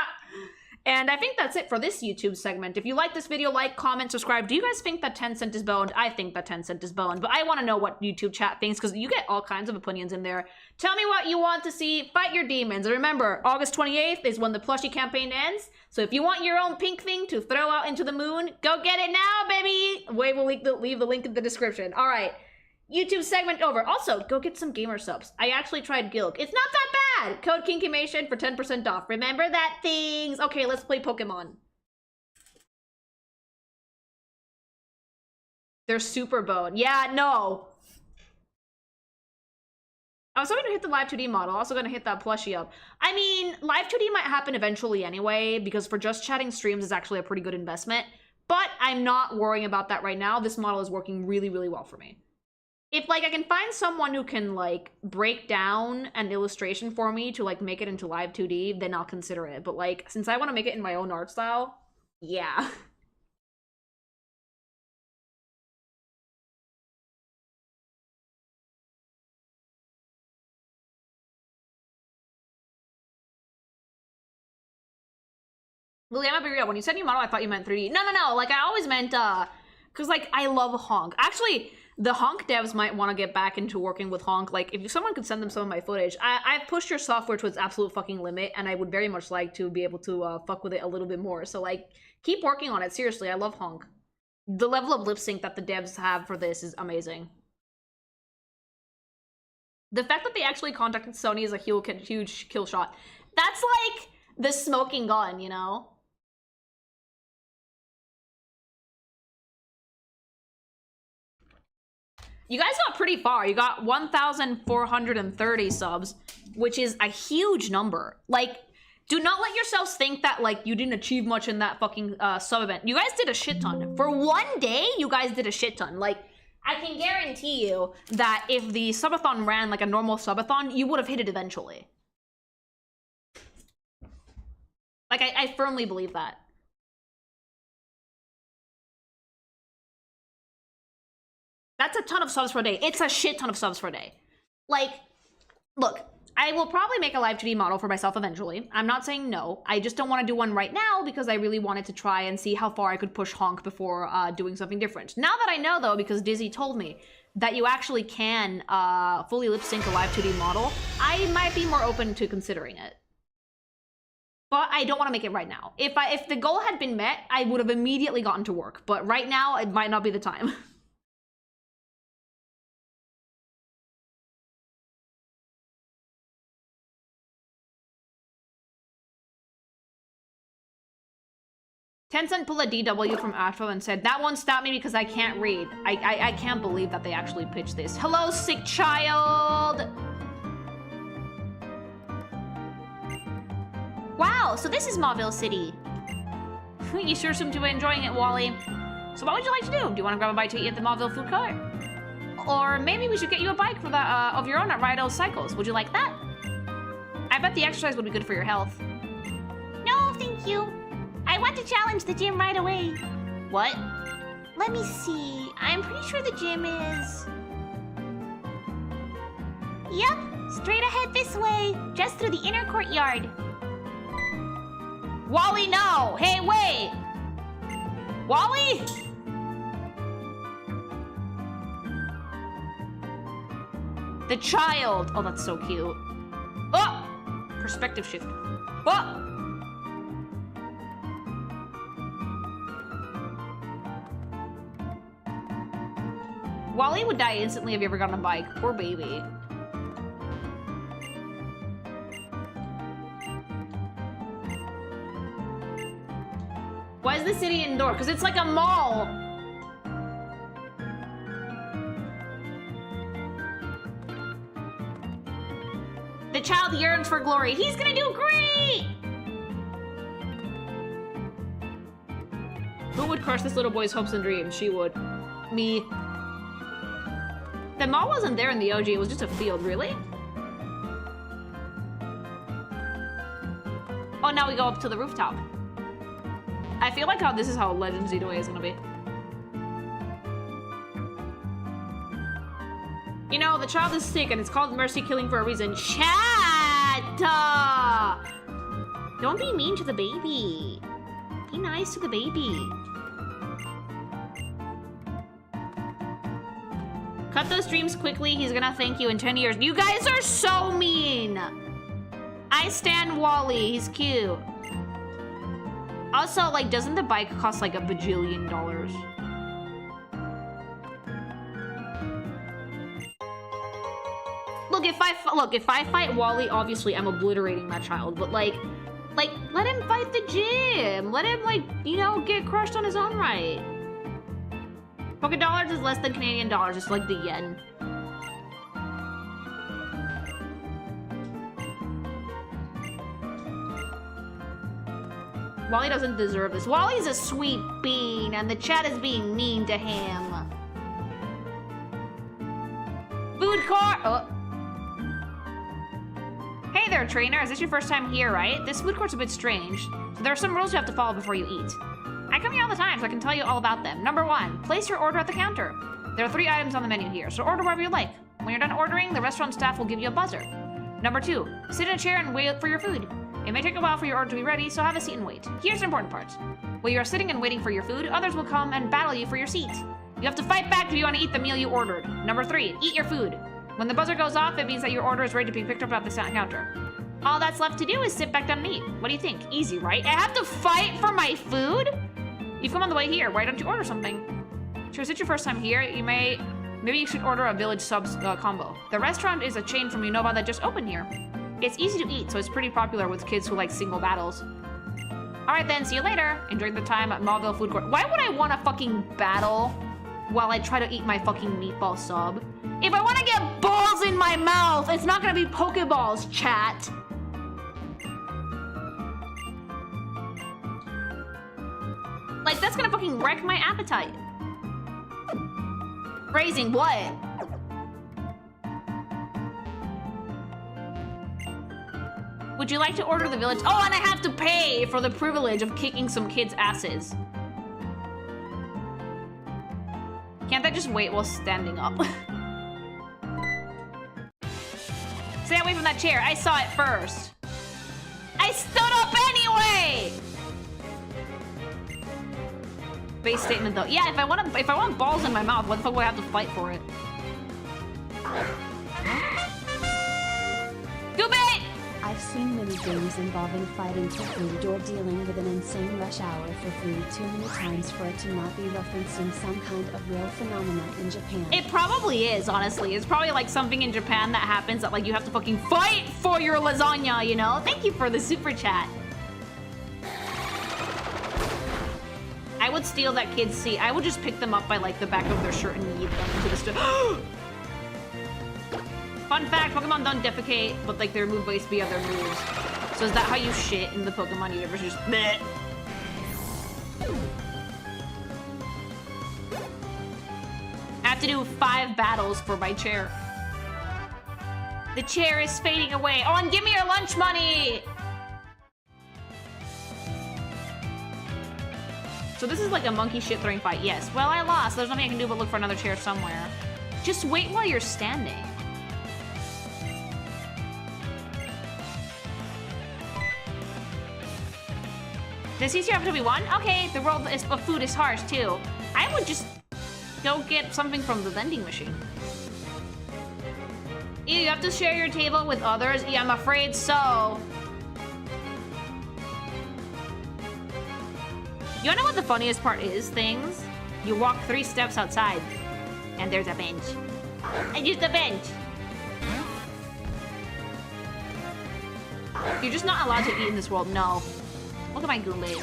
And I think that's it for this YouTube segment. If you like this video, like, comment, subscribe. Do you guys think that Tencent is boned? I think that Tencent is boned, but I want to know what YouTube chat thinks because you get all kinds of opinions in there. Tell me what you want to see. Fight your demons. And remember, August 28th is when the Plushie campaign ends. So if you want your own pink thing to throw out into the moon, go get it now, baby. Wade will leave the link in the description. All right. YouTube segment over. Also, go get some gamer subs. I actually tried Gilg. It's not that bad! Code KinkyMation for 10% off. Remember that, things? Okay, let's play Pokemon. They're super boned. Yeah, no. I was hoping to hit the live 2D model. Also gonna hit that plushie up. I mean, live 2D might happen eventually anyway, because for just chatting streams is actually a pretty good investment. But I'm not worrying about that right now. This model is working really, really well for me. If, like, I can find someone who can, like, break down an illustration for me to, like, make it into live 2D, then I'll consider it. But, like, since I want to make it in my own art style, yeah. Lily, I'm gonna be real. When you said new model, I thought you meant 3D. No. Like, I always meant, because, like, I love Honk. Actually, the Honk devs might want to get back into working with Honk. Like, if someone could send them some of my footage, I've pushed your software to its absolute fucking limit, and I would very much like to be able to fuck with it a little bit more. So, like, keep working on it. Seriously, I love Honk. The level of lip sync that the devs have for this is amazing. The fact that they actually contacted Sony is a huge kill shot. That's like the smoking gun, you know? You guys got pretty far. You got 1,430 subs, which is a huge number. Like, do not let yourselves think that, like, you didn't achieve much in that fucking sub event. You guys did a shit ton. For one day, you guys did a shit ton. Like, I can guarantee you that if the subathon ran like a normal subathon, you would have hit it eventually. Like, I firmly believe that. That's a ton of subs per day. It's a shit ton of subs per day. Like, look, I will probably make a live 2D model for myself eventually. I'm not saying no. I just don't want to do one right now because I really wanted to try and see how far I could push Honk before doing something different. Now that I know, though, because Dizzy told me that you actually can fully lip sync a live 2D model, I might be more open to considering it. But I don't want to make it right now. If the goal had been met, I would have immediately gotten to work. But right now, it might not be the time. Tencent pulled a DW from Asheville and said, that one stopped me because I can't read. I can't believe that they actually pitched this. Hello, sick child! Wow, so this is Mauville City. You sure seem to be enjoying it, Wally. So what would you like to do? Do you want to grab a bite to eat at the Mauville food court? Or maybe we should get you a bike for that of your own at Rydell Cycles. Would you like that? I bet the exercise would be good for your health. No, thank you. I want to challenge the gym right away. What? Let me see. I'm pretty sure the gym is... Yep, straight ahead this way, just through the inner courtyard. Wally, no! Hey, wait! Wally? The child. Oh, that's so cute. Oh! Perspective shift. Oh! Wally would die instantly if he ever got on a bike. Poor baby. Why is the city indoor? Because it's like a mall. The child yearns for glory. He's gonna do great! Who would crush this little boy's hopes and dreams? She would. Me. The mall wasn't there in the OG, it was just a field, really? Oh, now we go up to the rooftop. I feel like this is how Legends Eat Away is gonna be. You know, the child is sick and it's called mercy killing for a reason. Chat! Don't be mean to the baby. Be nice to the baby. Cut those dreams quickly. He's gonna thank you in 10 years. You guys are so mean. I stan Wally. He's cute. Also, like, doesn't the bike cost like $1 bajillion? Look, if I fight Wally, obviously I'm obliterating that child. But like, let him fight the gym. Let him, like, you know, get crushed on his own right. Poké dollars is less than Canadian dollars. It's like the yen. Wally doesn't deserve this. Wally's a sweet bean, and the chat is being mean to him. Food court. Oh. Hey there, trainer. Is this your first time here, right? This food court's a bit strange, so there are some rules you have to follow before you eat. I come here all the time, so I can tell you all about them. Number 1, place your order at the counter. There are 3 items on the menu here, so order whatever you like. When you're done ordering, the restaurant staff will give you a buzzer. Number 2, sit in a chair and wait for your food. It may take a while for your order to be ready, so have a seat and wait. Here's the important part. While you are sitting and waiting for your food, others will come and battle you for your seat. You have to fight back if you want to eat the meal you ordered. Number 3, eat your food. When the buzzer goes off, it means that your order is ready to be picked up at the counter. All that's left to do is sit back down and eat. What do you think? Easy, right? I have to fight for my food? You've come on the way here. Why don't you order something? Sure, is it your first time here? Maybe you should order a village subs combo. The restaurant is a chain from Unova that just opened here. It's easy to eat, so it's pretty popular with kids who like single battles. Alright then, see you later. Enjoy the time at Mauville Food Court. Why would I want to fucking battle while I try to eat my fucking meatball sub? If I want to get balls in my mouth, it's not gonna be Pokeballs, chat. Like, that's gonna fucking wreck my appetite. Raising what? Would you like to order the village? Oh, and I have to pay for the privilege of kicking some kids' asses. Can't I just wait while standing up? Stay away from that chair. I saw it first. I stood up anyway! Base statement though. Yeah, if I want balls in my mouth, what the fuck would I have to fight for it? Scoop it! I've seen many games involving fighting for food or dealing with an insane rush hour for food too many times for it to not be referencing some kind of real phenomena in Japan. It probably is, honestly. It's probably like something in Japan that happens that like you have to fucking fight for your lasagna, you know? Thank you for the super chat. I would steal that kid's seat. I would just pick them up by like the back of their shirt and yeet them into the Fun fact, Pokemon don't defecate, but like they remove waste via their moves. So is that how you shit in the Pokemon universe? Just bleh. I have to do 5 battles for my chair. The chair is fading away. Oh, and give me your lunch money! So this is like a monkey shit throwing fight. Yes. Well, I lost. There's nothing I can do but look for another chair somewhere. Just wait while you're standing. This easier up to be won? Okay, the world of food is harsh too. I would just go get something from the vending machine. Ew, you have to share your table with others? Yeah, I'm afraid so. You wanna know what the funniest part is, things? You walk 3 steps outside, and there's a bench. And just a bench. You're just not allowed to eat in this world, no. Look at my Goombay.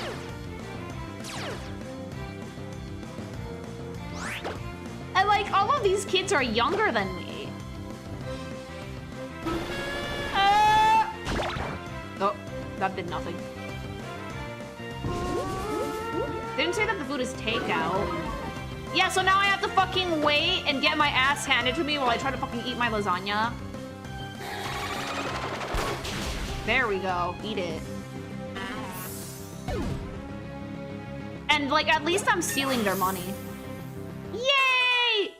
And like, all of these kids are younger than me. Oh, that did nothing. Didn't say that the food is takeout. Yeah, so now I have to fucking wait and get my ass handed to me while I try to fucking eat my lasagna. There we go. Eat it. And like, at least I'm stealing their money. Yay!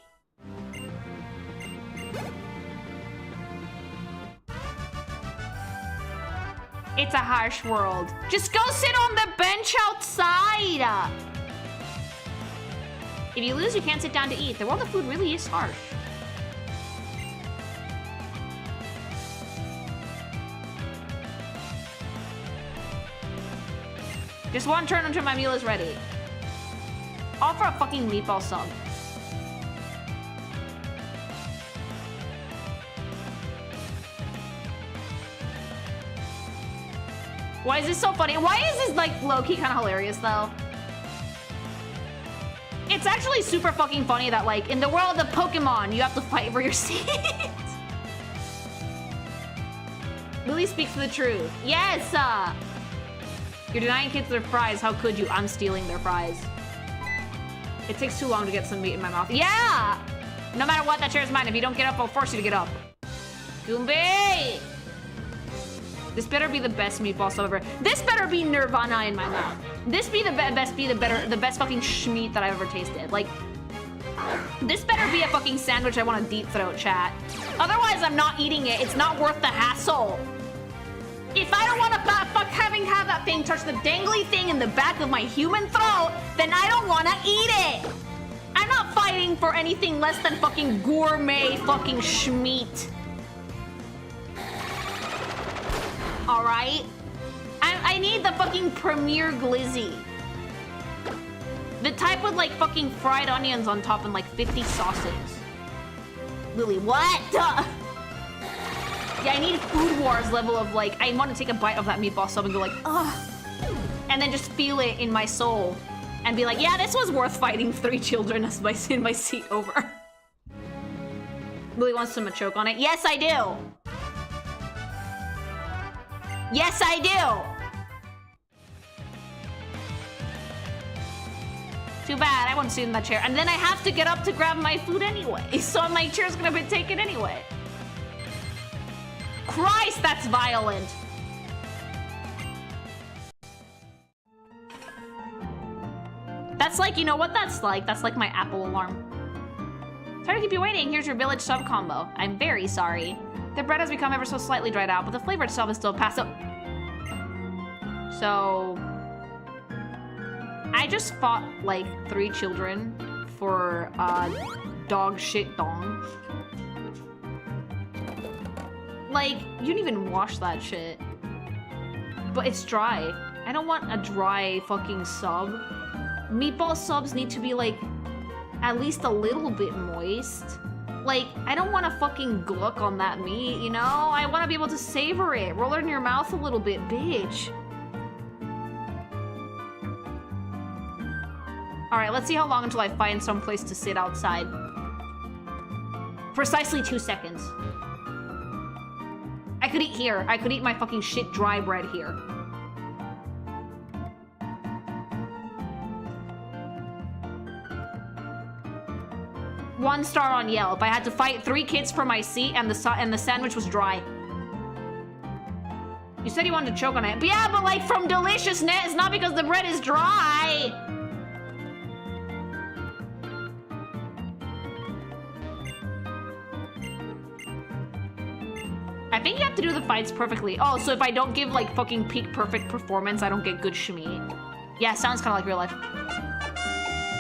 It's a harsh world. Just go sit on the bench outside! If you lose, you can't sit down to eat. The world of food really is harsh. Just one turn until my meal is ready. All for a fucking meatball sub. Why is this so funny? Why is this like low-key kind of hilarious though? It's actually super fucking funny that like in the world of Pokemon, you have to fight for your seat. Lily speaks the truth. Yes! You're denying kids their fries. How could you? I'm stealing their fries. It takes too long to get some meat in my mouth. Yeah! No matter what, that chair is mine. If you don't get up, I'll force you to get up. Goombay! This better be the best meatball sub ever. This better be Nirvana in my mouth. This be the best fucking schmeat that I've ever tasted. Like, this better be a fucking sandwich I want to deep throat, chat. Otherwise, I'm not eating it. It's not worth the hassle. If I don't want to have that thing touch the dangly thing in the back of my human throat, then I don't want to eat it. I'm not fighting for anything less than fucking gourmet fucking schmeat. All right? I need the fucking premier glizzy. The type with like fucking fried onions on top and like 50 sauces. Lily, what? Yeah, I need Food Wars level of like, I want to take a bite of that meatball sub and go like, ugh. And then just feel it in my soul. And be like, yeah, this was worth fighting 3 children as in my seat over. Lily wants to choke on it. Yes, I do. Yes, I do. Too bad, I won't sit in that chair. And then I have to get up to grab my food anyway. So my chair's gonna be taken anyway. Christ, that's violent. That's like, you know what that's like? That's like my Apple alarm. Sorry to keep you waiting. Here's your village sub combo. I'm very sorry. The bread has become ever so slightly dried out, but the flavor itself is still past. So I just fought like 3 children for dog shit dong. Like, you didn't even wash that shit. But it's dry. I don't want a dry fucking sub. Meatball subs need to be like at least a little bit moist. Like, I don't want to fucking gluck on that meat, you know? I want to be able to savor it. Roll it in your mouth a little bit, bitch. Alright, let's see how long until I find some place to sit outside. Precisely 2 seconds. I could eat here. I could eat my fucking shit dry bread here. One star on Yelp. I had to fight 3 kids for my seat, and the sandwich was dry. You said you wanted to choke on it. But yeah, but like from deliciousness, not because the bread is dry. I think you have to do the fights perfectly. Oh, so if I don't give like fucking peak perfect performance, I don't get good shmeat. Yeah, sounds kind of like real life.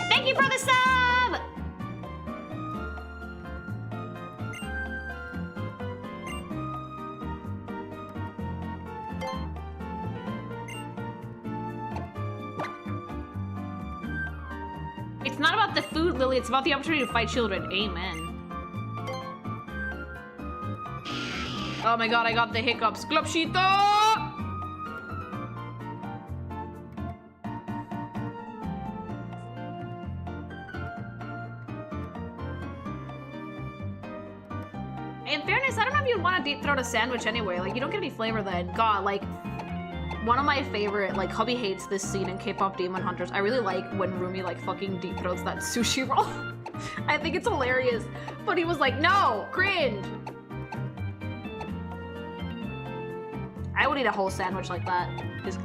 Thank you for the sub! It's not about the food, Lily. It's about the opportunity to fight children. Amen. Oh my god, I got the hiccups. Glupshito! In fairness, I don't know if you'd want to deep throat a sandwich anyway. Like, you don't get any flavor then. God, like, one of my favorite, like, hubby hates this scene in K-pop Demon Hunters. I really like when Rumi, like, fucking deep throats that sushi roll. I think it's hilarious. But he was like, no, cringe. I would eat a whole sandwich like that. Just,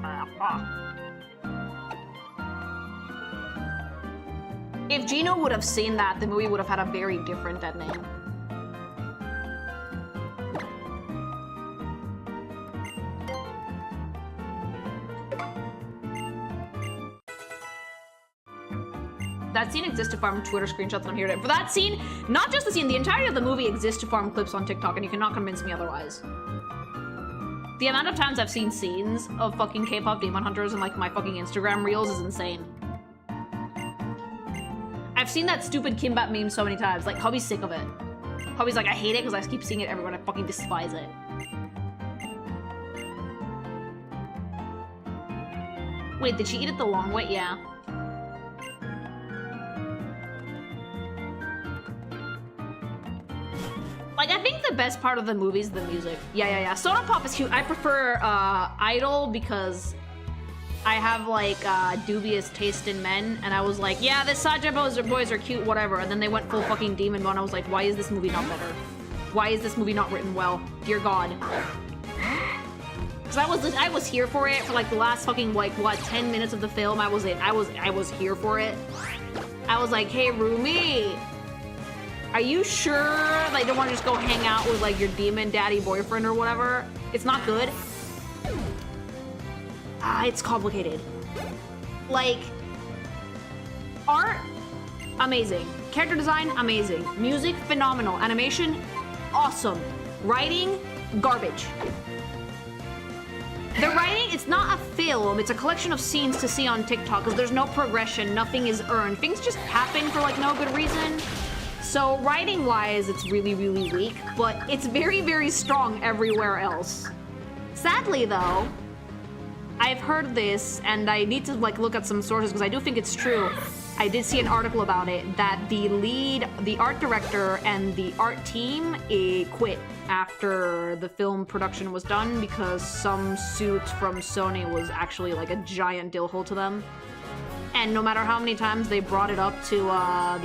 If Gino would have seen that, the movie would have had a very different ending. That scene exists to farm Twitter screenshots on here. For that scene, not just the scene, the entirety of the movie exists to farm clips on TikTok, and you cannot convince me otherwise. The amount of times I've seen scenes of fucking K-pop Demon Hunters in like my fucking Instagram reels is insane. I've seen that stupid Kimbap meme so many times. Like, hubby's sick of it. Hubby's like, I hate it because I keep seeing it everywhere and I fucking despise it. Wait, did she eat it the long way? Yeah. Like, I think the best part of the movie is the music. Yeah. Soda Pop is cute. I prefer Idol because I have, like, dubious taste in men. And I was like, yeah, the Saja boys are cute, whatever. And then they went full fucking demon mode. And I was like, why is this movie not better? Why is this movie not written well? Dear God. Because I was here for it for, like, the last fucking, like, what, 10 minutes of the film. I was here for it. I was like, hey, Rumi. Are you sure they don't want to just go hang out with, like, your demon daddy boyfriend or whatever? It's not good. It's complicated. Like, art, amazing. Character design, amazing. Music, phenomenal. Animation, awesome. Writing, garbage. The writing, it's not a film, it's a collection of scenes to see on TikTok because there's no progression, nothing is earned. Things just happen for, like, no good reason. So writing-wise, it's really, really weak, but it's very, very strong everywhere else. Sadly, though, I've heard this, and I need to, like, look at some sources because I do think it's true. I did see an article about it, that the art director and the art team quit after the film production was done because some suit from Sony was actually, like, a giant dill hole to them. And no matter how many times they brought it up to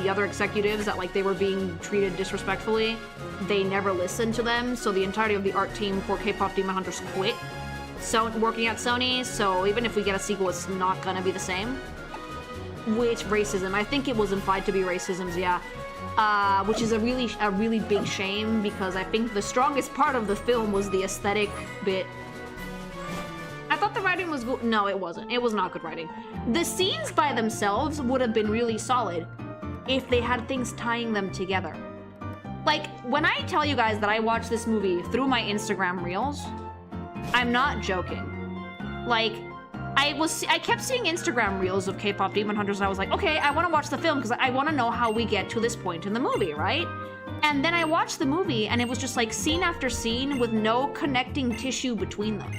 the other executives that, like, they were being treated disrespectfully, they never listened to them. So the entirety of the art team for K-pop Demon Hunters quit. So working at Sony, so even if we get a sequel, it's not gonna be the same. Which racism? I think it was implied to be racism, yeah. Which is a really big shame because I think the strongest part of the film was the aesthetic bit. I thought the writing was good. No, it wasn't. It was not good writing. The scenes by themselves would have been really solid if they had things tying them together. Like, when I tell you guys that I watched this movie through my Instagram reels, I'm not joking. Like, I kept seeing Instagram reels of K-pop Demon Hunters and I was like, okay, I want to watch the film because I want to know how we get to this point in the movie, right? And then I watched the movie and it was just like scene after scene with no connecting tissue between them.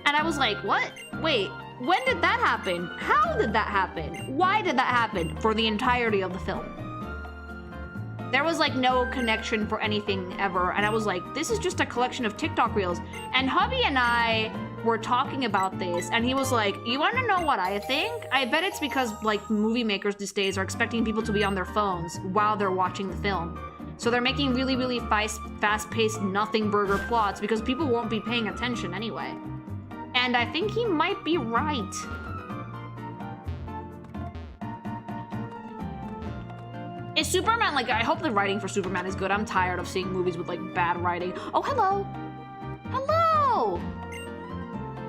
And I was like, what? Wait, when did that happen? How did that happen? Why did that happen for the entirety of the film? There was like no connection for anything ever. And I was like, this is just a collection of TikTok reels. And hubby and I were talking about this and he was like, you want to know what I think? I bet it's because like movie makers these days are expecting people to be on their phones while they're watching the film. So they're making really fast-paced nothing burger plots because people won't be paying attention anyway. And I think he might be right. Is Superman, like, I hope the writing for Superman is good. I'm tired of seeing movies with, like, bad writing. Oh, hello! Hello!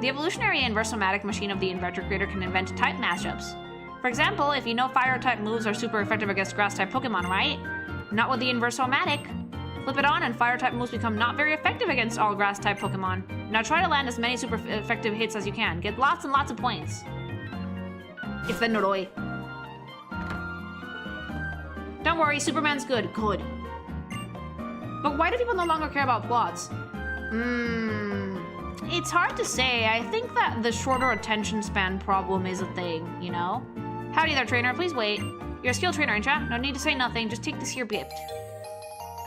The evolutionary inversomatic machine of the inverter creator can invent type mashups. For example, if you know fire-type moves are super effective against grass-type Pokemon, right? Not with the inversomatic. Flip it on and fire-type moves become not very effective against all grass-type Pokemon. Now try to land as many super effective hits as you can. Get lots and lots of points. It's the Noroi. don't worry, Superman's good. Good. But why do people no longer care about plots? It's hard to say. I think that the shorter attention span problem is a thing, you know? Howdy there, trainer. Please wait. You're a skill trainer, ain't ya? No need to say nothing. Just take this here gift.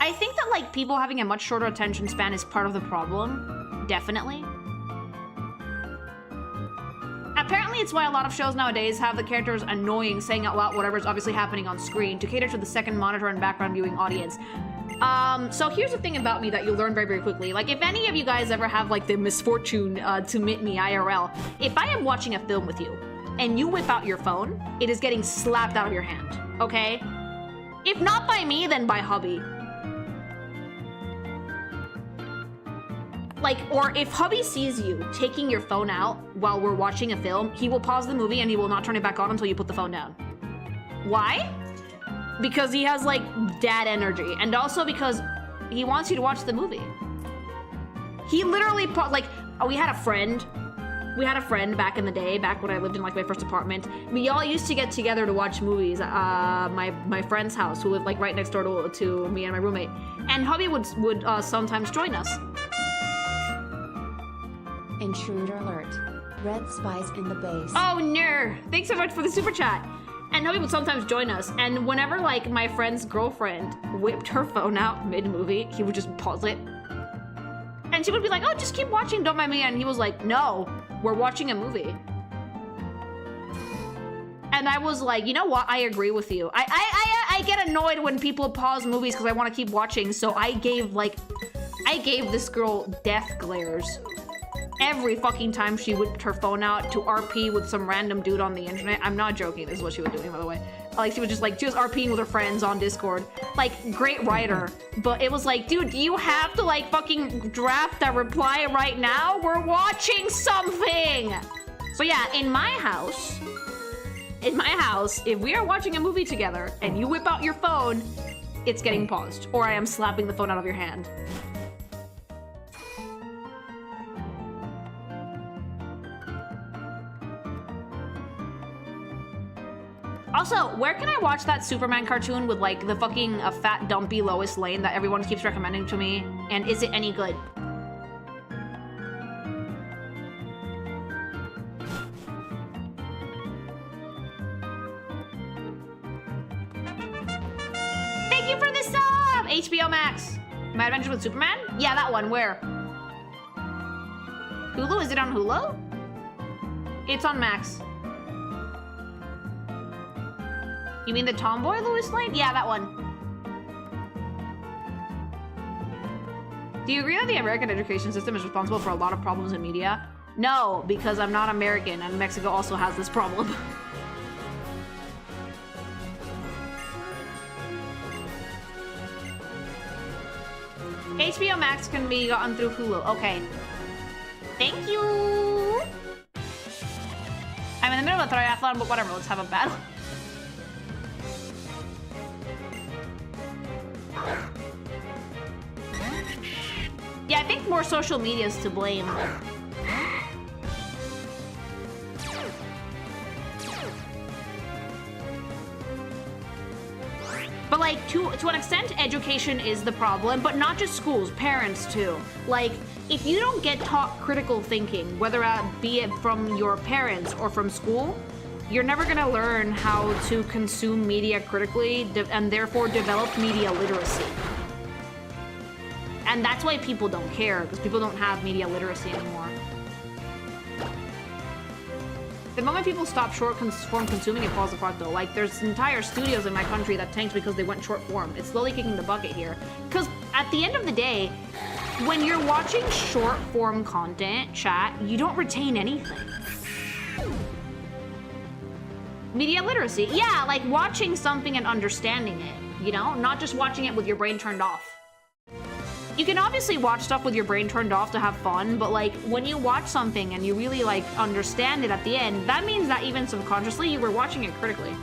I think that, like, people having a much shorter attention span is part of the problem. Definitely. Apparently, it's why a lot of shows nowadays have the characters annoying, saying out loud whatever's obviously happening on screen to cater to the second monitor and background viewing audience. So here's the thing about me that you'll learn very, very quickly. Like, if any of you guys ever have, like, the misfortune to meet me IRL, if I am watching a film with you and you whip out your phone, it is getting slapped out of your hand, okay? If not by me, then by hubby. Like, or if hubby sees you taking your phone out while we're watching a film, he will pause the movie and he will not turn it back on until you put the phone down. Why? Because he has, like, dad energy. And also because he wants you to watch the movie. He literally, like, we had a friend back in the day, back when I lived in, like, my first apartment. We all used to get together to watch movies at my friend's house, who lived, like, right next door to me and my roommate. And hubby would sometimes join us. Intruder alert. Red spies in the base. Oh, no. Thanks so much for the super chat. And hubby would sometimes join us. And whenever, like, my friend's girlfriend whipped her phone out mid-movie, he would just pause it. And she would be like, oh, just keep watching, don't mind me. And he was like, no, we're watching a movie. And I was like, you know what? I agree with you. I get annoyed when people pause movies because I want to keep watching. So I gave this girl death glares every fucking time she whipped her phone out to RP with some random dude on the internet. I'm not joking. This is what she was doing, by the way. Like, she was RPing with her friends on Discord. Like, great writer. But it was like, dude, do you have to, like, fucking draft a reply right now? We're watching something! So yeah, in my house, if we are watching a movie together and you whip out your phone, it's getting paused. Or I am slapping the phone out of your hand. Also, where can I watch that Superman cartoon with, like, the fucking fat, dumpy Lois Lane that everyone keeps recommending to me? And is it any good? Thank you for the sub! HBO Max. My Adventures with Superman? Yeah, that one. Where? Hulu? Is it on Hulu? It's on Max. You mean the tomboy Lois Lane? Yeah, that one. Do you agree that the American education system is responsible for a lot of problems in media? No, because I'm not American and Mexico also has this problem. HBO Max can be gotten through Hulu. Okay. Thank you. I'm in the middle of a triathlon, but whatever, let's have a battle. Yeah, I think more social media is to blame. But like, to an extent, education is the problem, but not just schools, parents too. Like, if you don't get taught critical thinking, whether be it from your parents or from school, you're never gonna learn how to consume media critically and therefore develop media literacy. And that's why people don't care, because people don't have media literacy anymore. The moment people stop short form consuming, it falls apart though. Like, there's entire studios in my country that tanked because they went short form. It's slowly kicking the bucket here. Because at the end of the day, when you're watching short form content, chat, you don't retain anything. Media literacy. Yeah, like watching something and understanding it, you know? Not just watching it with your brain turned off. You can obviously watch stuff with your brain turned off to have fun, but like when you watch something and you really like understand it at the end, that means that even subconsciously you were watching it critically.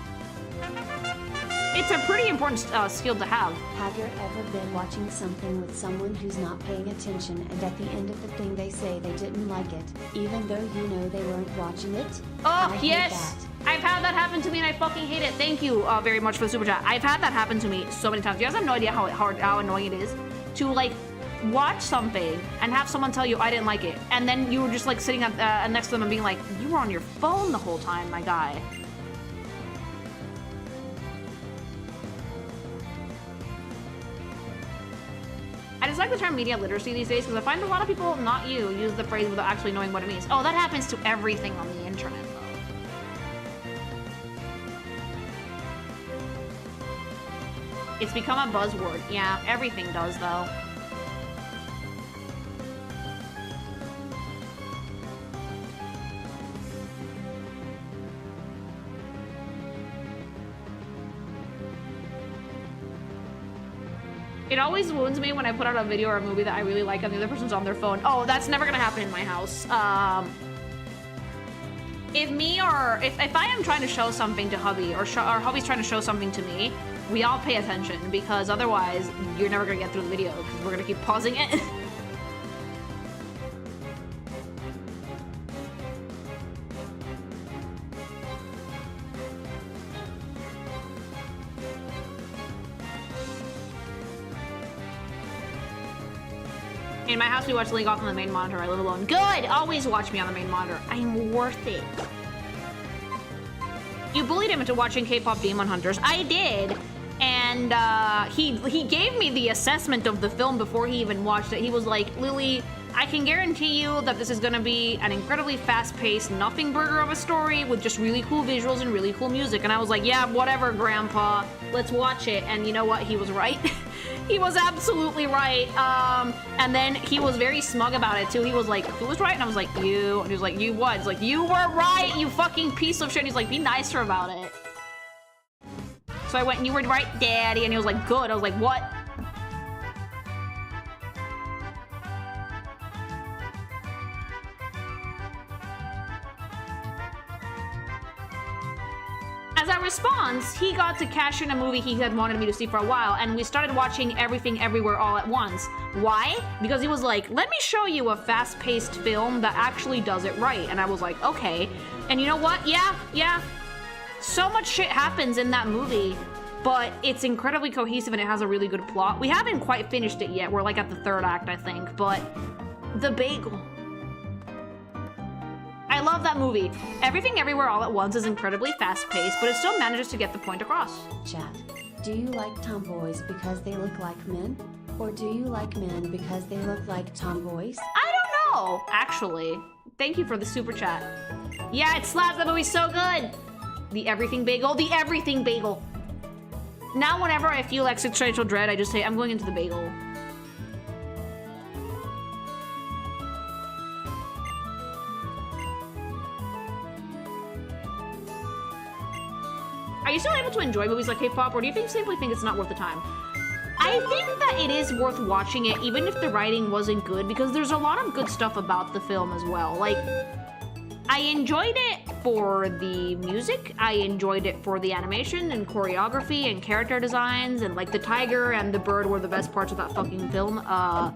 It's a pretty important skill to have. Have you ever been watching something with someone who's not paying attention and at the end of the thing they say they didn't like it, even though you know they weren't watching it? Oh, I hate yes! that. I've had that happen to me and I fucking hate it. Thank you very much for the super chat. I've had that happen to me so many times. You guys have no idea how annoying it is to like watch something and have someone tell you I didn't like it, and then you were just like sitting next to them and being like, you were on your phone the whole time, my guy. I just like the term media literacy these days because I find a lot of people, not you, use the phrase without actually knowing what it means. Oh, that happens to everything on the internet, though. It's become a buzzword. Yeah, everything does, though. It always wounds me when I put out a video or a movie that I really like and the other person's on their phone. Oh, that's never gonna happen in my house. If I am trying to show something to hubby or hubby's trying to show something to me, we all pay attention because otherwise you're never gonna get through the video because we're gonna keep pausing it. In my house, we watch League off on the main monitor. I live alone. Good! Always watch me on the main monitor. I'm worth it. You bullied him into watching K-pop Demon Hunters. I did. And he gave me the assessment of the film before he even watched it. He was like, Lily, I can guarantee you that this is gonna be an incredibly fast-paced, nothing burger of a story with just really cool visuals and really cool music. And I was like, yeah, whatever, Grandpa. Let's watch it. And you know what? He was right. He was absolutely right. And then he was very smug about it too. He was like, who was right? And I was like, you. And he was like, you what? He's like, you were right, you fucking piece of shit. And he's like, be nicer about it. So I went, you were right, Daddy. And he was like, good. I was like, what? As a response, he got to cash in a movie he had wanted me to see for a while, and we started watching Everything Everywhere All at Once. Why? Because he was like, let me show you a fast-paced film that actually does it right. And I was like, okay. And you know what? Yeah. So much shit happens in that movie, but it's incredibly cohesive and it has a really good plot. We haven't quite finished it yet. We're like at the third act, I think, but the bagel. I love that movie. Everything Everywhere All at Once is incredibly fast-paced, but it still manages to get the point across. Chat. Do you like tomboys because they look like men? Or do you like men because they look like tomboys? I don't know, actually. Thank you for the super chat. Yeah, it slaps. That movie's so good. The Everything Bagel. The Everything Bagel. Now whenever I feel existential dread, I just say, I'm going into the bagel. Are you still able to enjoy movies like K-pop, or do you simply think it's not worth the time? I think that it is worth watching it, even if the writing wasn't good, because there's a lot of good stuff about the film as well. Like, I enjoyed it for the music, I enjoyed it for the animation and choreography and character designs, and like the tiger and the bird were the best parts of that fucking film. I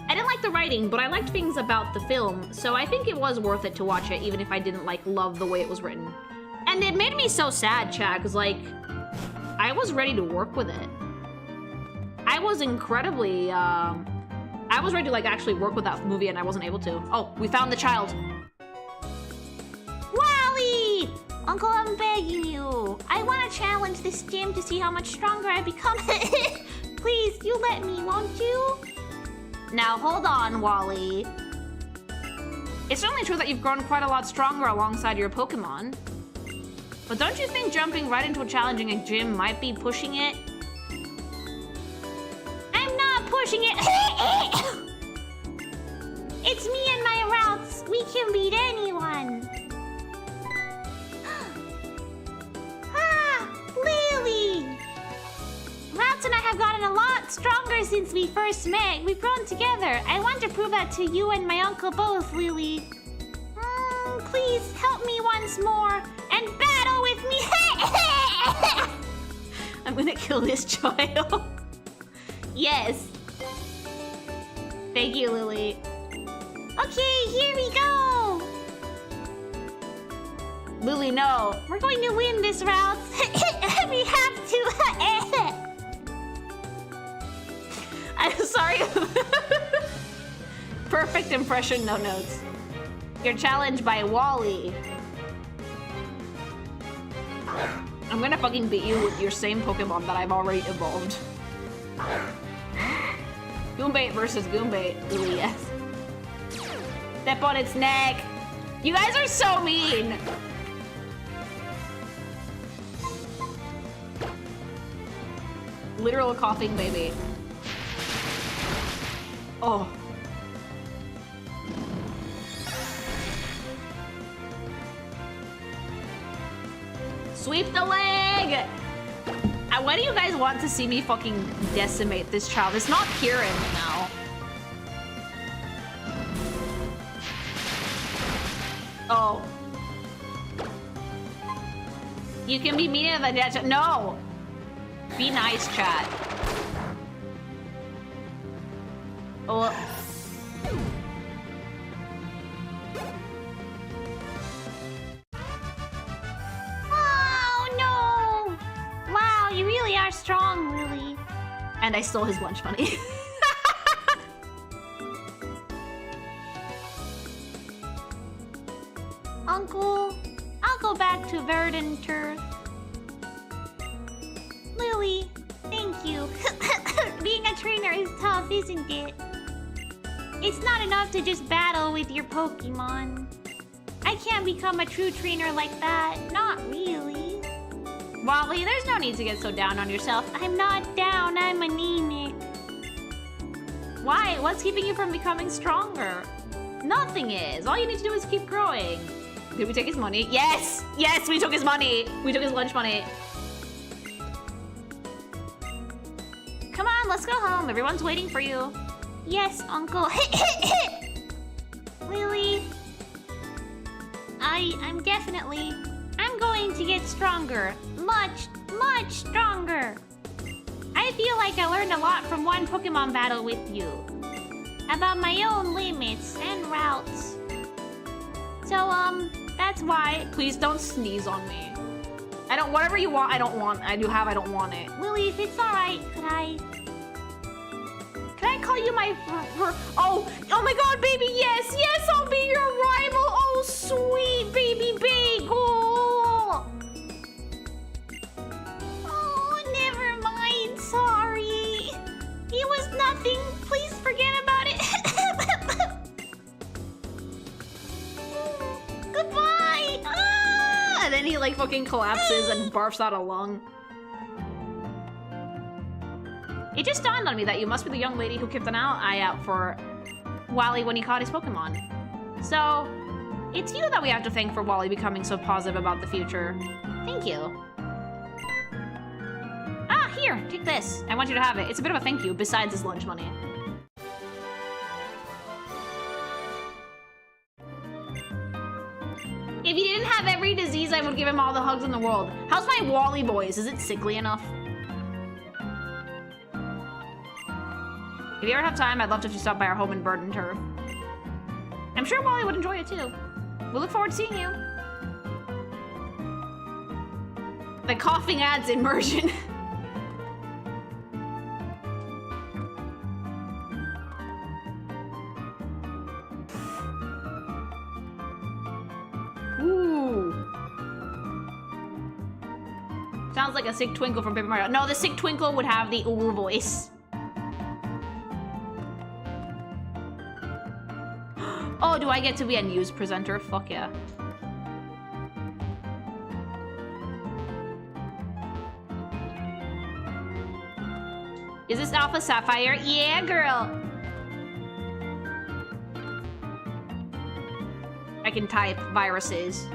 didn't like the writing, but I liked things about the film, so I think it was worth it to watch it, even if I didn't like love the way it was written. And it made me so sad, Chad, because like, I was ready to work with it. I was incredibly, I was ready to like actually work with that movie and I wasn't able to. Oh, we found the child. Wally! Uncle, I'm begging you. I want to challenge this gym to see how much stronger I become. Please, you let me, won't you? Now, hold on, Wally. It's certainly true that you've grown quite a lot stronger alongside your Pokemon. But don't you think jumping right into a challenging gym might be pushing it? I'm not pushing it. It's me and my routes. We can beat anyone. Lily! Routes and I have gotten a lot stronger since we first met. We've grown together. I want to prove that to you and my uncle both, Lily. Please help me once more and battle with me. I'm gonna kill this child. Yes. Thank you, Lily. Okay, here we go. Lily, no. We're going to win this route. We have to. I'm sorry. Perfect impression, no notes. You're challenged by Wally. I'm gonna fucking beat you with your same Pokemon that I've already evolved. Goombait versus Goombait. Ooh, yes. Step on its neck. You guys are so mean. Literal coughing baby. Oh. Sweep the leg! Why do you guys want to see me fucking decimate this child? It's not Kieran now. Oh. You can be mean in the chat. No! Be nice, chat. Oh. You really are strong, Lily. And I stole his lunch money. Uncle, I'll go back to verdant turf. Lily, thank you. Being a trainer is tough, isn't it? It's not enough to just battle with your Pokemon. I can't become a true trainer like that. Not really. Wally, there's no need to get so down on yourself. I'm not down, I'm anemic. Why? What's keeping you from becoming stronger? Nothing is. All you need to do is keep growing. Did we take his money? Yes! Yes, we took his money! We took his lunch money. Come on, let's go home. Everyone's waiting for you. Yes, Uncle. Lily. I'm going to get stronger. Much, much stronger. I feel like I learned a lot from one Pokemon battle with you. About my own limits and routes. So, that's why... Please don't sneeze on me. I don't... Whatever you want, I don't want. I don't want it. Lily, if it's alright, could I call you my... Oh my god, baby, yes! Yes, I'll be your rival! Oh, sweet baby bagel! Oh, never mind, sorry. It was nothing. Please forget about it. Goodbye! Ah! And then he like fucking collapses and barfs out a lung. It just dawned on me that you must be the young lady who kept an eye out for Wally when he caught his Pokemon. So, it's you that we have to thank for Wally becoming so positive about the future. Thank you. Ah, here, take this. I want you to have it. It's a bit of a thank you, besides his lunch money. If he didn't have every disease, I would give him all the hugs in the world. How's my Wally boys? Is it sickly enough? If you ever have time, I'd love to stop by our home in Verdant Turf. I'm sure Wally would enjoy it too. We look forward to seeing you. The coughing adds immersion. Ooh. Sounds like a sick twinkle from Paper Mario. No, the sick twinkle would have the ooh voice. Oh, do I get to be a news presenter? Fuck yeah. Is this Alpha Sapphire? Yeah, girl. I can type viruses.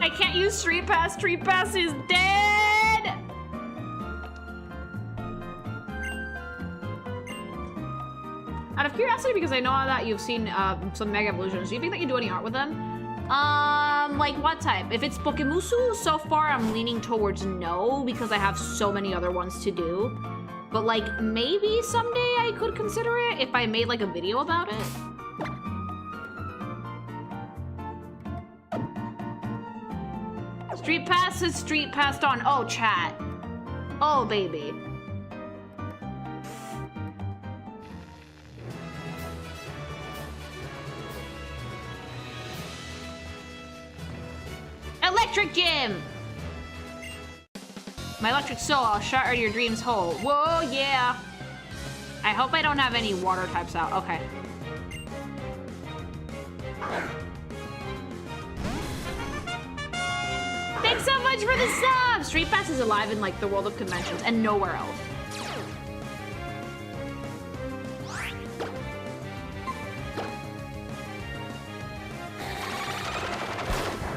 I can't use Street Pass. Street Pass is dead. Out of curiosity, because I know that you've seen some Mega Evolutions, do you think that you do any art with them? Like what type? If it's Pokemusu, so far I'm leaning towards no, because I have so many other ones to do. But like, maybe someday I could consider it if I made like a video about it. Street Pass is Street Passed on. Oh, chat. Oh, baby. Electric Gym! My electric soul, I'll shatter your dreams whole. Whoa, yeah. I hope I don't have any water types out. Okay. Thanks so much for the sub! Street Pass is alive in like the world of conventions and nowhere else.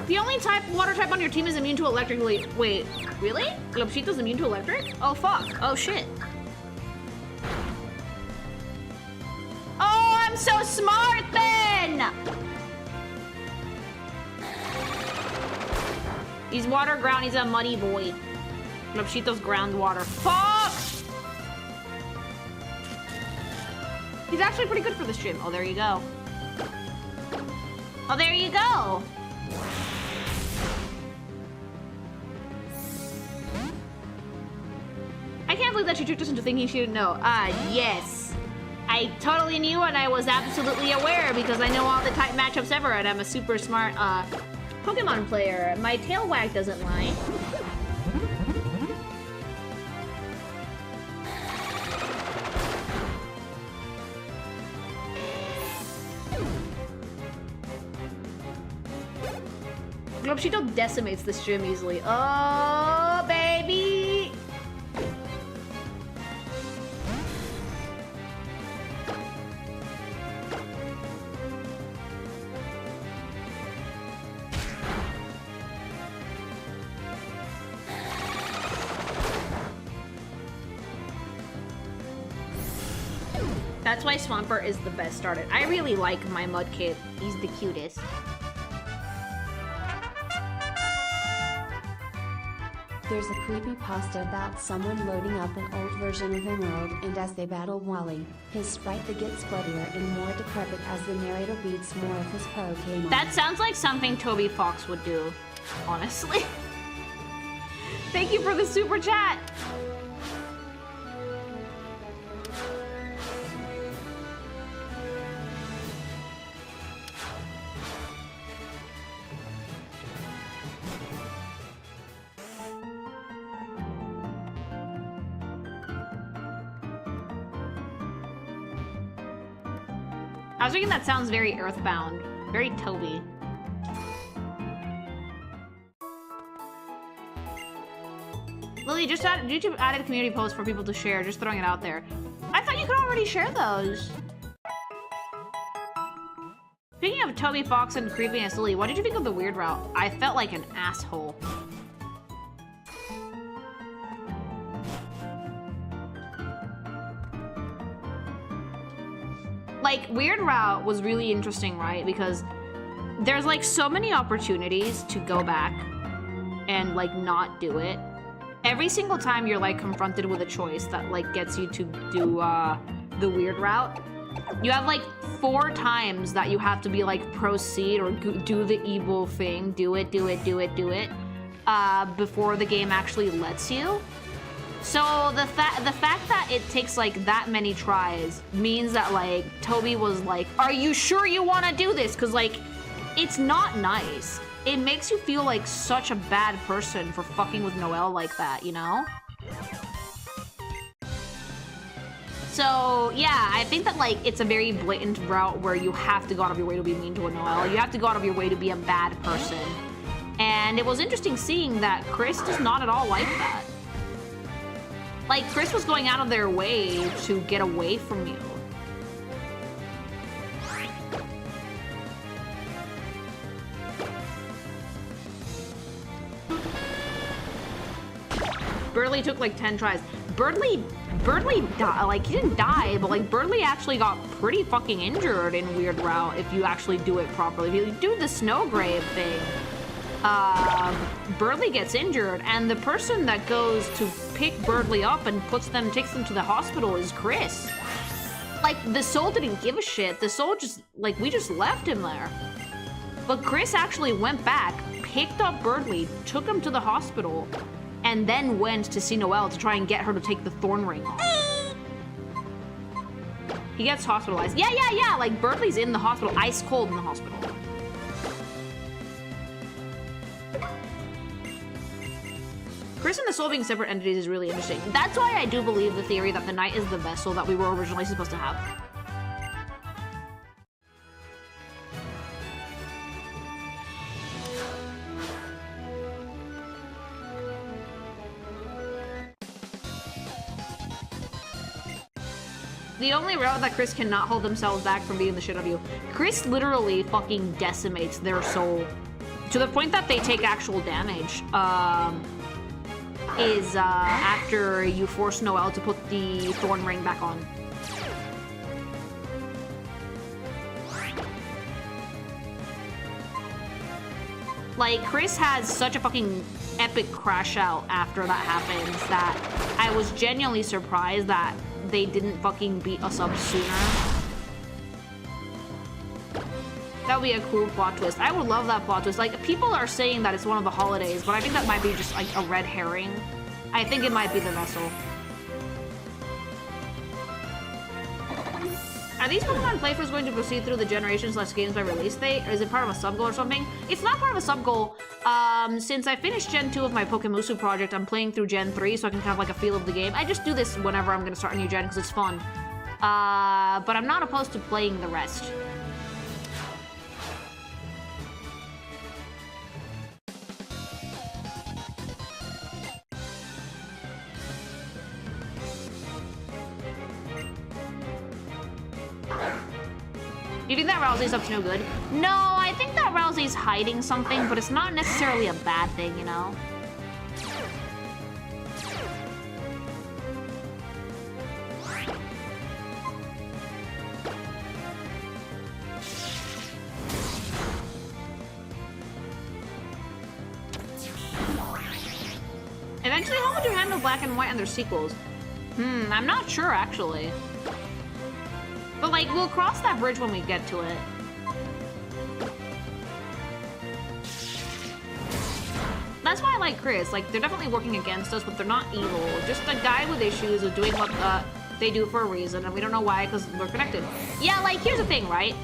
The only water type on your team is immune to electric. Wait, really? Globshito's immune to electric? Oh fuck, oh shit. Oh, I'm so smart then! He's water ground, he's a muddy boy. Globshito's groundwater. Fuck! He's actually pretty good for this gym. Oh, there you go. Oh, there you go. I can't believe that she tricked us into thinking she didn't know. Yes. I totally knew and I was absolutely aware because I know all the type matchups ever and I'm a super smart, Pokemon player. My tail wag doesn't lie. Globshito decimates this gym easily. Oh, baby! That's why Swampert is the best started. I really like my Mudkip. He's the cutest. There's a creepypasta about someone loading up an old version of Emerald, and as they battle Wally, his sprite gets bloodier and more decrepit as the narrator beats more of his Pokemon. That sounds like something Toby Fox would do, honestly. Thank you for the super chat! I was thinking that sounds very Earthbound, very Toby. Lily, just YouTube added community posts for people to share, just throwing it out there. I thought you could already share those. Speaking of Toby Fox and creepiness, Lily, what did you think of the weird route? I felt like an asshole. Like, Weird Route was really interesting, right? Because there's like so many opportunities to go back and like not do it. Every single time you're like confronted with a choice that like gets you to do the Weird Route, you have like 4 times that you have to be like proceed or do the evil thing, do it, before the game actually lets you. So the fact that it takes like that many tries means that like Toby was like, are you sure you want to do this? Because like, it's not nice. It makes you feel like such a bad person for fucking with Noelle like that, you know? So yeah, I think that like it's a very blatant route where you have to go out of your way to be mean to a Noelle. You have to go out of your way to be a bad person. And it was interesting seeing that Chris does not at all like that. Like, Chris was going out of their way to get away from you. Burley took like 10 tries. Birdley died. Like, he didn't die, but like Birdley actually got pretty fucking injured in Weird Route if you actually do it properly. If you do the Snowgrave thing, Birdley gets injured, and the person that goes to pick Birdley up and takes them to the hospital is Chris. Like, the soul didn't give a shit. The soul just, like, we just left him there. But Chris actually went back, picked up Birdley, took him to the hospital, and then went to see Noelle to try and get her to take the thorn ring off. He gets hospitalized. Yeah, like, Birdley's in the hospital, ice cold in the hospital. Chris and the soul being separate entities is really interesting. That's why I do believe the theory that the knight is the vessel that we were originally supposed to have. The only route that Chris cannot hold themselves back from beating the shit out of you. Chris literally fucking decimates their soul to the point that they take actual damage. After you force Noelle to put the thorn ring back on. Like, Chris has such a fucking epic crash out after that happens that I was genuinely surprised that they didn't fucking beat us up sooner. That would be a cool plot twist. I would love that plot twist. Like, people are saying that it's one of the holidays, but I think that might be just like a red herring. I think it might be the vessel. Are these Pokemon playthroughs going to proceed through the generations/games by release date? Or is it part of a sub-goal or something? It's not part of a sub-goal. Since I finished Gen 2 of my Pokemusu project, I'm playing through Gen 3 so I can have like a feel of the game. I just do this whenever I'm going to start a new gen because it's fun. But I'm not opposed to playing the rest. You think that Rousey's up to no good? No, I think that Rousey's hiding something, but it's not necessarily a bad thing, you know? Eventually, how would you handle Black and White and their sequels? I'm not sure, actually. But, like, we'll cross that bridge when we get to it. That's why I like Chris. Like, they're definitely working against us, but they're not evil. Just a guy with issues who's doing what they do for a reason, and we don't know why, because we're connected. Yeah, like, here's the thing, right?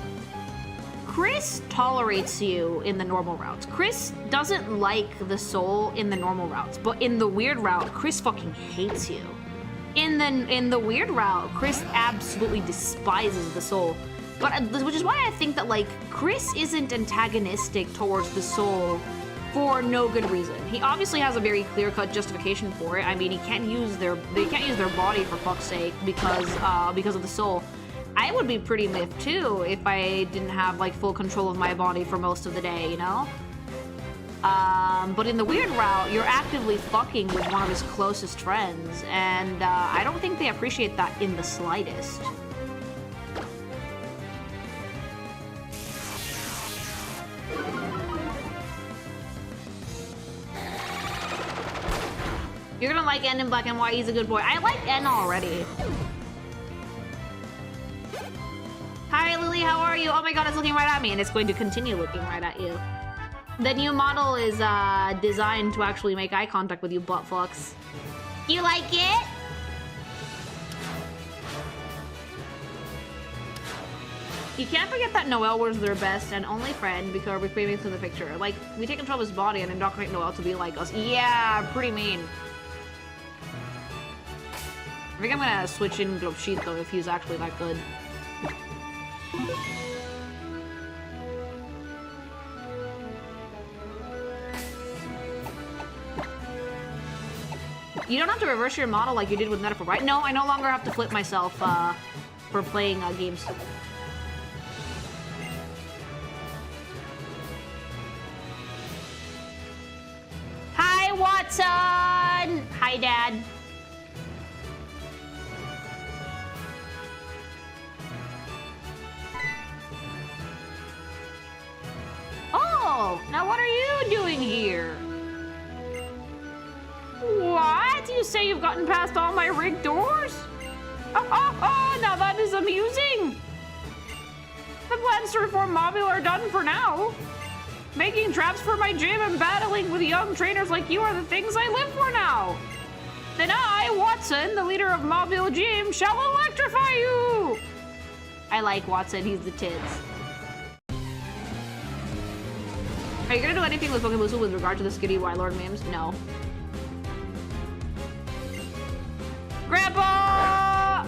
Chris tolerates you in the normal routes. Chris doesn't like the soul in the normal routes, but in the weird route, Chris fucking hates you. In the weird route, Chris absolutely despises the soul. But which is why I think that, like, Chris isn't antagonistic towards the soul for no good reason. He obviously has a very clear-cut justification for it. I mean, they can't use their body for fuck's sake because of the soul. I would be pretty miffed too if I didn't have like full control of my body for most of the day, you know? But in the weird route, you're actively fucking with one of his closest friends, and I don't think they appreciate that in the slightest. You're gonna like N in Black and White, he's a good boy. I like N already. Hi Lily, how are you? Oh my god, it's looking right at me, and it's going to continue looking right at you. The new model is designed to actually make eye contact with you, buttfucks. You like it? You can't forget that Noelle was their best and only friend because we're craving to the picture. Like, we take control of his body and indoctrinate Noelle to be like us. Yeah, pretty mean. I think I'm gonna switch in Plushie though if he's actually that good. You don't have to reverse your model like you did with Metaphor, right? No, I no longer have to flip myself for playing games. Hi, Watson! Hi, Dad. Oh, now what are you doing here? What? You say you've gotten past all my rigged doors? Oh, now that is amusing. The plans to reform Mobile are done for now. Making traps for my gym and battling with young trainers like you are the things I live for now. Then I, Watson, the leader of Mobile Gym, shall electrify you! I like Watson, he's the tits. Are you gonna do anything with Pokemusu with regard to the Skitty Wylord memes? No. Grandpa!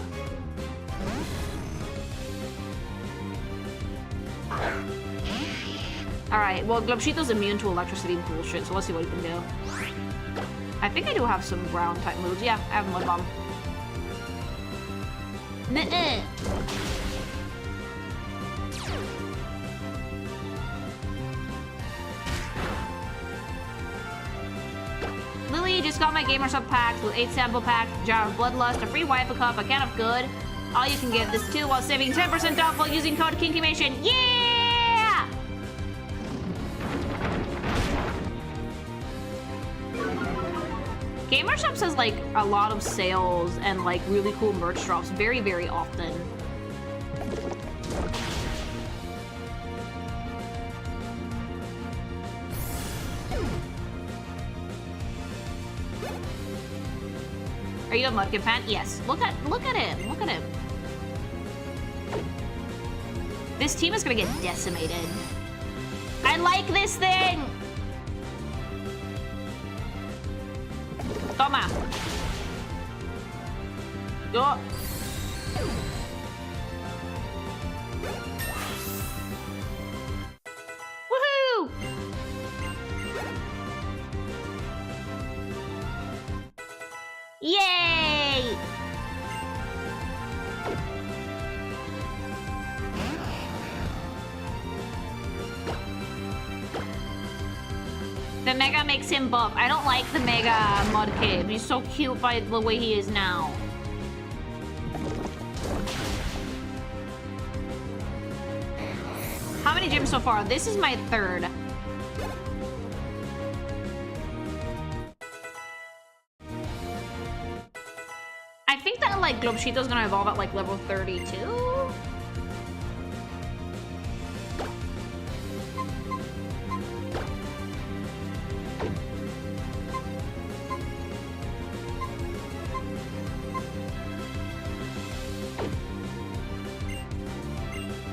Alright, well, Glubshito's immune to electricity bullshit, so let's see what he can do. I think I do have some ground type moves. Yeah, I have Mud Bomb. Nuh-uh. Lily just got my Gamer Sub packs with 8 sample packs, jar of Bloodlust, a free waifu cup, a can of good. All you can get this too while saving 10% off while using code KINKYMATION. Yeah! Gamer Shops has like a lot of sales and like really cool merch drops very, very often. Are you a Mudkip fan? Yes. Look at him. Look at him. This team is gonna get decimated. I like this thing. Toma. Go. Woohoo! Yay! The Mega makes him buff. I don't like the Mega Mudkip. He's so cute by the way he is now. How many gyms so far? This is my 3rd. I think that like Globshito's gonna evolve at like level 32.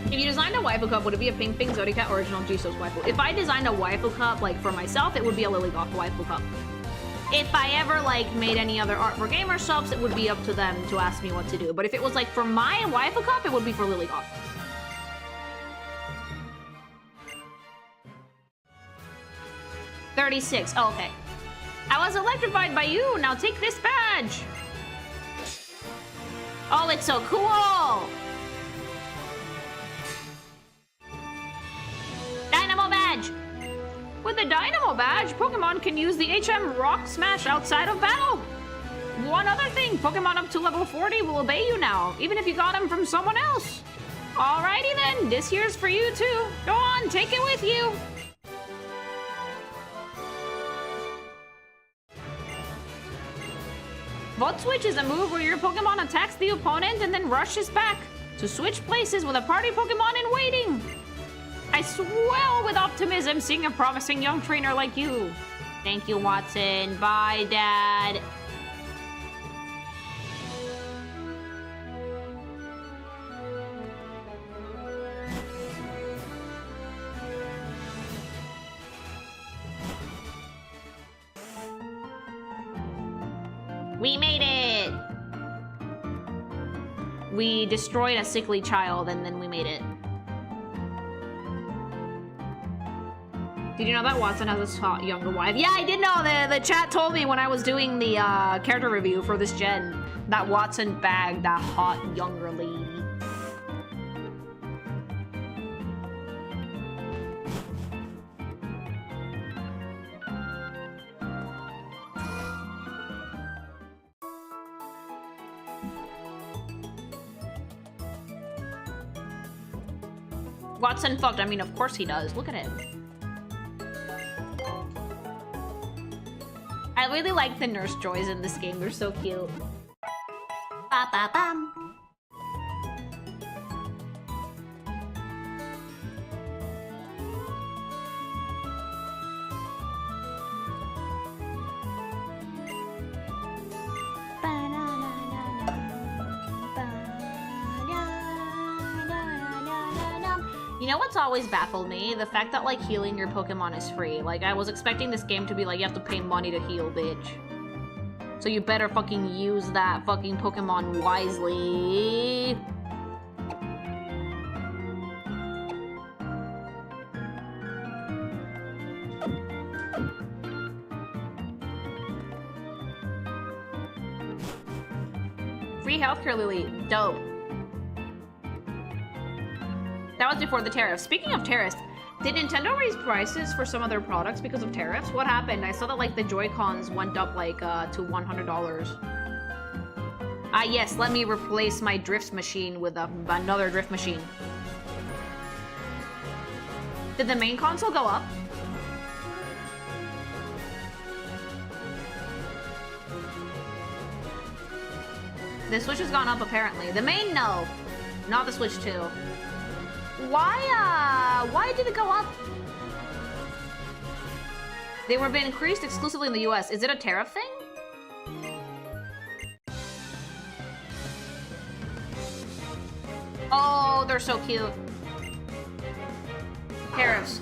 If you designed a waifu cup, would it be a Pink Zodiac original Jisos waifu? If I designed a waifu cup, like for myself, it would be a Lilligoth waifu cup. If I ever like made any other art for Gamer Shops, it would be up to them to ask me what to do. But if it was like for my waifu cup, it would be for Lilligoth. $36. Oh, okay. I was electrified by you. Now take this badge. Oh, it's so cool. Dynamo badge! With the Dynamo badge, Pokemon can use the HM Rock Smash outside of battle! One other thing, Pokemon up to level 40 will obey you now, even if you got them from someone else. Alrighty then, this year's for you too. Go on, take it with you! Volt Switch is a move where your Pokemon attacks the opponent and then rushes back to switch places with a party Pokemon in waiting. I swell with optimism seeing a promising young trainer like you. Thank you, Watson. Bye, Dad. We made it! We destroyed a sickly child and then we made it. Did you know that Watson has a younger wife? Yeah, I did know. The chat told me when I was doing the character review for this gen that Watson bagged that hot younger lady. Watson fucked. I mean, of course he does. Look at him. really like the Nurse Joys in this game. They're so cute. Ba ba bum. You know what's always baffled me? The fact that, like, healing your Pokemon is free. Like, I was expecting this game to be like, you have to pay money to heal, bitch. So you better fucking use that fucking Pokemon wisely. Free healthcare, Lily. Dope. That was before the tariffs. Speaking of tariffs, did Nintendo raise prices for some of their products because of tariffs? What happened? I saw that like the Joy-Cons went up like to $100. Yes, let me replace my drift machine with another drift machine. Did the main console go up? The Switch has gone up apparently. The main, no. Not the Switch 2. Why did it go up? They were being increased exclusively in the US. Is it a tariff thing? Oh, they're so cute. Tariffs.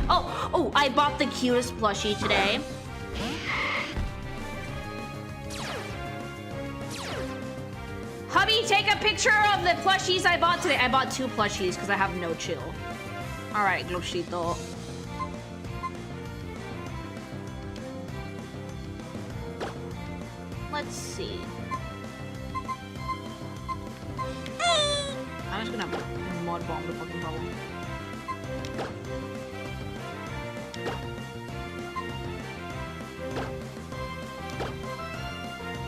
Oh, I bought the cutest plushie today. Hubby, take a picture of the plushies I bought today. I bought 2 plushies because I have no chill. All right, Globshito. Let's see. I'm just gonna mud bomb the fucking problem.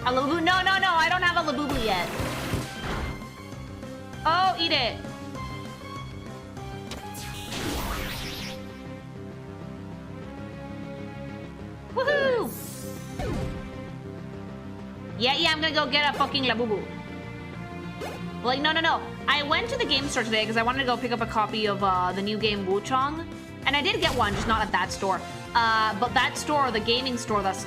A Labubu? No, I don't have a Labubu yet. Oh, eat it. Woohoo! Yeah, I'm gonna go get a fucking Labubu. Like, no. I went to the game store today because I wanted to go pick up a copy of the new game Wuchang. And I did get one, just not at that store. But that store, the gaming store that's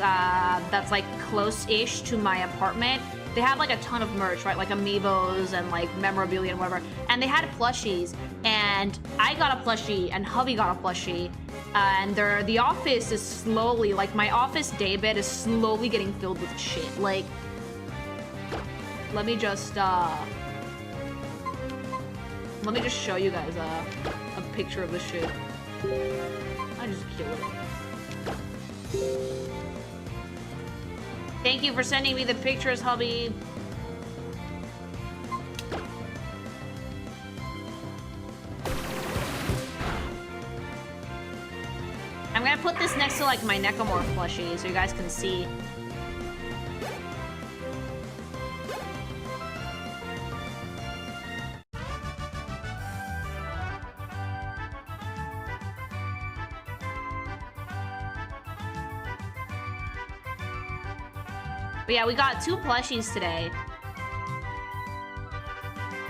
like close-ish to my apartment, they have like a ton of merch, right? Like amiibos and like memorabilia and whatever. And they had plushies. And I got a plushie and hubby got a plushie. And the office is slowly, like my office daybed is slowly getting filled with shit. Like, let me just show you guys a picture of the shit. I just killed it. Thank you for sending me the pictures, hubby. I'm gonna put this next to like my necamorph plushie so you guys can see. But yeah, we got 2 plushies today.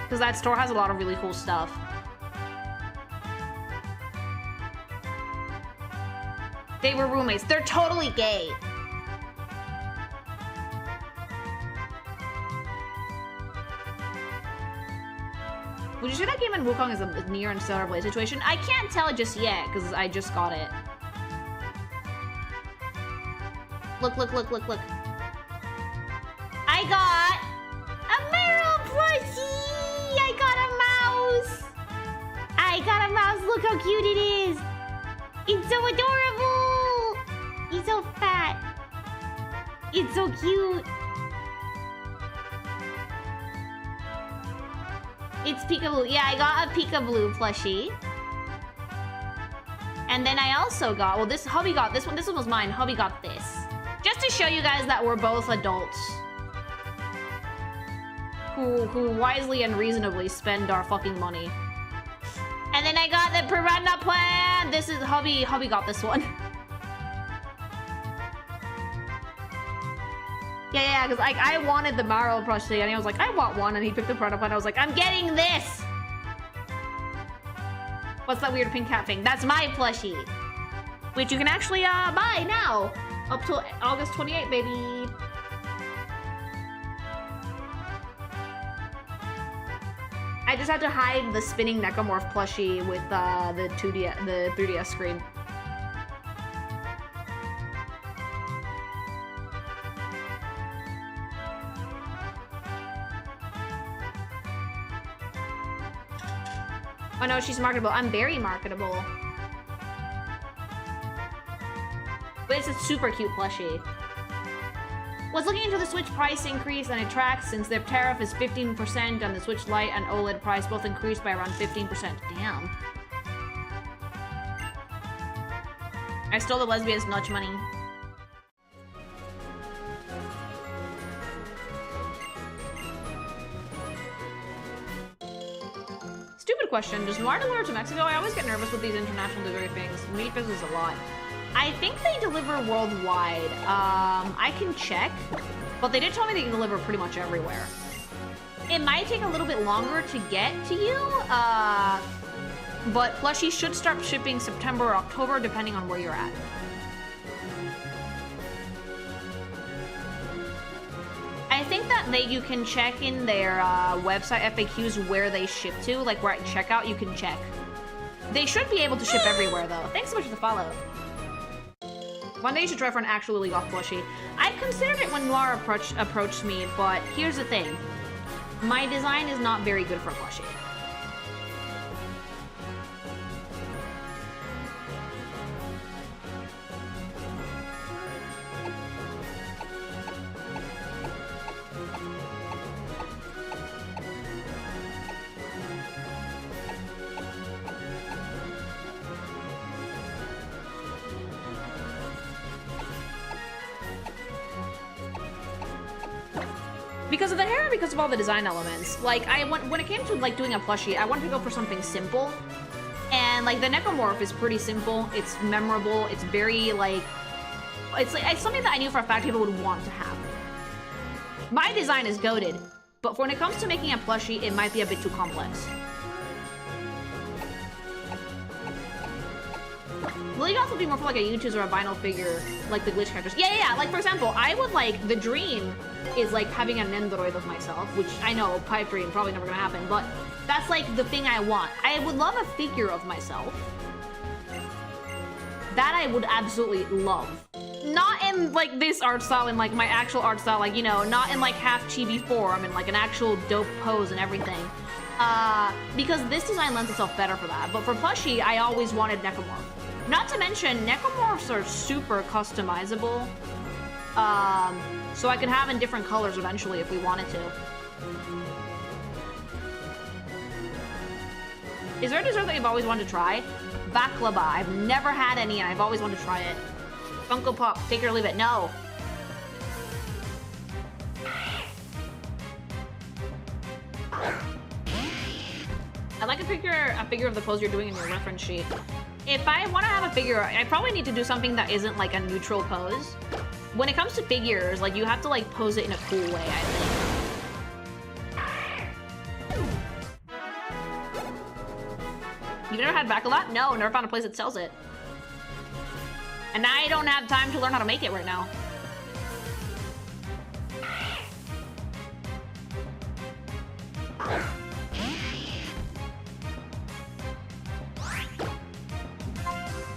Because that store has a lot of really cool stuff. They were roommates. They're totally gay. Would you say that game in Wukong is a near and Stellar Blade situation? I can't tell it just yet, because I just got it. Look. I got a Meryl plushie! I got a mouse! Look how cute it is! It's so adorable! He's so fat. It's so cute. It's Peekaboo. Yeah, I got a Peekaboo plushie. And then I also got, well, hubby got this one. This one was mine. Hubby got this. Just to show you guys that we're both adults. Who wisely and reasonably spend our fucking money. And then I got the Piranha Plant. This is hubby got this one. Yeah, because like I wanted the Mario plushie, and he was like, I want one, and he picked the product, and I was like, I'm getting this. What's that weird pink cat thing? That's my plushie, which you can actually buy now up till August 28th, baby. I just had to hide the spinning necamorph plushie with the 3DS screen. Oh no, she's marketable. I'm very marketable. But it's a super cute plushie. Was looking into the Switch price increase, and it tracks since their tariff is 15% and the Switch Lite and OLED price both increased by around 15%. Damn. I stole the lesbian's notch money. Stupid question. Does Noir deliver to Mexico? I always get nervous with these international delivery things. Meat business a lot. I think they deliver worldwide. I can check, but they did tell me they can deliver pretty much everywhere. It might take a little bit longer to get to you, but plushies should start shipping September or October, depending on where you're at. I think that you can check in their website FAQs where they ship to, like where at checkout you can check. They should be able to ship everywhere though. Thanks so much for the follow. One day you should try for an actual league off plushie. I considered it when Noir approached me, but here's the thing. My design is not very good for plushie. Because of the hair, because of all the design elements. Like, when it came to like doing a plushie, I wanted to go for something simple. And like the necamorph is pretty simple. It's memorable. It's very like, it's something that I knew for a fact people would want to have. My design is goated, but when it comes to making a plushie, it might be a bit too complex. Lily Goth would be more for like a YouTuber or a vinyl figure, like the glitch characters. Yeah. Like, for example, I would like, the dream is like having an Nendoroid of myself, which I know, pipe dream, probably never gonna happen, but that's like the thing I want. I would love a figure of myself. That I would absolutely love. Not in like this art style, in like my actual art style, like, you know, not in like half chibi form, in like an actual dope pose and everything. Because this design lends itself better for that. But for plushie, I always wanted necamorph. Not to mention, necamorphs are super customizable. So I could have in different colors eventually if we wanted to. Is there a dessert that you've always wanted to try? Baklava. I've never had any and I've always wanted to try it. Funko Pop, take it or leave it. No. I'd like a figure of the pose you're doing in your reference sheet. If I want to have a figure, I probably need to do something that isn't like a neutral pose. When it comes to figures, like you have to like pose it in a cool way, I think. You've never had baklava? No, never found a place that sells it. And I don't have time to learn how to make it right now.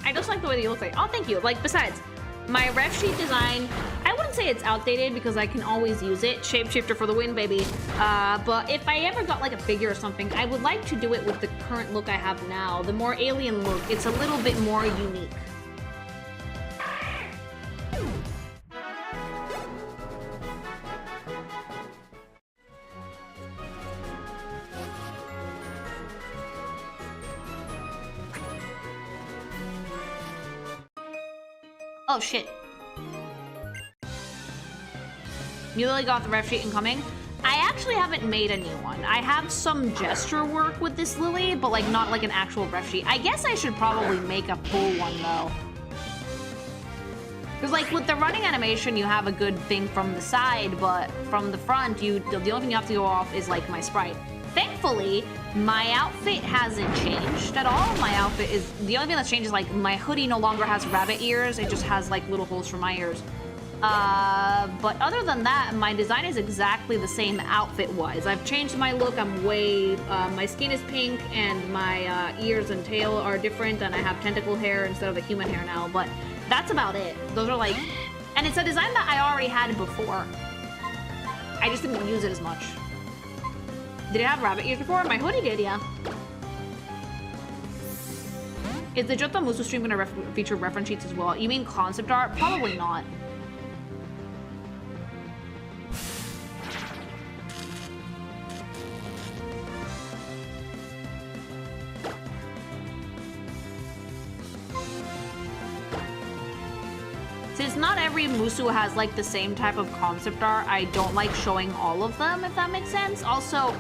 I just like the way that you look like. Oh, thank you. Like, besides, my ref sheet design, I wouldn't say it's outdated because I can always use it. Shapeshifter for the win, baby. But if I ever got like a figure or something, I would like to do it with the current look I have now. The more alien look, it's a little bit more unique. Oh shit. You literally got the ref sheet incoming? I actually haven't made a new one. I have some gesture work with this Lily, but like not like an actual ref sheet. I guess I should probably make a full one though. Because like with the running animation, you have a good thing from the side, but from the front, the only thing you have to go off is like my sprite. Thankfully, my outfit hasn't changed at all. My outfit is, the only thing that's changed is like my hoodie no longer has rabbit ears. It just has like little holes for my ears. But other than that, my design is exactly the same outfit-wise. I've changed my look. I'm way, my skin is pink and my ears and tail are different, and I have tentacle hair instead of a human hair now, but that's about it. Those are like, and it's a design that I already had before. I just didn't use it as much. Did it have rabbit ears before? My hoodie did, yeah. Is the Jota Musu stream gonna feature reference sheets as well? You mean concept art? Probably not. Since not every Musu has like the same type of concept art, I don't like showing all of them, if that makes sense. Also,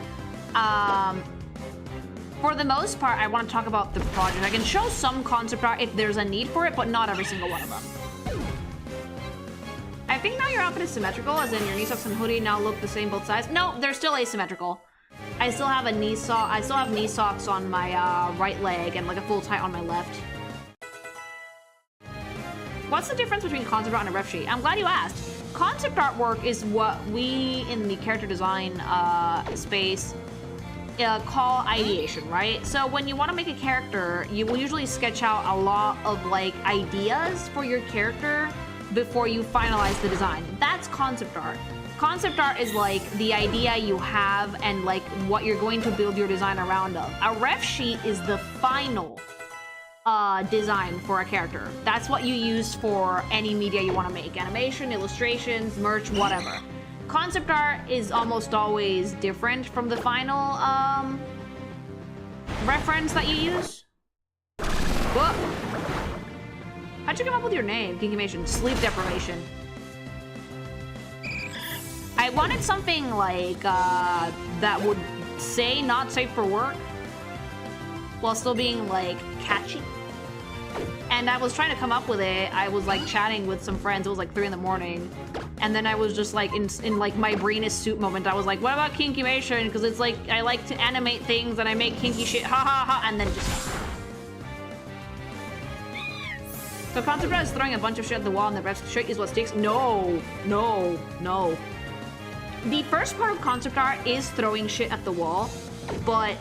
for the most part, I want to talk about the project. I can show some concept art if there's a need for it, but not every single one of them. I think now your outfit is symmetrical, as in your knee socks and hoodie now look the same both sides. No, they're still asymmetrical. I still have knee socks on my right leg and like a full tight on my left. What's the difference between concept art and a ref sheet? I'm glad you asked. Concept artwork is what we in the character design space call ideation, right? So when you want to make a character, you will usually sketch out a lot of like ideas for your character before you finalize the design. That's concept art. Concept art is like the idea you have and like what you're going to build your design around of. A ref sheet is the final design for a character. That's what you use for any media you want to make. Animation, illustrations, merch, whatever. Concept art is almost always different from the final reference that you use. Whoa. How'd you come up with your name? Kinkimation. Sleep deprivation. I wanted something like that would say not safe for work while still being like catchy. And I was trying to come up with it. I was like chatting with some friends. It was like 3 in the morning. And then I was just like in like my brain is soup moment. I was like, what about Kinkimation? Because it's like, I like to animate things and I make kinky shit. Ha ha ha. And then just... So concept art is throwing a bunch of shit at the wall and the rest shit is what sticks? No, no, no. The first part of concept art is throwing shit at the wall. But,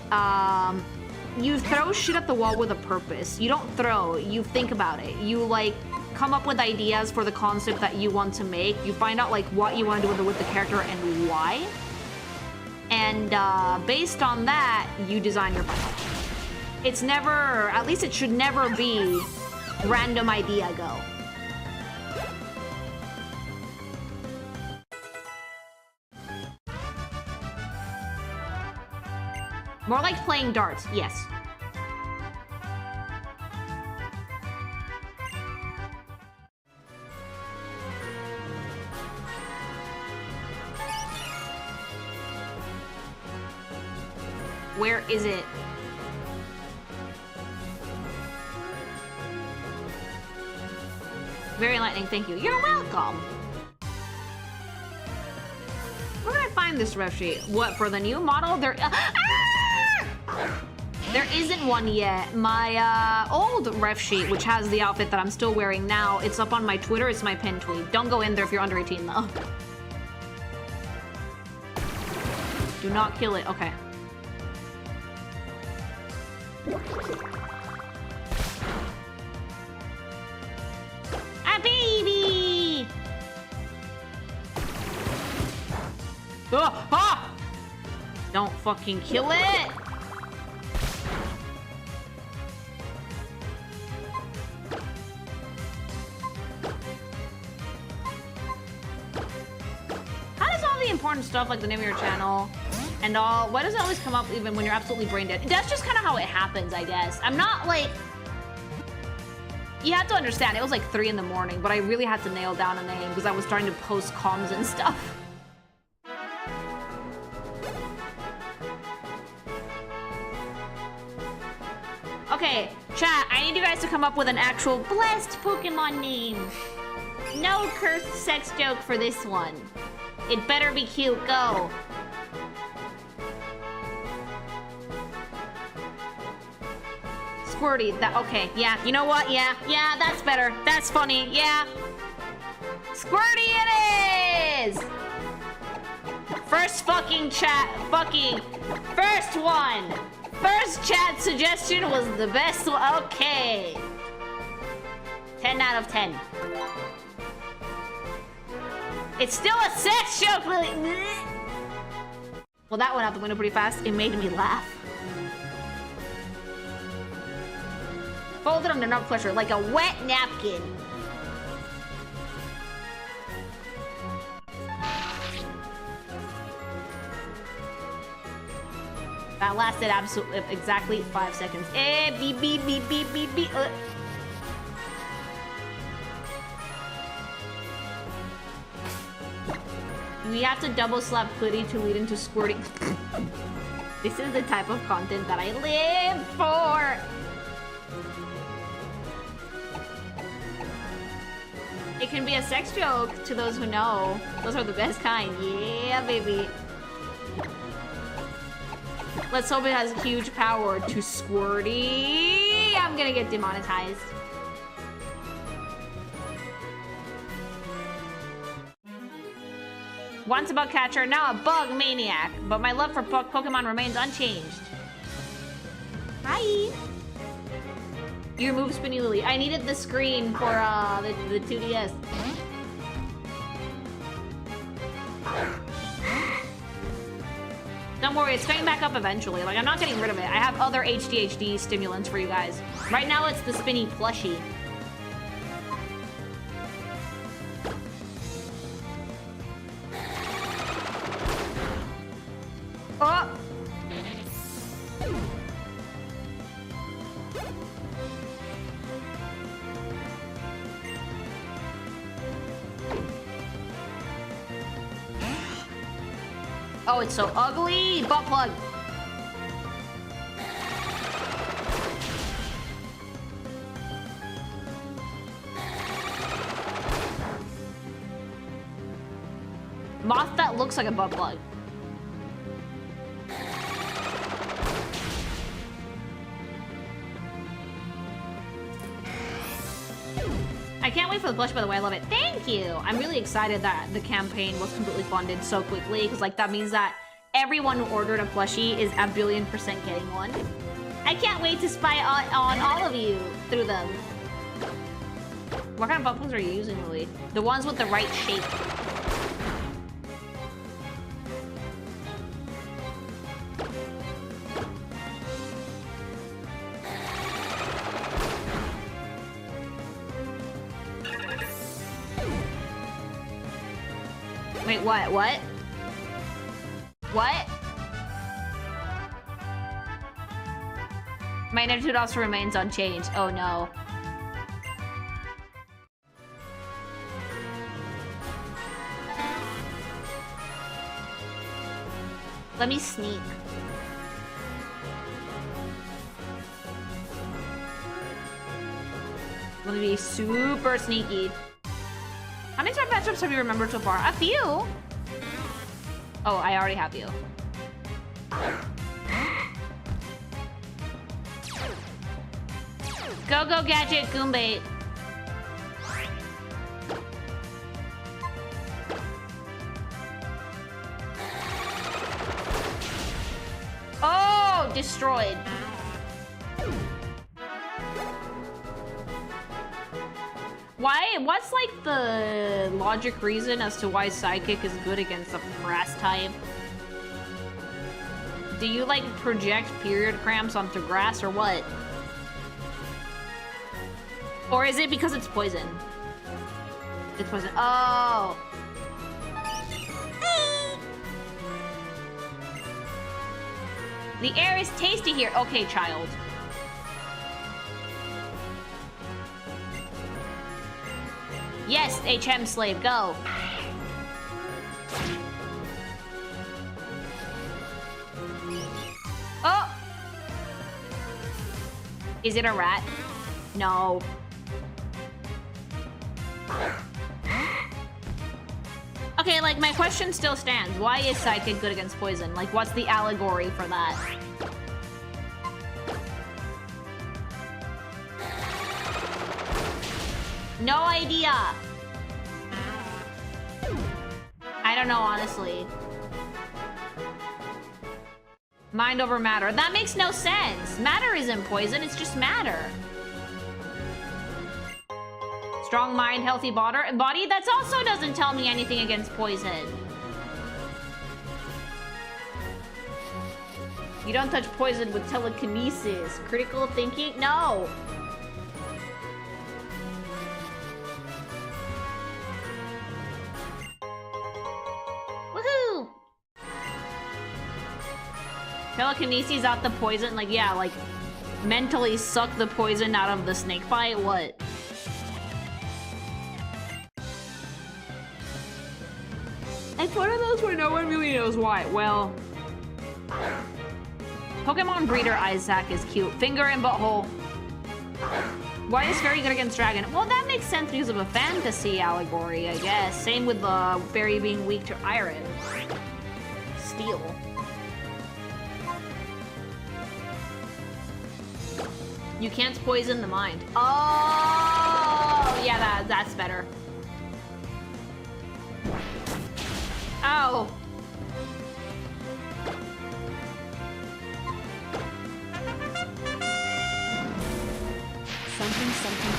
you throw shit at the wall with a purpose. You don't throw, you think about it. You like come up with ideas for the concept that you want to make. You find out like what you want to do with the character and why. And based on that, you design your final. It's never, at least it should never be random idea go. More like playing darts, yes. Where is it? Very enlightening, thank you. You're welcome. Where can I find this ref sheet? What, for the new model? There isn't one yet. My old ref sheet, which has the outfit that I'm still wearing now, it's up on my Twitter. It's my pinned tweet. Don't go in there if you're under 18, though. Do not kill it. Okay. A baby! Oh, ah! Don't fucking kill it! Important stuff like the name of your channel and all, why does it always come up even when you're absolutely brain dead? That's just kind of how it happens, I guess. I'm not like, you have to understand, it was like 3 in the morning, but I really had to nail down a name because I was starting to post comms and stuff. Okay, chat, I need you guys to come up with an actual blessed Pokemon name. No cursed sex joke for this one. It better be cute. Go. Squirty. Okay, yeah. You know what? Yeah, that's better. That's funny. Yeah. Squirty it is! First fucking chat. First one. First chat suggestion was the best one. Okay. 10 out of 10. It's still a sex joke, Lily. Well, that went out the window pretty fast. It made me laugh. Folded under no pressure, like a wet napkin. That lasted absolutely exactly 5 seconds. Beep, beep, beep, beep, beep, beep. We have to double slap Plitty to lead into squirting. This is the type of content that I live for. It can be a sex joke to those who know. Those are the best kind. Yeah, baby. Let's hope it has huge power to squirty. I'm gonna get demonetized. Once a bug catcher, now a bug maniac. But my love for Pokemon remains unchanged. Hi. You removed Spinny Lily. I needed the screen for the 2DS. Don't worry, it's going back up eventually. Like, I'm not getting rid of it. I have other HD stimulants for you guys. Right now, it's the Spinny Plushie. Oh! Oh, it's so ugly! Butt plug! Moth that looks like a butt plug. I can't wait for the plush, by the way. I love it. Thank you. I'm really excited that the campaign was completely funded so quickly, because like that means that everyone who ordered a plushie is a billion% getting one. I can't wait to spy on all of you through them. What kind of butt plugs are you using, Lily? The ones with the right shape. Wait, what? What? What? My attitude also remains unchanged. Oh no. Let me sneak. Let me be super sneaky. How many time matchups have you remembered so far? A few. Oh, I already have you. Go, go, gadget, Goombait. Oh, destroyed. What's like the logic reason as to why Psychic is good against the grass type? Do you like project period cramps onto grass or what? Or is it because it's poison? It's poison. Oh. The air is tasty here. Okay, child. Yes, HM slave, go. Oh! Is it a rat? No. Okay, like, my question still stands. Why is Psychic good against poison? Like, what's the allegory for that? No idea. I don't know, honestly. Mind over matter. That makes no sense. Matter isn't poison, it's just matter. Strong mind, healthy body. That also doesn't tell me anything against poison. You don't touch poison with telekinesis. Critical thinking? No. Woohoo! Telekinesis out the poison? Like, yeah, like, mentally suck the poison out of the snake bite? What? It's one of those where no one really knows why. Well, Pokemon Breeder Isaac is cute. Finger and butthole. Why is Fairy good against Dragon? Well, that makes sense because of a fantasy allegory, I guess. Same with the Fairy being weak to Iron. Steel. You can't poison the mind. Oh, yeah, that's better. Ow. Something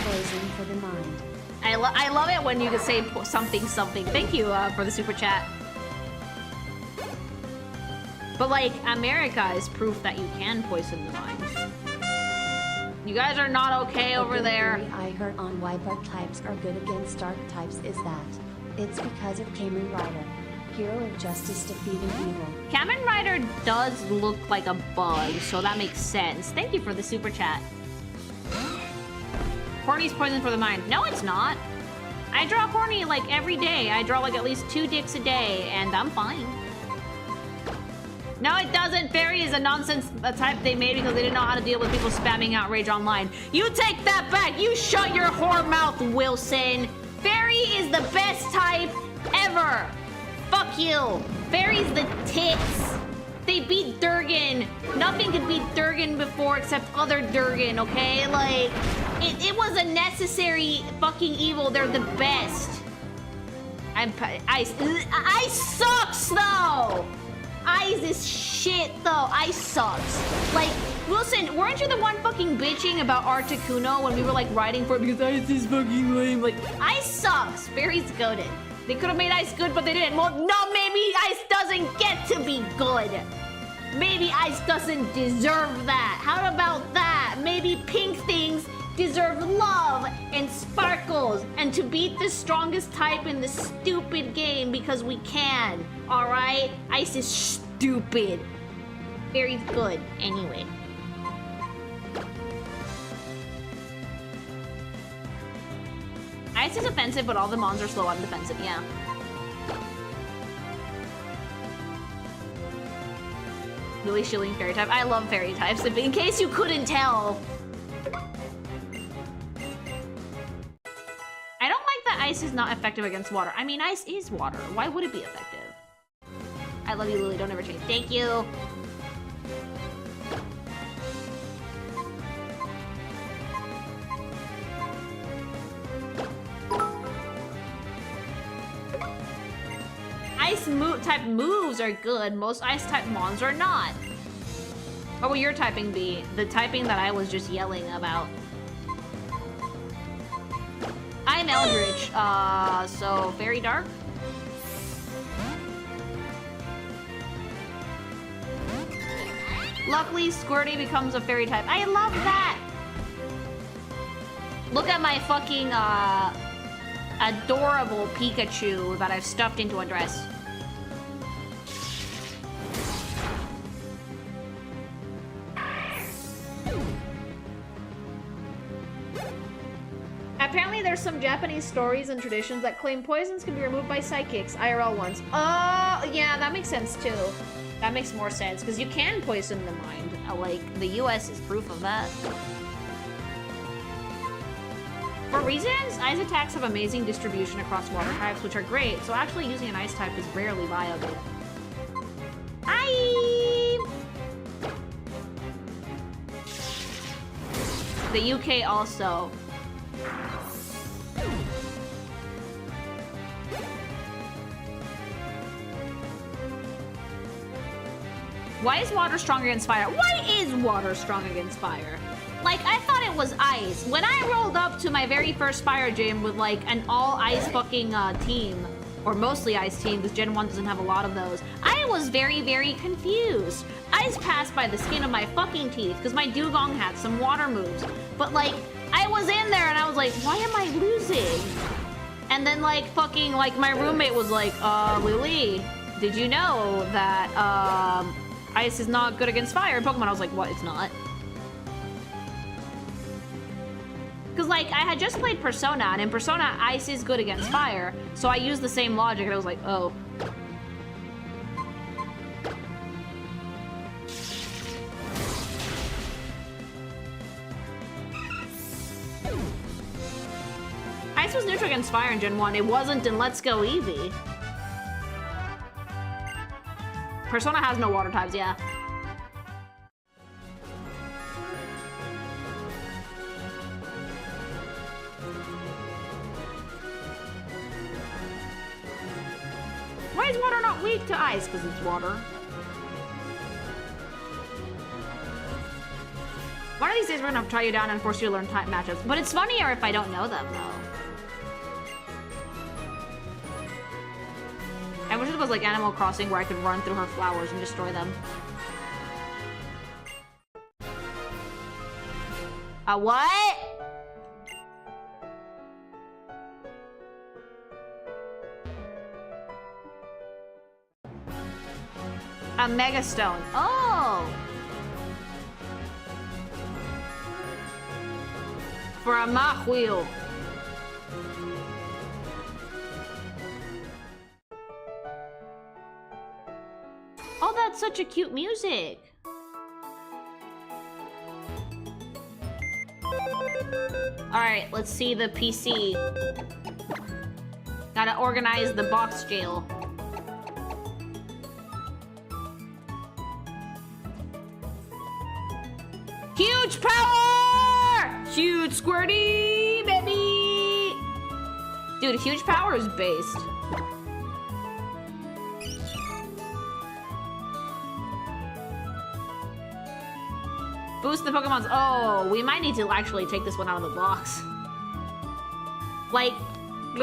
poison for the mind. I love it when you can say something. Thank you for the super chat. But like, America is proof that you can poison the mind. You guys are not okay over there. The theory I heard on why bug types are good against dark types is that it's because of Kamen Rider, hero of justice defeating evil. Kamen Rider does look like a bug, so that makes sense. Thank you for the super chat. Horny's poison for the mind. No, it's not. I draw Horny like every day. I draw like at least 2 dicks a day, and I'm fine. No, it doesn't. Fairy is a nonsense type they made because they didn't know how to deal with people spamming outrage online. You take that back. You shut your whore mouth, Wilson. Fairy is the best type ever. Fuck you. Fairy's the tits. They beat Durgan. Nothing could beat Durgan before except other Durgan, okay? Like, it was a necessary fucking evil. They're the best. Ice sucks, though. Ice is shit, though. Ice sucks. Like, Wilson, weren't you the one fucking bitching about Articuno when we were, like, writing for it because Ice is fucking lame? Like, Ice sucks. Fairy's goated. They could have made Ice good, but they didn't. Well, no, maybe Ice doesn't get to be good. Maybe Ice doesn't deserve that. How about that? Maybe pink things deserve love and sparkles and to beat the strongest type in the stupid game because we can. Alright? Ice is stupid. Fairy's good. Anyway. Ice is offensive, but all the mons are slow on defensive, yeah. Really shilling fairy type. I love fairy types, in case you couldn't tell. I don't like that ice is not effective against water. I mean, ice is water. Why would it be effective? I love you, Lily. Don't ever change. Thank you. Ice type moves are good. Most ice type mons are not. What will your typing be? The typing that I was just yelling about. I'm Eldritch, so Fairy Dark. Luckily, Squirty becomes a fairy type. I love that! Look at my fucking, adorable Pikachu that I've stuffed into a dress. Apparently there's some Japanese stories and traditions that claim poisons can be removed by psychics, IRL ones. Oh, yeah, that makes sense too. That makes more sense, because you can poison the mind. Like, the US is proof of that. For reasons, ice attacks have amazing distribution across water types, which are great, so actually using an ice type is rarely viable. Hi! The UK also. Why is water strong against fire? Why is water strong against fire? Like, I thought it was ice. When I rolled up to my very first fire gym with, like, an all-ice fucking team, or mostly ice team, because Gen 1 doesn't have a lot of those, I was very, very confused. Ice passed by the skin of my fucking teeth, because my dugong had some water moves. But, like, I was in there, and I was like, why am I losing? And then, like, fucking, like, my roommate was like, Lily, did you know that, ice is not good against fire in Pokemon? I was like, what? It's not? Because, like, I had just played Persona, and in Persona, ice is good against fire. So I used the same logic, and I was like, oh. Ice was neutral against fire in Gen 1. It wasn't in Let's Go Eevee. Persona has no water types, yeah. Why is water not weak to ice? Because it's water. One of these days we're gonna tie you down and force you to learn type matchups. But it's funnier if I don't know them, though. I wish it was like Animal Crossing where I could run through her flowers and destroy them. What? A Mega Stone. Oh! For a Mach Wheel. Oh, that's such a cute music. Alright, let's see the PC. Gotta organize the box jail. Huge power! Huge squirty, baby! Dude, huge power is based. Boost the Pokemon's. Oh, we might need to actually take this one out of the box. Like,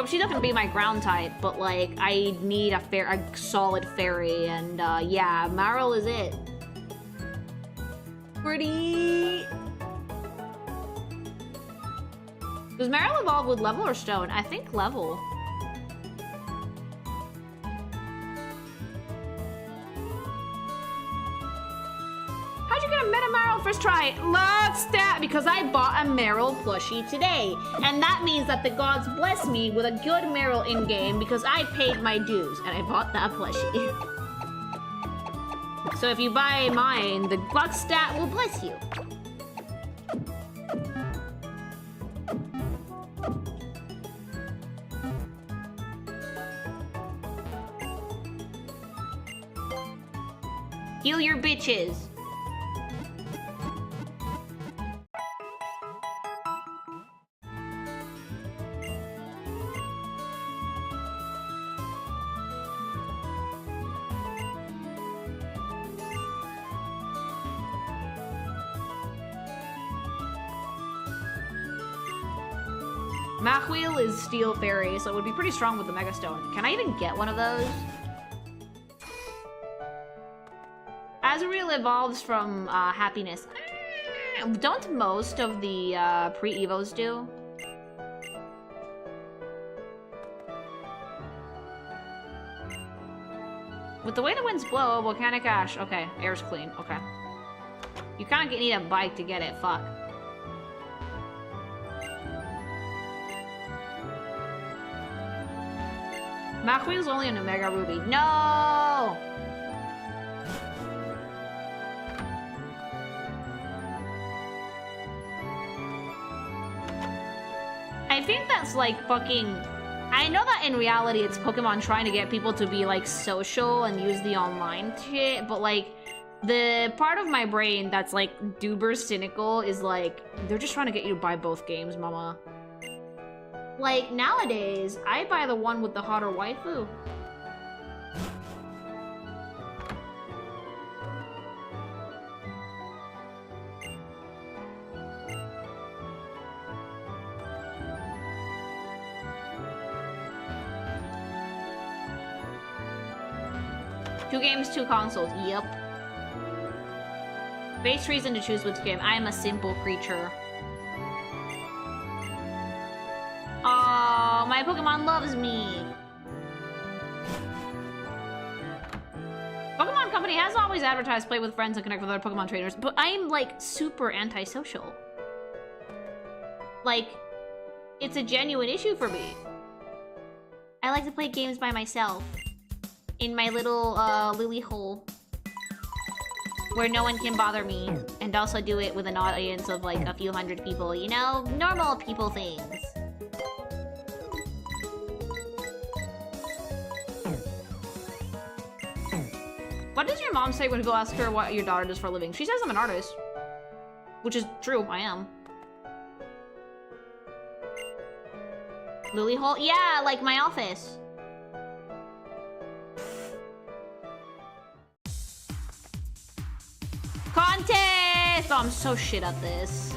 she's not gonna be my ground type, but like, I need a solid fairy, and yeah, Marill is it. Pretty. Does Marill evolve with level or stone? I think level. How'd you get a Meta Marill first try? Let's stat, because I bought a Marill plushie today. And that means that the gods bless me with a good Marill in-game because I paid my dues and I bought that plushie. So if you buy mine, the luck stat will bless you. Heal your bitches. Machwheel is Steel Fairy, so it would be pretty strong with the Mega Stone. Can I even get one of those? Azurill evolves from happiness. Don't most of the pre-evos do? With the way the winds blow, volcanic ash. Okay, air's clean. Okay. You kind of need a bike to get it. Fuck. Machwheel's only an Omega Ruby. No! I think that's like fucking... I know that in reality it's Pokemon trying to get people to be like social and use the online shit, but like the part of my brain that's like duber cynical is like, they're just trying to get you to buy both games, mama. Like nowadays, I buy the one with the hotter waifu. Two games, two consoles. Yep. Base reason to choose which game. I am a simple creature. Oh, my Pokemon loves me. Pokemon Company has always advertised play with friends and connect with other Pokemon trainers, but I'm like super antisocial. Like, it's a genuine issue for me. I like to play games by myself. In my little lily hole. Where no one can bother me. And also do it with an audience of like a few hundred people. You know, normal people things. What does your mom say when people ask her what your daughter does for a living? She says I'm an artist. Which is true, I am. Lily hole? Yeah, like my office. Contest! Oh, I'm so shit at this.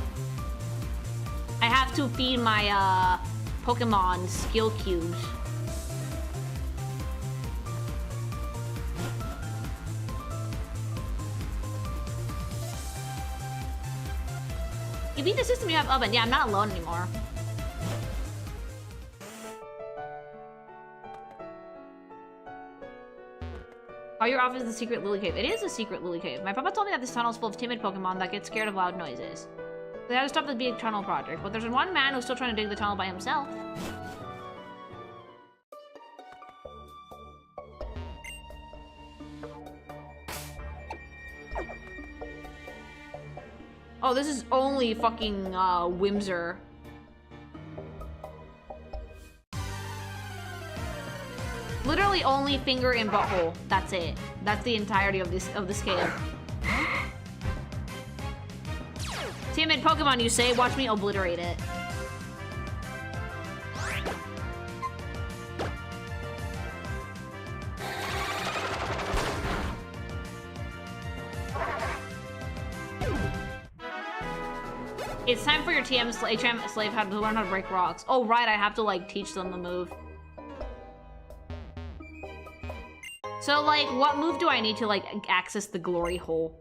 I have to feed my Pokemon skill cubes. You beat the system, you have oven. Yeah, I'm not alone anymore. Oh, your office is the secret lily cave. It is a secret lily cave. My papa told me that this tunnel is full of timid Pokemon that get scared of loud noises. They had to stop the big tunnel project, but there's one man who's still trying to dig the tunnel by himself. Oh, this is only fucking Whimser. Literally only finger and butthole. That's it. That's the entirety of this cave. Timid Pokemon, you say? Watch me obliterate it. It's time for your HM slave how to learn how to break rocks. Oh right, I have to like teach them the move. So, like, what move do I need to, like, access the glory hole?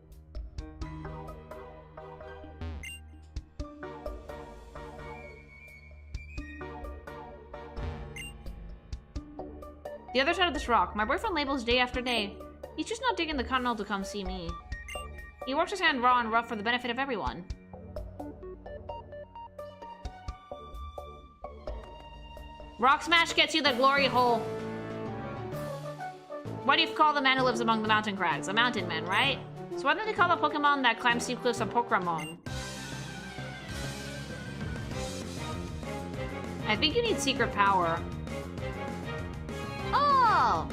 The other side of this rock. My boyfriend labels day after day. He's just not digging the continental to come see me. He works his hand raw and rough for the benefit of everyone. Rock smash gets you the glory hole. What do you call the man who lives among the mountain crags? A mountain man, right? So why don't they call a Pokemon that climbs steep cliffs a Pokemon? I think you need secret power. Oh!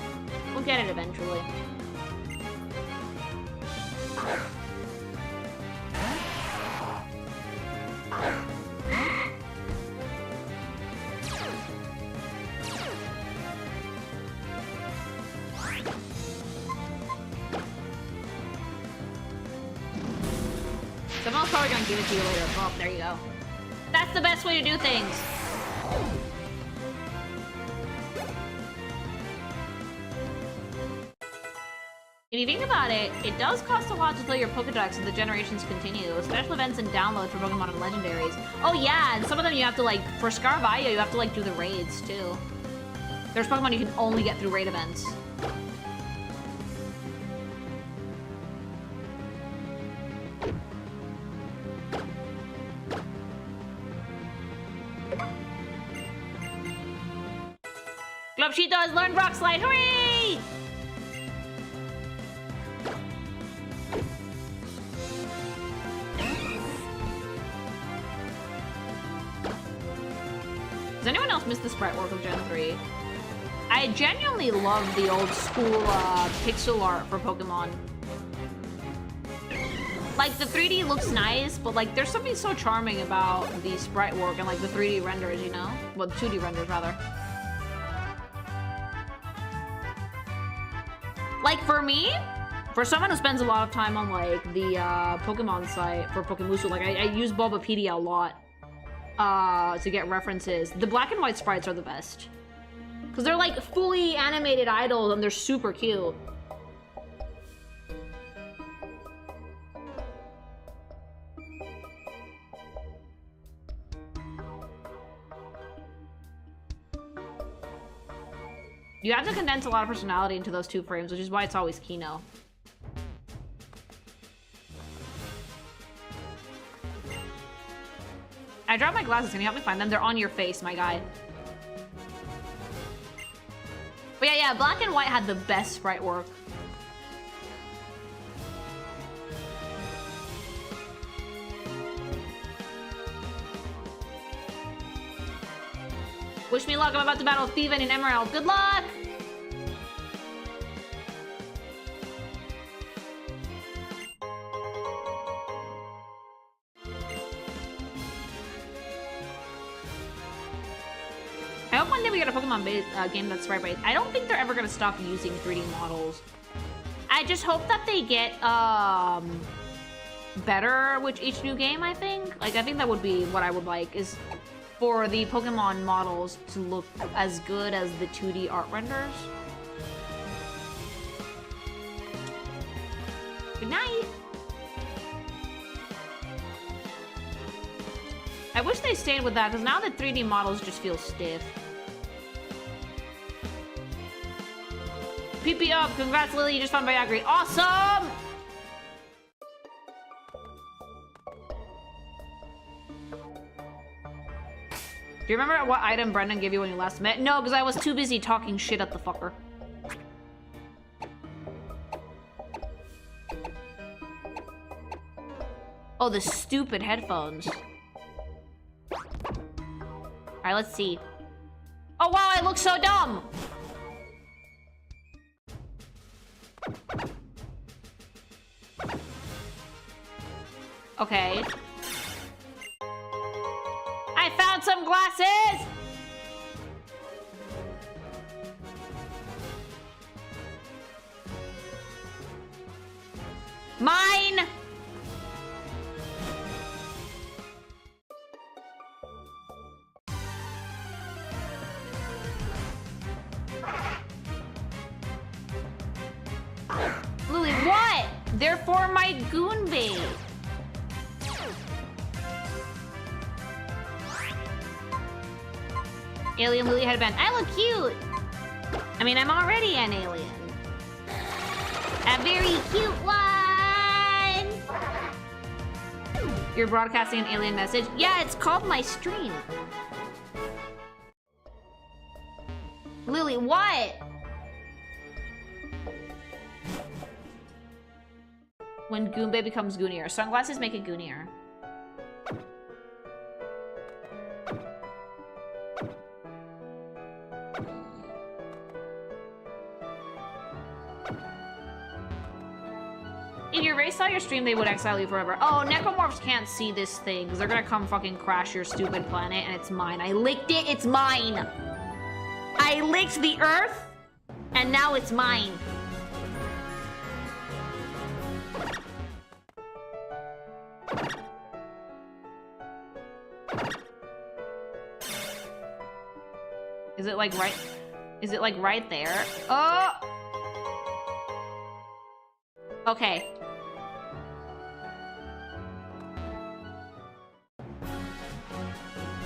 We'll get it eventually. Someone's probably gonna give it to you later. Oh, there you go. That's the best way to do things. If you think about it, it does cost a lot to fill your Pokedex as the generations continue. Special events and downloads for Pokemon and Legendaries. Oh yeah, and some of them you have to like, for Scarvia, you have to like do the raids too. There's Pokemon you can only get through raid events. Glubshito has learned Rock Slide, hooray! Does anyone else miss the sprite work of Gen 3? I genuinely love the old school pixel art for Pokemon. Like, the 3D looks nice, but like, there's something so charming about the sprite work and like the 3D renders, you know? Well, the 2D renders, rather. Like, for me, for someone who spends a lot of time on like the Pokemon site for Pokemusu, like I use Bulbapedia a lot to get references. The black and white sprites are the best. Because they're like fully animated idols and they're super cute. You have to condense a lot of personality into those 2 frames, which is why it's always Kino. I dropped my glasses. Can you help me find them? They're on your face, my guy. But yeah, black and white had the best sprite work. Wish me luck. I'm about to battle Thievin and Emerald. Good luck! I hope one day we get a Pokemon game that's sprite-based. I don't think they're ever gonna stop using 3D models. I just hope that they get better with each new game, I think. Like, I think that would be what I would like, is for the Pokemon models to look as good as the 2D art renders. Good night! I wish they stayed with that, because now the 3D models just feel stiff. PP up! Congrats, Lily, you just found Viagra. Awesome! Do you remember what item Brendan gave you when you last met? No, because I was too busy talking shit at the fucker. Oh, the stupid headphones. Alright, let's see. Oh wow, I look so dumb! Okay. I found some glasses! Mine! Lily, what? They're for my goon bait. Alien Lily headband. I look cute. I mean, I'm already an alien. A very cute one. You're broadcasting an alien message? Yeah, it's called my stream. Lily, what? When Goombay becomes Goonier. Sunglasses make it Goonier. If your race saw your stream, they would exile you forever. Oh, necamorphs can't see this thing, because they're gonna come fucking crash your stupid planet, and it's mine. I licked it, it's mine! I licked the Earth, and now it's mine. Is it like right? Is it like right there? Oh! Okay.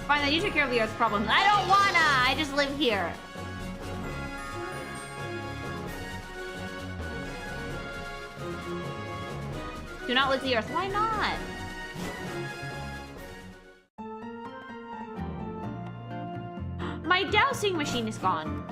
Fine, then you take care of the Earth's problems. I don't wanna! I just live here. Do not lick the Earth. Why not? My dowsing machine is gone.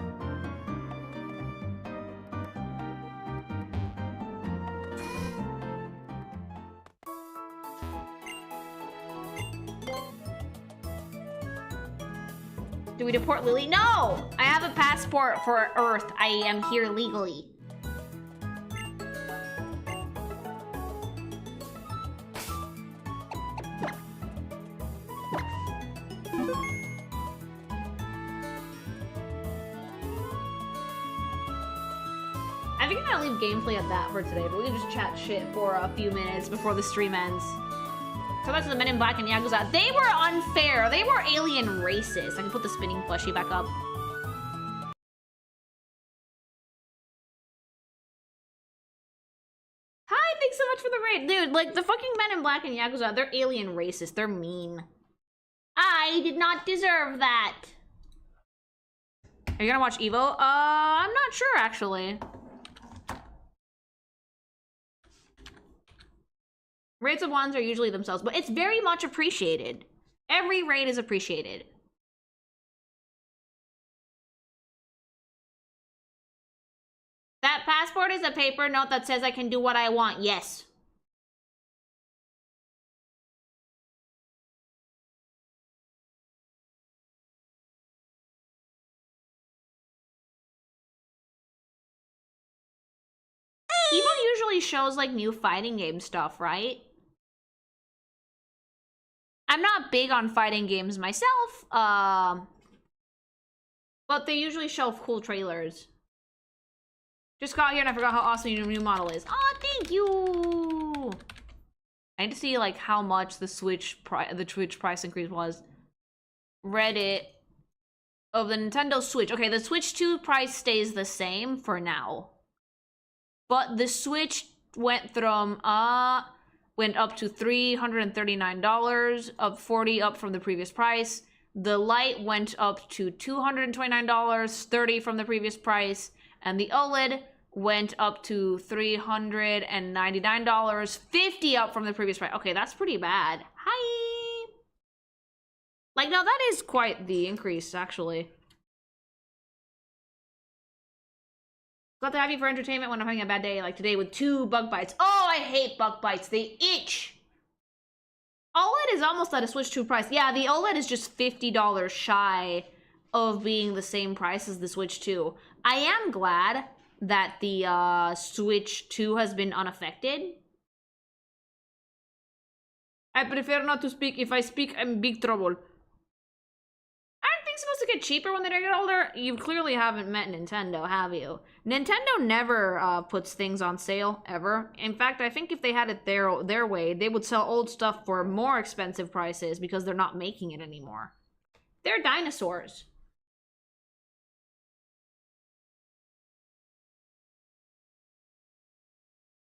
Do we deport Lily? No! I have a passport for Earth. I am here legally. I think I'm gonna leave gameplay at that for today, but we can just chat shit for a few minutes before the stream ends. So back to the Men in Black and Yakuza. They were unfair. They were alien racist. I can put the spinning plushie back up. Hi, thanks so much for the raid. Dude, like, the fucking Men in Black and Yakuza, they're alien racist. They're mean. I did not deserve that. Are you gonna watch Evo? I'm not sure, actually. Raids of wands are usually themselves, but it's very much appreciated. Every raid is appreciated. That passport is a paper note that says I can do what I want. Yes. Evo usually shows like new fighting game stuff, right? I'm not big on fighting games myself, but they usually show cool trailers. Just got here and I forgot how awesome your new model is. Oh, thank you! I need to see like how much the Switch price increase was. Reddit of the Nintendo Switch. Okay, the Switch 2 price stays the same for now. But the Switch went from went up to $339, up 40 up from the previous price. The Lite went up to $229, 30 from the previous price, and the OLED went up to $399, 50 up from the previous price. Okay, that's pretty bad. Hi. Like, no, that is quite the increase, actually. Glad to have you for entertainment when I'm having a bad day, like today with 2 bug bites. Oh, I hate bug bites. They itch. OLED is almost at a Switch 2 price. Yeah, the OLED is just $50 shy of being the same price as the Switch 2. I am glad that the Switch 2 has been unaffected. I prefer not to speak. If I speak, I'm in big trouble. Aren't things supposed to get cheaper when they get older? You clearly haven't met Nintendo, have you? Nintendo never puts things on sale, ever. In fact, I think if they had it their way, they would sell old stuff for more expensive prices because they're not making it anymore. They're dinosaurs.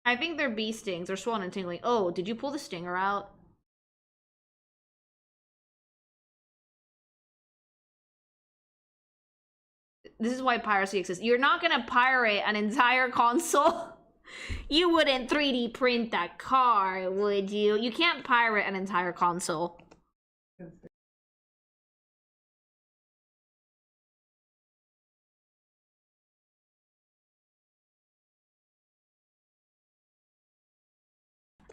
I think they're bee stings or swollen and tingling. Oh, did you pull the stinger out? This is why piracy exists. You're not gonna pirate an entire console. You wouldn't 3D print that car, would you? You can't pirate an entire console.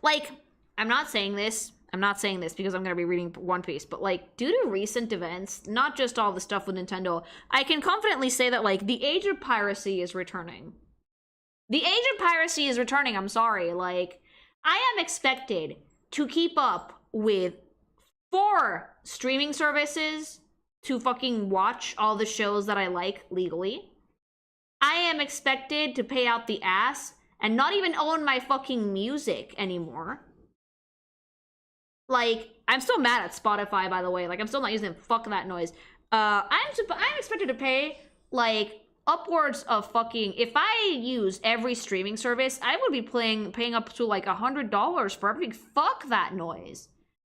Like, I'm not saying this because I'm gonna be reading One Piece, but like, due to recent events, not just all the stuff with Nintendo, I can confidently say that like, the age of piracy is returning. The age of piracy is returning, I'm sorry. Like, I am expected to keep up with 4 streaming services to fucking watch all the shows that I like legally. I am expected to pay out the ass and not even own my fucking music anymore. Like, I'm still mad at Spotify, by the way. Like, I'm still not using them. Fuck that noise. I'm expected to pay, like, upwards of fucking... If I use every streaming service, I would be paying up to, like, $100 for everything. Fuck that noise.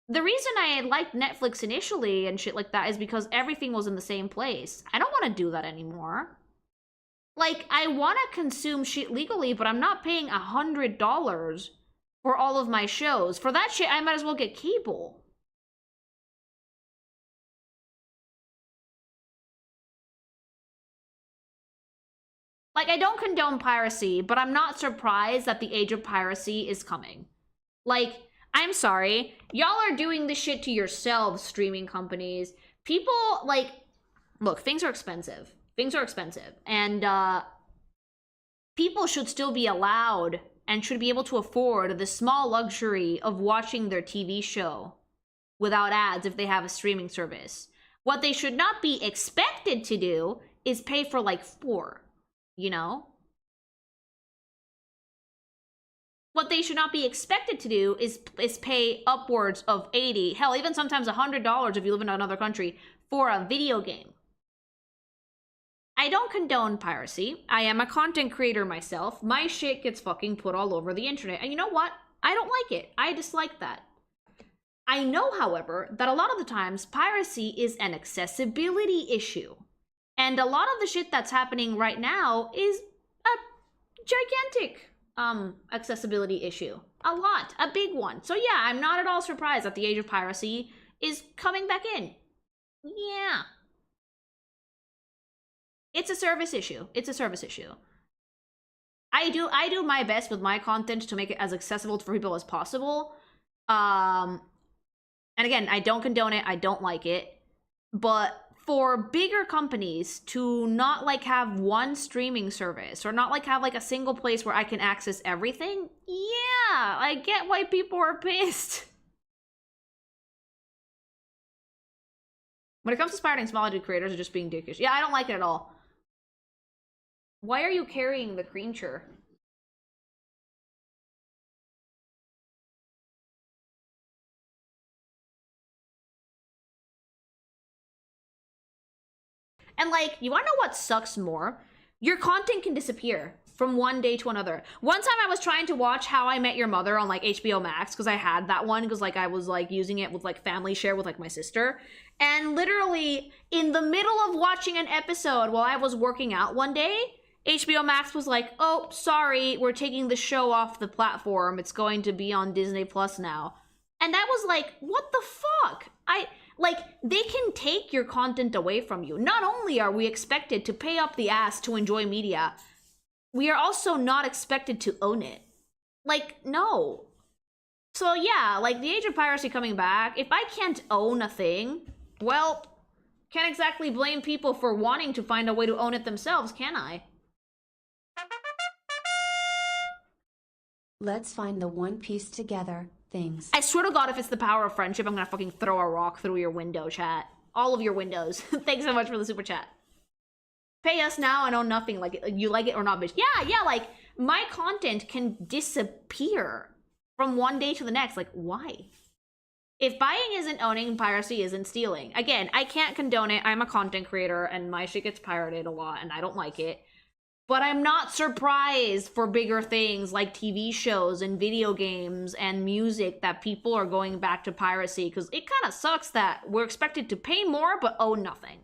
The reason I liked Netflix initially and shit like that is because everything was in the same place. I don't want to do that anymore. Like, I want to consume shit legally, but I'm not paying $100 for all of my shows. For that shit, I might as well get cable. Like, I don't condone piracy, but I'm not surprised that the age of piracy is coming. Like, I'm sorry. Y'all are doing this shit to yourselves, streaming companies. People, like... look, things are expensive. Things are expensive. And people should still be allowed and should be able to afford the small luxury of watching their TV show without ads if they have a streaming service. What they should not be expected to do is pay for like 4, you know? What they should not be expected to do is pay upwards of 80, hell, even sometimes $100 if you live in another country for a video game. I don't condone piracy. I am a content creator myself. My shit gets fucking put all over the internet. And you know what? I don't like it. I dislike that. I know, however, that a lot of the times piracy is an accessibility issue. And a lot of the shit that's happening right now is a gigantic accessibility issue. A lot. A big one. So yeah, I'm not at all surprised that the age of piracy is coming back in. Yeah. It's a service issue. It's a service issue. I do my best with my content to make it as accessible for people as possible. And again, I don't condone it. I don't like it. But for bigger companies to not like have one streaming service or not like have like a single place where I can access everything, yeah, I get why people are pissed. When it comes to spiraling small creators are just being dickish. Yeah, I don't like it at all. Why are you carrying the creature? And like, you wanna know what sucks more? Your content can disappear from one day to another. One time I was trying to watch How I Met Your Mother on like HBO Max because I had that one because like I was like using it with like family share with like my sister. And literally in the middle of watching an episode while I was working out one day, HBO Max was like, oh, sorry, we're taking the show off the platform. It's going to be on Disney Plus now. And that was like, what the fuck? Like, they can take your content away from you. Not only are we expected to pay up the ass to enjoy media, we are also not expected to own it. Like, no. So yeah, like the age of piracy coming back, if I can't own a thing, well, can't exactly blame people for wanting to find a way to own it themselves, can I? Let's find the one piece together things. I swear to God, if it's the power of friendship, I'm gonna fucking throw a rock through your window, chat. All of your windows. Thanks so much for the super chat. Pay us now and own nothing. Like, you like it or not, bitch. Yeah, like, my content can disappear from one day to the next. Like, why? If buying isn't owning, piracy isn't stealing. Again, I can't condone it. I'm a content creator, and my shit gets pirated a lot, and I don't like it. But I'm not surprised for bigger things like TV shows and video games and music that people are going back to piracy, because it kind of sucks that we're expected to pay more but own nothing.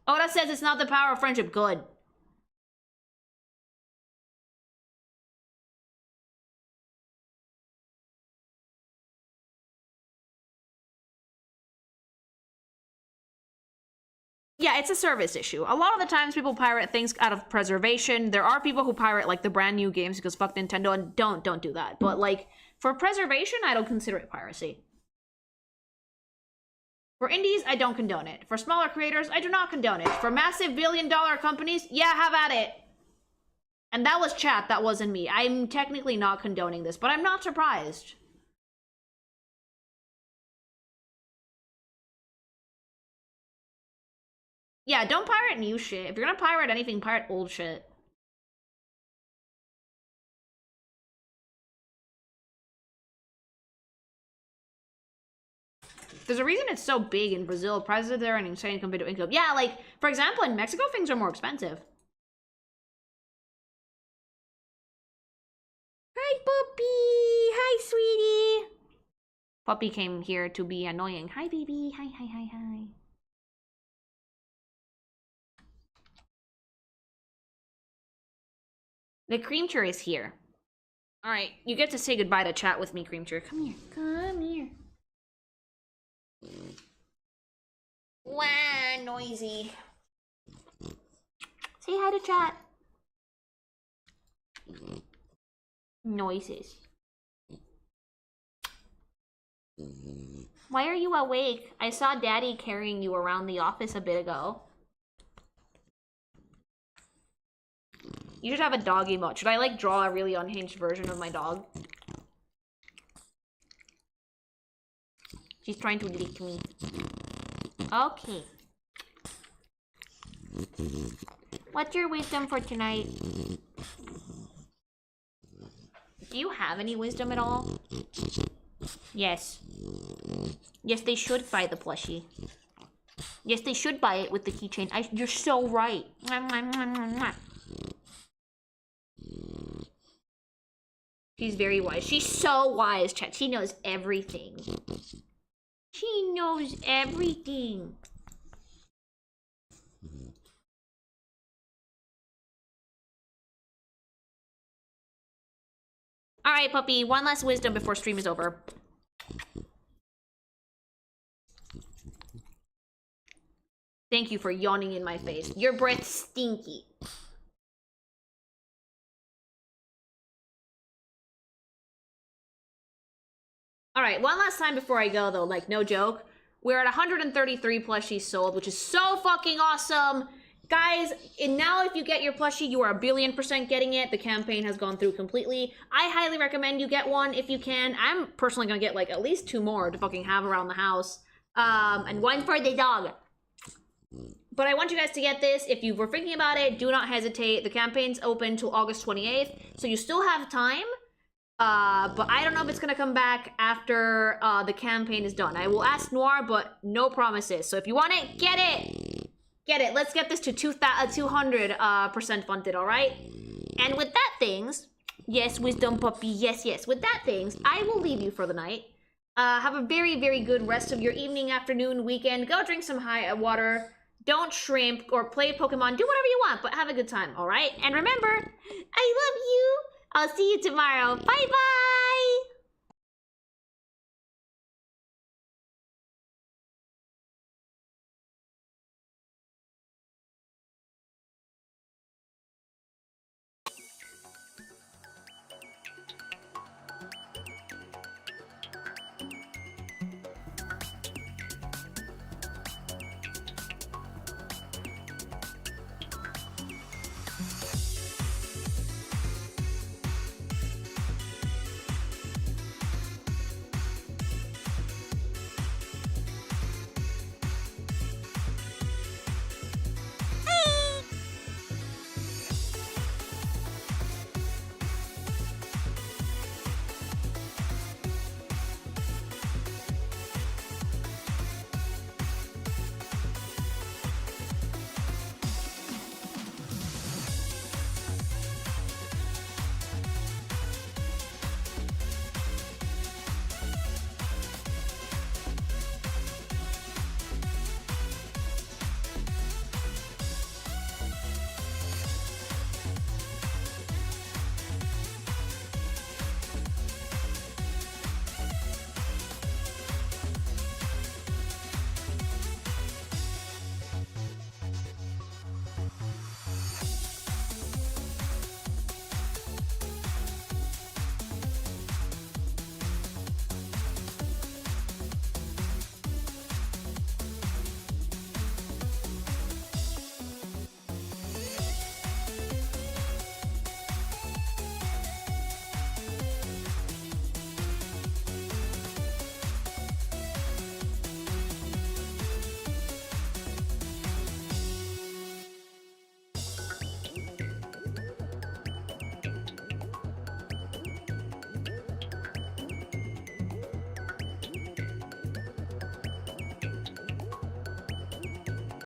Oda says it's not the power of friendship. Good. Yeah, it's a service issue. A lot of the times people pirate things out of preservation. There are people who pirate like the brand new games because fuck Nintendo, and don't do that. But like for preservation, I don't consider it piracy. For indies, I don't condone it. For smaller creators, I do not condone it. For massive billion-dollar companies, yeah, have at it. And that was chat, that wasn't me. I'm technically not condoning this, but I'm not surprised. Yeah, don't pirate new shit. If you're gonna pirate anything, pirate old shit. There's a reason it's so big in Brazil. Prices are there and insane compared to income. Yeah, like, for example, in Mexico, things are more expensive. Hi, Puppy! Hi, sweetie! Puppy came here to be annoying. Hi, baby. Hi. The Creamture is here. Alright, you get to say goodbye to chat with me, Creamture. Come here. Come here. Wow, noisy. Say hi to chat. Noises. Why are you awake? I saw Daddy carrying you around the office a bit ago. You should have a dog emote. Should I, like, draw a really unhinged version of my dog? She's trying to lick me. Okay. What's your wisdom for tonight? Do you have any wisdom at all? Yes. Yes, they should buy the plushie. Yes, they should buy it with the keychain. You're so right. She's very wise. She's so wise, chat. She knows everything. She knows everything. Alright, puppy. One last wisdom before stream is over. Thank you for yawning in my face. Your breath's stinky. Alright, one last time before I go, though, like, no joke. We're at 133 plushies sold, which is so fucking awesome! Guys, and now if you get your plushie, you are 1,000,000,000% getting it. The campaign has gone through completely. I highly recommend you get one if you can. I'm personally gonna get, like, at least 2 more to fucking have around the house. And 1 for the dog. But I want you guys to get this. If you were thinking about it, do not hesitate. The campaign's open till August 28th, so you still have time. But I don't know if it's gonna come back after the campaign is done. I will ask Noir, but no promises. So if you want it, get it! Get it. Let's get this to 200% funded, alright? And with that things, yes, wisdom puppy, yes, yes. With that things, I will leave you for the night. Have a very, very good rest of your evening, afternoon, weekend. Go drink some water. Don't shrimp or play Pokemon. Do whatever you want, but have a good time, alright? And remember, I love you. I'll see you tomorrow. Bye-bye!